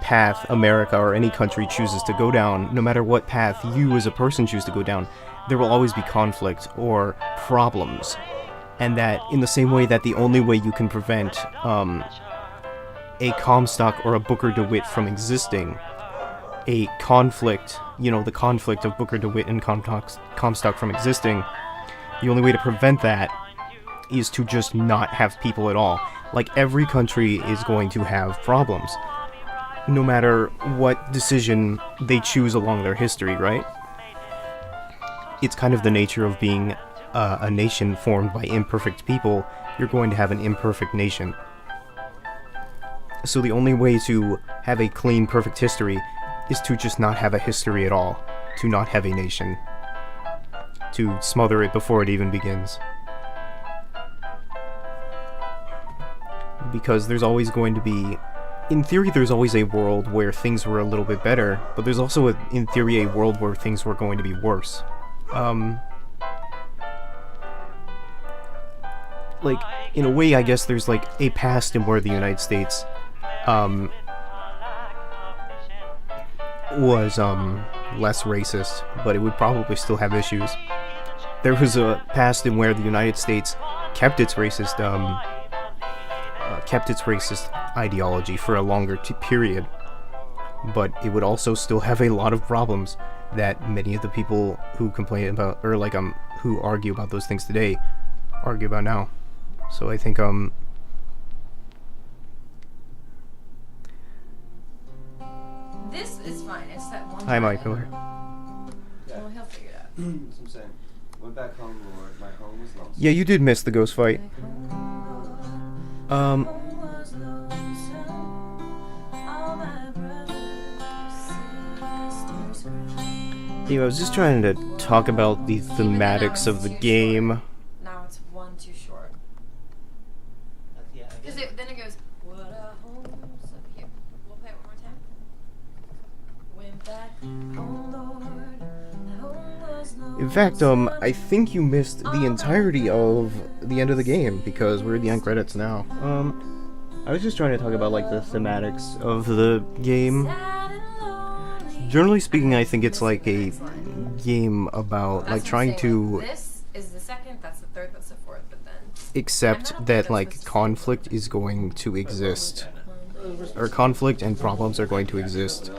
path America or any country chooses to go down, no matter what path you as a person choose to go down, there will always be conflict or problems. And that, in the same way that the only way you can prevent, a Comstock or a Booker DeWitt from existing, a conflict, you know, the conflict of Booker DeWitt and Comstock from existing, the only way to prevent that is to just not have people at all. Like, every country is going to have problems, no matter what decision they choose along their history, right? It's kind of the nature of being a nation formed by imperfect people. You're going to have an imperfect nation. So the only way to have a clean, perfect history is to just not have a history at all, to not have a nation, to smother it before it even begins. Because there's always going to be, in theory, there's always a world where things were a little bit better, but there's also, in theory, a world where things were going to be worse. Like, in a way, I guess there's, like, a past in where the United States, was, less racist, but it would probably still have issues. There was a past in where the United States kept its racist ideology for a longer period, but it would also still have a lot of problems that many of the people who complain about, or like who argue about those things today, argue about now. So I think this is fine. It's that one. Hi, Mike Miller. Yeah. Well, he'll figure it out. That's what I'm saying. Went back home, Lord. My home was lost. Yeah, you did miss the ghost fight. Yeah, I was just trying to talk about the thematics of the game. Now it's one too short. Because then it goes, what a home. So here, we'll play it one more time. Went back home, Lord. Home was no. In fact, I think you missed the entirety of the end of the game because we're in the end credits now. I was just trying to talk about, like, the thematics of the game. Generally speaking, I think it's like a game about, like, trying to This is the second, that's the third, that's the fourth, but then accept that, like, conflict is going to exist. Or conflict and problems are going to exist.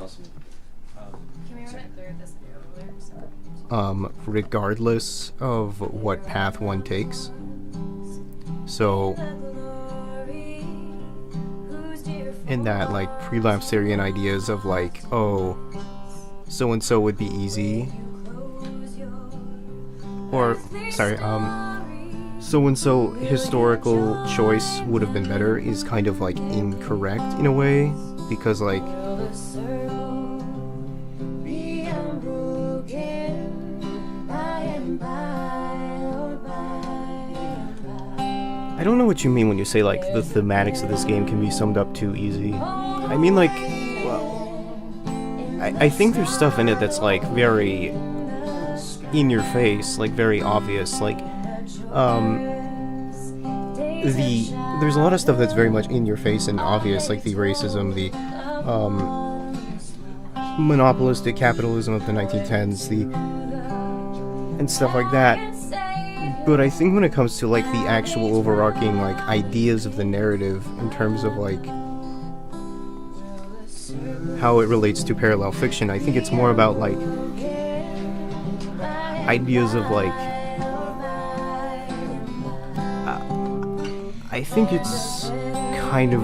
Regardless of what path one takes. So, in that, like, pre-lapsarian ideas of, like, oh, so-and-so would be easy. Or, sorry, so-and-so historical choice would have been better is kind of, like, incorrect in a way. Because, like, I don't know what you mean when you say, like, the thematics of this game can be summed up too easy. I mean, like, well, I think there's stuff in it that's, like, very in your face, like, very obvious. Like, there's a lot of stuff that's very much in your face and obvious, like the racism, the monopolistic capitalism of the 1910s, and stuff like that. But I think when it comes to like the actual overarching like ideas of the narrative in terms of like how it relates to parallel fiction, I think it's more about like ideas of like I think it's kind of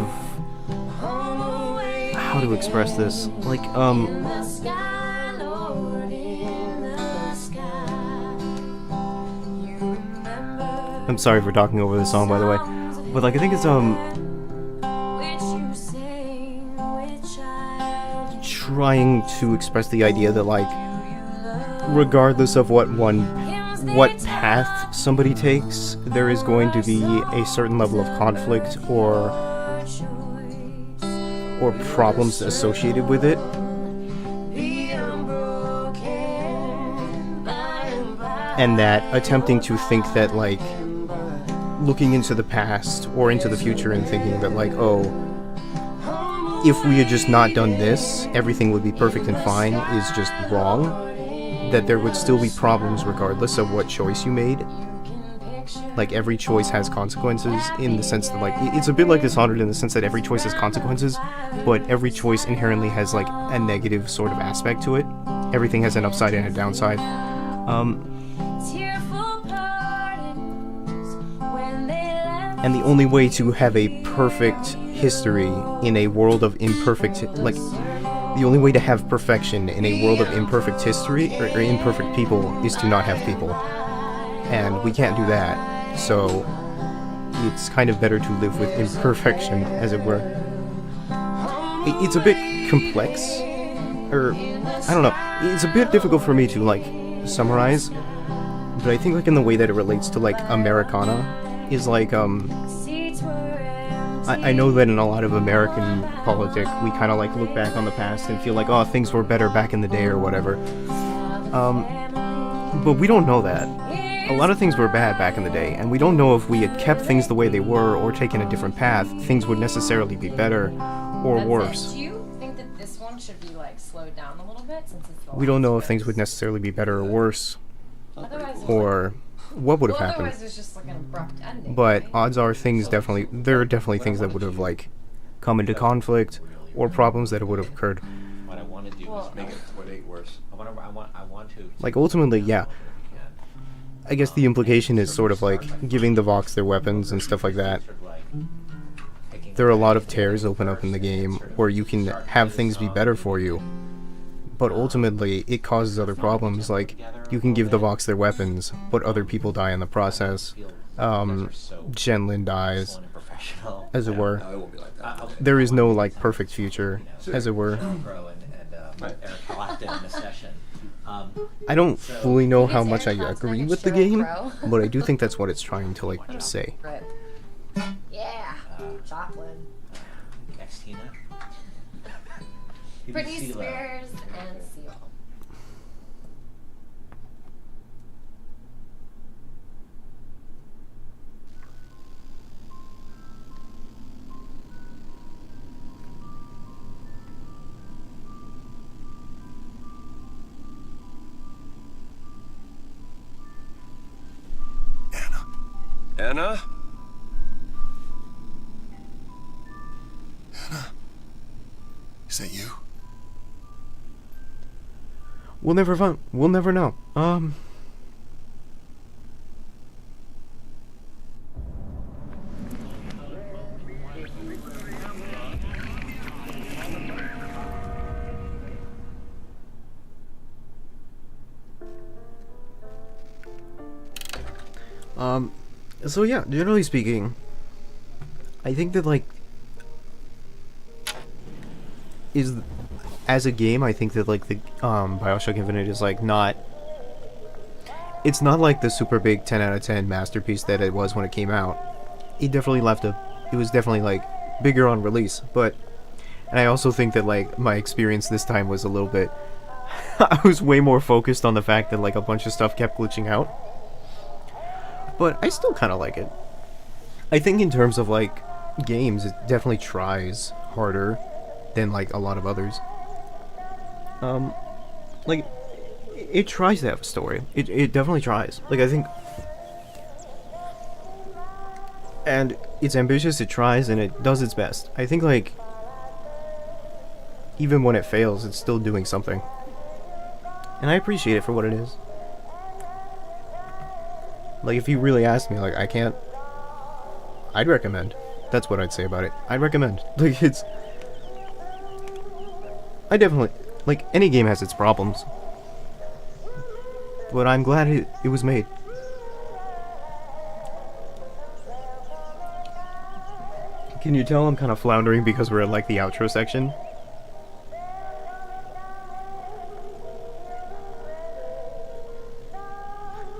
how to express this, like I'm sorry for talking over the song, by the way, but like I think it's trying to express the idea that like regardless of what path somebody takes, there is going to be a certain level of conflict or problems associated with it. And that attempting to think that like looking into the past or into the future and thinking that like, oh, if we had just not done this, everything would be perfect and fine is just wrong. That there would still be problems regardless of what choice you made. Like every choice has consequences in the sense that like it's a bit like Dishonored in the sense that every choice has consequences, but every choice inherently has like a negative sort of aspect to it. Everything has an upside and a downside. And the only way to have a perfect history in a world of imperfect, like, the only way to have perfection in a world of imperfect history, or imperfect people, is to not have people. And we can't do that, so it's kind of better to live with imperfection, as it were. It's a bit complex, or, I don't know, it's a bit difficult for me to, like, summarize, but I think, like, in the way that it relates to, like, Americana, is like, I know that in a lot of American politics, we kind of like look back on the past and feel like, oh, things were better back in the day or whatever. But we don't know that. A lot of things were bad back in the day, and we don't know if we had kept things the way they were or taken a different path, things would necessarily be better or worse. Do you think that this one should be like slowed down a little bit since it's the We don't know if things would necessarily be better or worse, or what would have happened. Otherwise, it's just like an abrupt ending. But odds are there are definitely things that would have like come into conflict or problems that would have occurred. What I want to do is make it worse. I want to. Like ultimately, yeah. I guess the implication is sort of like giving the Vox their weapons and stuff like that. There are a lot of tears open up in the game where you can have things be better for you. But ultimately, it causes other problems, like, you can give the Vox their weapons, but other people die in the process. Genlin dies, as it were. There is no, like, perfect future, as it were. I don't fully know how much I agree with the game, but I do think that's what it's trying to, like, say. Yeah, Joplin. Xtina. Britney Spears and Seal. Anna? Anna? Is that you? We'll never know. So yeah, generally speaking, I think that, like, as a game, I think that, like, the Bioshock Infinite is, like, not... It's not, like, the super big 10 out of 10 masterpiece that it was when it came out. It definitely it was definitely, like, bigger on release, but... And I also think that, like, my experience this time was a little bit... I was way more focused on the fact that, like, a bunch of stuff kept glitching out. But I still kind of like it. I think in terms of like games, it definitely tries harder than like a lot of others. Like it tries to have a story. It definitely tries. Like I think, and it's ambitious. It tries and it does its best. I think like even when it fails, it's still doing something, and I appreciate it for what it is. Like if you really ask me, like I'd recommend. That's what I'd say about it. I'd recommend. Like I definitely, like, any game has its problems. But I'm glad it was made. Can you tell I'm kind of floundering because we're at, like, the outro section?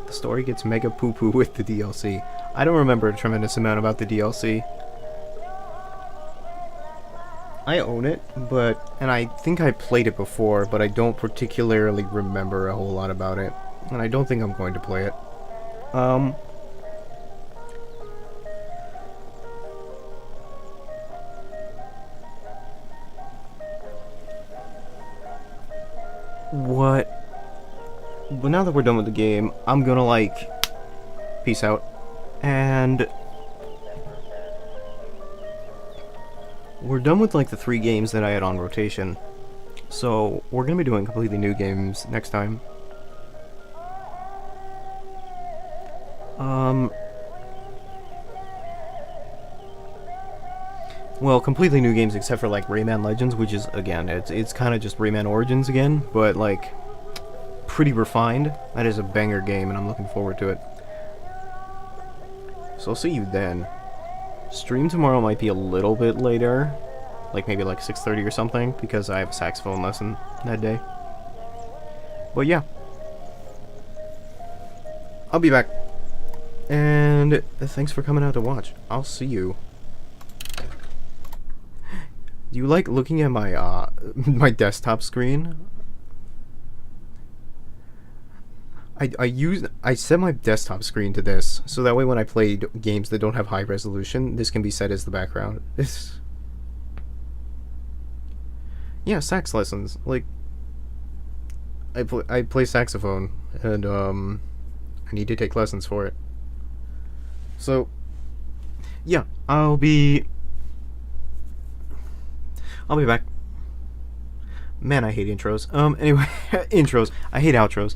The story gets mega poo-poo with the DLC. I don't remember a tremendous amount about the DLC. I own it, and I think I played it before, but I don't particularly remember a whole lot about it. And I don't think I'm going to play it. What? But now that we're done with the game, I'm gonna, like, peace out. And we're done with like the 3 games that I had on rotation, so we're gonna be doing completely new games next time. Well, completely new games except for like Rayman Legends, which is again, it's kind of just Rayman Origins again, but like pretty refined. That is a banger game, and I'm looking forward to it. So I'll see you then. Stream tomorrow might be a little bit later, like maybe like 6:30 or something, because I have a saxophone lesson that day. But yeah, I'll be back, and thanks for coming out to watch. I'll see you. Do you like looking at my my desktop screen? I set my desktop screen to this, so that way when I play games that don't have high resolution, this can be set as the background. Yeah, sax lessons. Like, I play saxophone, and I need to take lessons for it. So, yeah, I'll be back. Man, I hate intros. Anyway, intros. I hate outros.